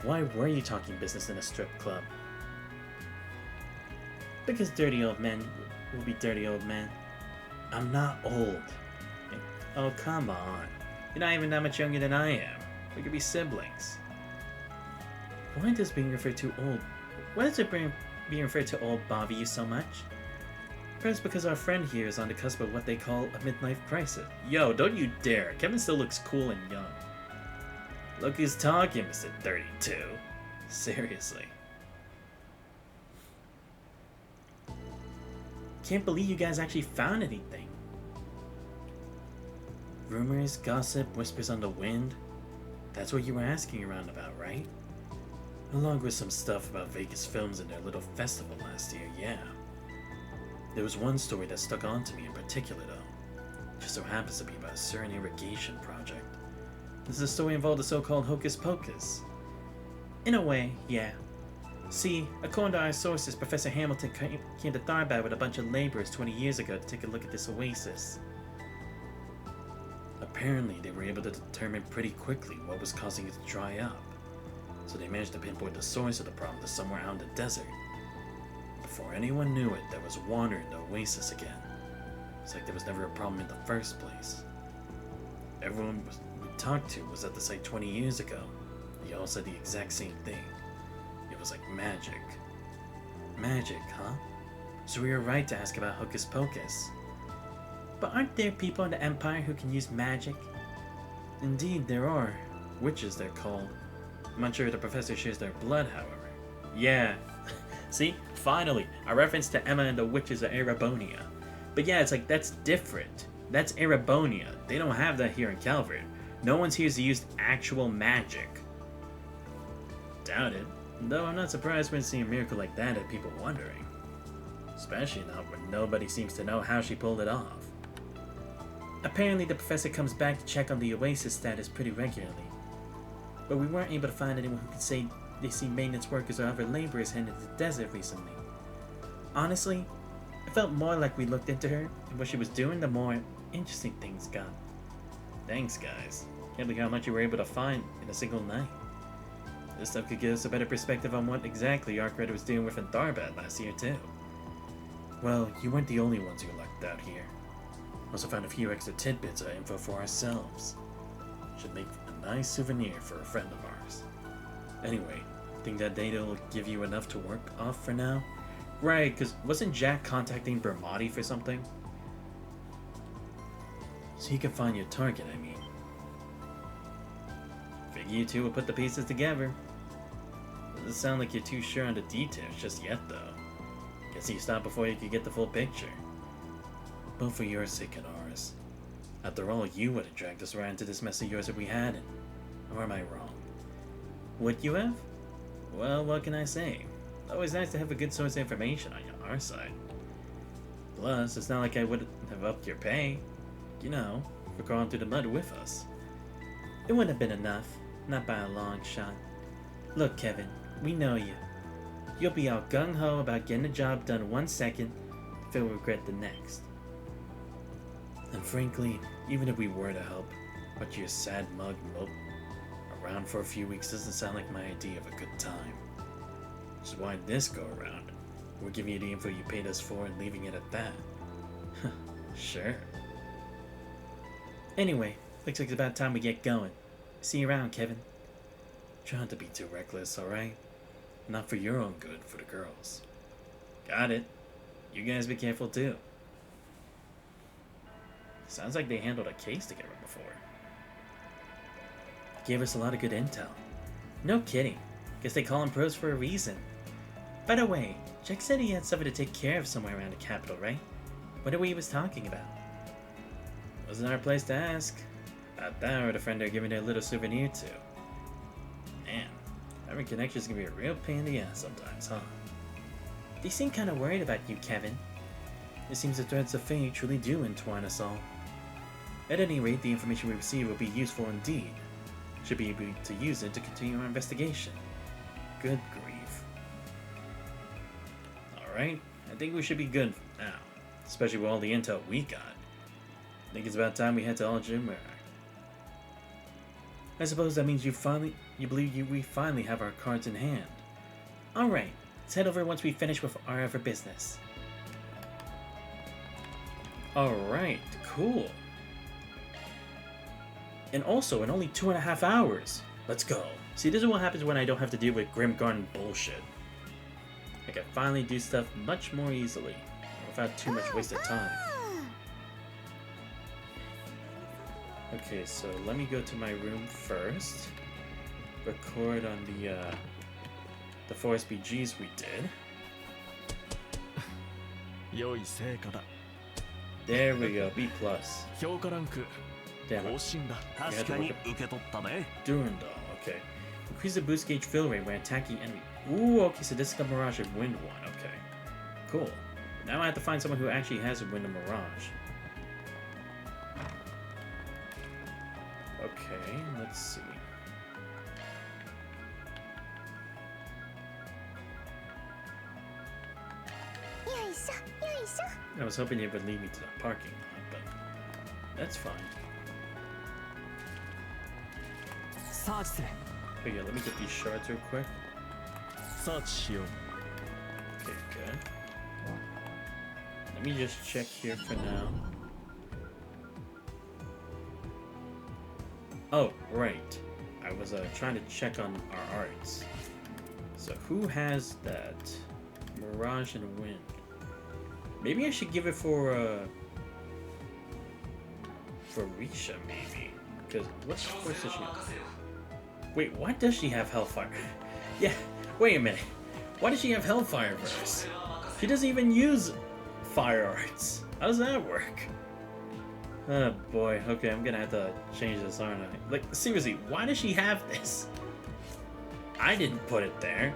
Why were you talking business in a strip club? Because dirty old men will be dirty old men. I'm not old. Oh, come on. You're not even that much younger than I am. We could be siblings. Why does being referred to old... Why does being referred to old bother you so much? Perhaps because our friend here is on the cusp of what they call a midlife crisis. Yo, don't you dare. Kevin still looks cool and young. Look who's talking, Mr. 32. Seriously. Can't believe you guys actually found anything. Rumors, gossip, whispers on the wind. That's what you were asking around about, right? Along with some stuff about Vegas Films and their little festival last year, yeah. There was one story that stuck on to me in particular, though. Just so happens to be about a certain irrigation project. This is a story involved a so-called hocus pocus. In a way, yeah. See, according to our sources, Professor Hamilton came to Tharbad with a bunch of laborers 20 years ago to take a look at this oasis. Apparently, they were able to determine pretty quickly what was causing it to dry up. So they managed to pinpoint the source of the problem to somewhere out in the desert. Before anyone knew it, there was water in the oasis again. It's like there was never a problem in the first place. Everyone we talked to was at the site 20 years ago. They all said the exact same thing. It was like magic. Magic, huh? So we were right to ask about hocus pocus. But aren't there people in the Empire who can use magic? Indeed, there are. Witches, they're called. I'm not sure if the professor shares their blood, however. Yeah. See? Finally, a reference to Emma and the Witches of Erebonia. But yeah, it's like, that's different. That's Erebonia. They don't have that here in Calvert. No one's here to use actual magic. Doubt it. Though I'm not surprised when seeing a miracle like that and people wondering. Especially not when nobody seems to know how she pulled it off. Apparently the professor comes back to check on the Oasis status pretty regularly. But we weren't able to find anyone who could say they see maintenance workers or other laborers heading to the desert recently. Honestly, it felt more like we looked into her and what she was doing, the more interesting things got. Thanks, guys. Can't believe how much you were able to find in a single night. This stuff could give us a better perspective on what exactly Arkwright was doing within Tharbad last year, too. Well, you weren't the only ones who lucked out here. Also found a few extra tidbits of info for ourselves. Should make a nice souvenir for a friend of ours. Anyway, think that data will give you enough to work off for now? Right, because wasn't Jack contacting Bermati for something? So you can find your target, I mean. Figure you two will put the pieces together. Doesn't sound like you're too sure on the details just yet, though. Guess you stopped before you could get the full picture. Both for your sake and ours. After all, you would have dragged us right into this mess of yours if we hadn't. Or am I wrong? Would you have? Well, what can I say? Always nice to have a good source of information on our side. Plus, it's not like I would have upped your pay. You know, for crawling through the mud with us. It wouldn't have been enough. Not by a long shot. Look, Kevin, we know you. You'll be all gung-ho about getting the job done 1 second, to feel regret the next. And frankly, even if we were to help, but your sad mug mope around for a few weeks doesn't sound like my idea of a good time. Which is why this go around, we're giving you the info you paid us for and leaving it at that. Sure. Anyway, looks like it's about time we get going. See you around, Kevin. Try not to be too reckless, alright? Not for your own good, for the girls. Got it. You guys be careful too. Sounds like they handled a case together before. Gave us a lot of good intel. No kidding. Guess they call him pros for a reason. By the way, Jack said he had something to take care of somewhere around the capital, right? Wonder what he was talking about. Wasn't our place to ask. About that or the friend they're giving their little souvenir to. Man, having connections can be a real pain in the ass sometimes, huh? They seem kind of worried about you, Kevin. It seems the threads of fate truly do entwine us all. At any rate, the information we receive will be useful indeed. Should be able to use it to continue our investigation. Good grief. Alright, I think we should be good now. Especially with all the intel we got. I think it's about time we head to Algebra. I suppose that means we finally have our cards in hand. Alright, let's head over once we finish with our other business. Alright, cool. And also, in only 2.5 hours. Let's go. See, this is what happens when I don't have to deal with Grim Garden bullshit. I can finally do stuff much more easily, without too much wasted time. Okay, so let me go to my room first. Record on the 4 SPGs we did. There we go, B+. Damn it. Durandal, okay. Increase the boost gauge fill rate when attacking enemy. Ooh, okay, so this is the Mirage of Wind one, okay. Cool. Now I have to find someone who actually has a Wind and Mirage. Okay, let's see. I was hoping it would lead me to the parking lot, but that's fine. Oh yeah, let me get these shards real quick. Okay, good. Let me just check here for now. Oh, right. I was trying to check on our arts. So who has that? Mirage and Wind. Maybe I should give it for Risha, maybe. Because what course does she have? Wait, why does she have Hellfire? Yeah, wait a minute. Why does she have Hellfire verse? She doesn't even use fire arts. How does that work? Oh boy, okay, I'm gonna have to change this, aren't I? Like, seriously, why does she have this? I didn't put it there.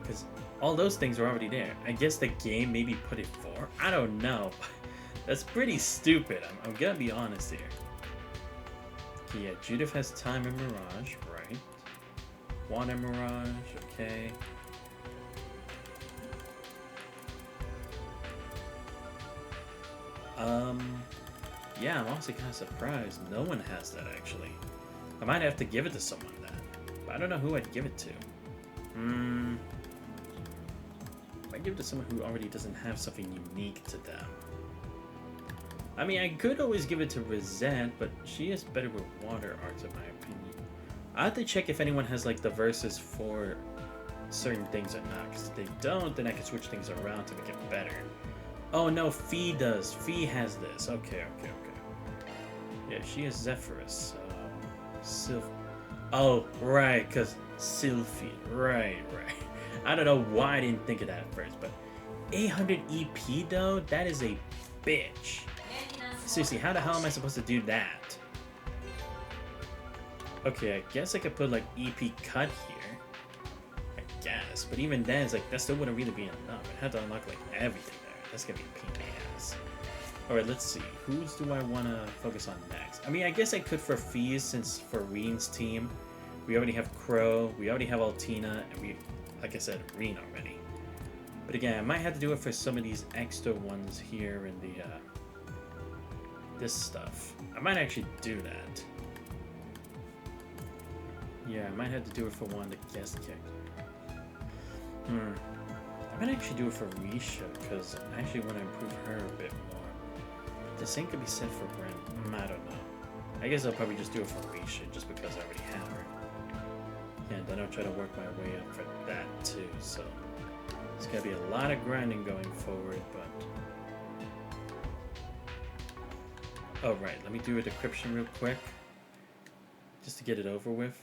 Because all those things were already there. I guess the game maybe put it for? I don't know. That's pretty stupid, I'm gonna be honest here. Okay, yeah, Judith has Time and Mirage, right. Water Mirage, okay. Yeah, I'm honestly kind of surprised no one has that, actually. I might have to give it to someone then. But I don't know who I'd give it to. I'd give it to someone who already doesn't have something unique to them. I mean, I could always give it to Rosette, but she is better with water arts, in my opinion. I have to check if anyone has, like, the verses for certain things or not. Because if they don't, then I can switch things around to make it better. Oh, no, Fee does. Fee has this. Okay. Yeah, she is Zephyrus. Oh, right, because Sylphie. Right. I don't know why I didn't think of that at first, but 800 EP, though? That is a bitch. Seriously, how the hell am I supposed to do that? Okay, I guess I could put, like, EP cut here. I guess, but even then, it's like, that still wouldn't really be enough. I had to unlock, like, everything there. That's gonna be a pain in the ass. Alright, let's see. Whose do I want to focus on next? I mean, I guess I could for Fees, since for Reen's team, we already have Crow, we already have Altina, and we, like I said, Reen already. But again, I might have to do it for some of these extra ones here in the, this stuff. I might actually do that. Yeah, I might have to do it for one of the guest characters. I might actually do it for Risha, because I actually want to improve her a bit more. The same could be said for Ren. I don't know. I guess I'll probably just do it for Risha, just because I already have her. And then I'll try to work my way up for that too, so... It's gonna be a lot of grinding going forward, but... Oh, right. Let me do a decryption real quick. Just to get it over with.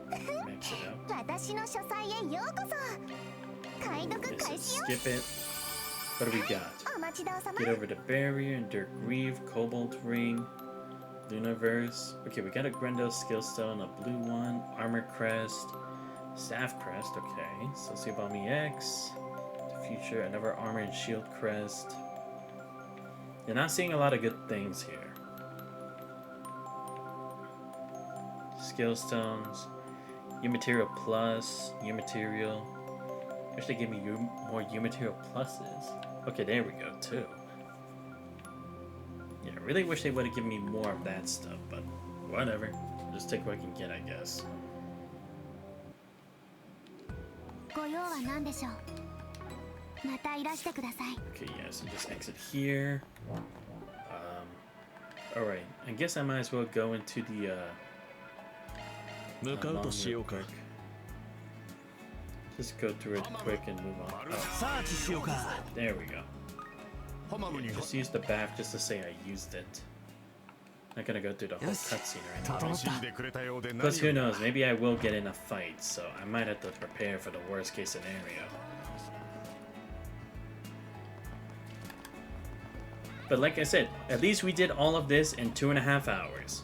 Max it out. Okay, so skip it. What do we got? Get over the barrier, Endur Grieve, Cobalt Ring, Lunaverse. Okay, we got a Grendel Skill Stone, a blue one, Armor Crest, Staff Crest, okay. Sociobalmy X, the future, another Armor and Shield Crest. You're not seeing a lot of good things here. Skill Stones, U-Material Plus, U-Material. Wish they gave me more U-Material Pluses. Okay, there we go, too. Yeah, I really wish they would have given me more of that stuff, but whatever. I'll just take what I can get, I guess. Okay, yeah, so just exit here. Alright, I guess I might as well go into the, real quick. Just go through it quick and move on. Oh. There we go. Yeah, just use the bath just to say I used it. Not gonna go through the whole cutscene or anything. Plus, who knows? Maybe I will get in a fight, so I might have to prepare for the worst case scenario. But like I said, at least we did all of this in 2.5 hours.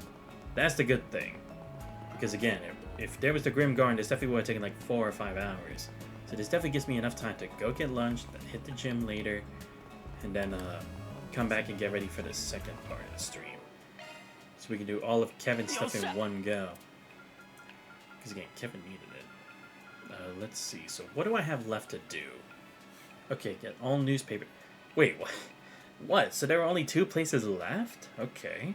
That's the good thing. Because again, if there was the Grim Garden, this definitely would have taken like 4 or 5 hours. So this definitely gives me enough time to go get lunch, then hit the gym later, and then come back and get ready for the second part of the stream. So we can do all of Kevin's stuff in one go. Because again, Kevin needed it. Let's see, so what do I have left to do? Okay, get all newspaper. Wait, what? What? So there are only 2 places left? Okay.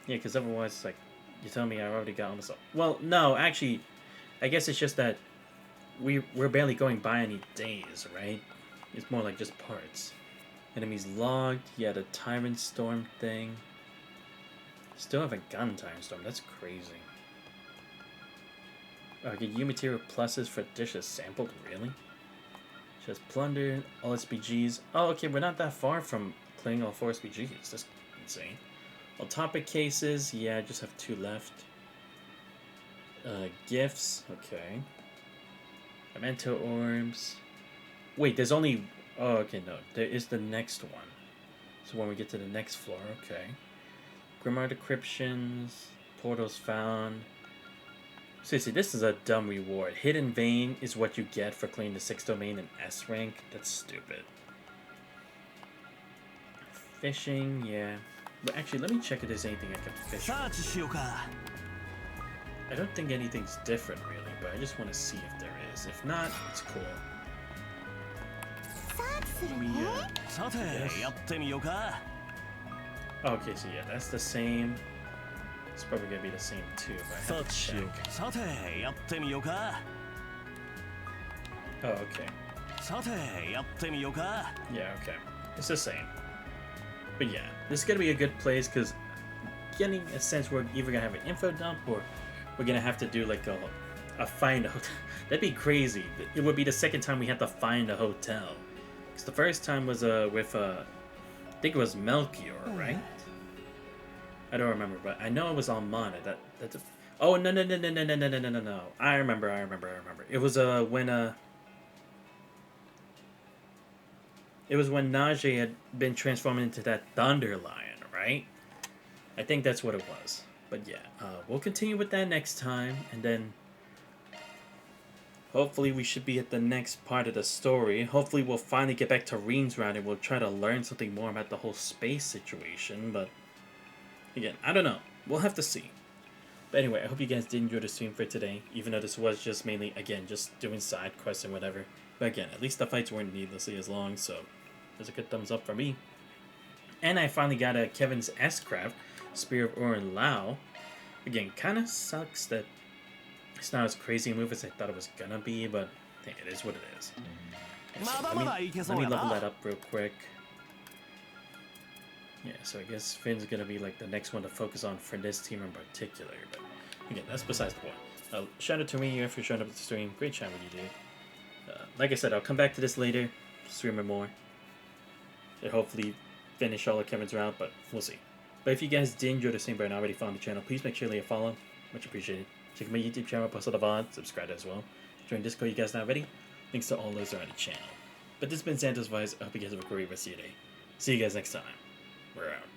Yeah, because otherwise it's like, you tell me I already got almost all. Well, no, actually, I guess it's just that we're barely going by any days, right? It's more like just parts. Enemies logged. Yeah, the Tyrant Storm thing. Still haven't gotten Tyrant Storm. That's crazy. Get U-Material Pluses for dishes sampled. Really? Just plunder, all SPGs. Oh, okay, we're not that far from clearing all 4 SPGs. That's insane. All topic cases, yeah, I just have 2 left. Gifts, okay. Memento orbs. Wait, there's only... Oh, okay, no. There is the next one. So when we get to the next floor, okay. Grimoire decryptions. Portals found. Seriously, this is a dumb reward. Hidden Vein is what you get for clearing the 6th domain in S rank. That's stupid. Fishing, yeah. But actually, let me check if there's anything I can fish for. I don't think anything's different, really, but I just want to see if there is. If not, it's cool. Let me, oh, okay, so yeah, that's the same. It's probably going to be the same, too, but I have to check. Oh, okay. Yeah, okay. It's the same. But yeah, this is going to be a good place because getting a sense we're either going to have an info dump or we're going to have to do like a find a hotel. That'd be crazy. It would be the second time we had to find a hotel. Because the first time was with, I think it was Melchior, right? I don't remember, but I know it was Almana. That's a... Oh, no. I remember. It was when it was when Najee had been transformed into that Thunder Lion, right? I think that's what it was. But yeah, we'll continue with that next time, and then hopefully we should be at the next part of the story. Hopefully we'll finally get back to Reen's round and we'll try to learn something more about the whole space situation, but again, I don't know. We'll have to see. But anyway, I hope you guys did enjoy the stream for today, even though this was just mainly, again, just doing side quests and whatever. But again, at least the fights weren't needlessly as long, so there's a good thumbs up for me. And I finally got a Kevin's S-Craft, Spear of Orin Lao. Again, kind of sucks that it's not as crazy a move as I thought it was gonna be, but hey, it is what it is. So let me level that up real quick. Yeah, so I guess Finn's gonna be like the next one to focus on for this team in particular, but again, that's besides the point. Shout out to me for showing up at the stream. Great chat with you, dude. Like I said, I'll come back to this later, stream it more. to hopefully finish all of Kevin's route, but we'll see. But if you guys did enjoy the stream but are not already following the channel, please make sure to leave a follow. Much appreciated. Check out my YouTube channel, post all the VOD, subscribe as well. Join Discord, you guys not ready? Links to all those are on the channel. But this has been Santos Vice. I hope you guys have a great rest of your day. See you guys next time. We're out.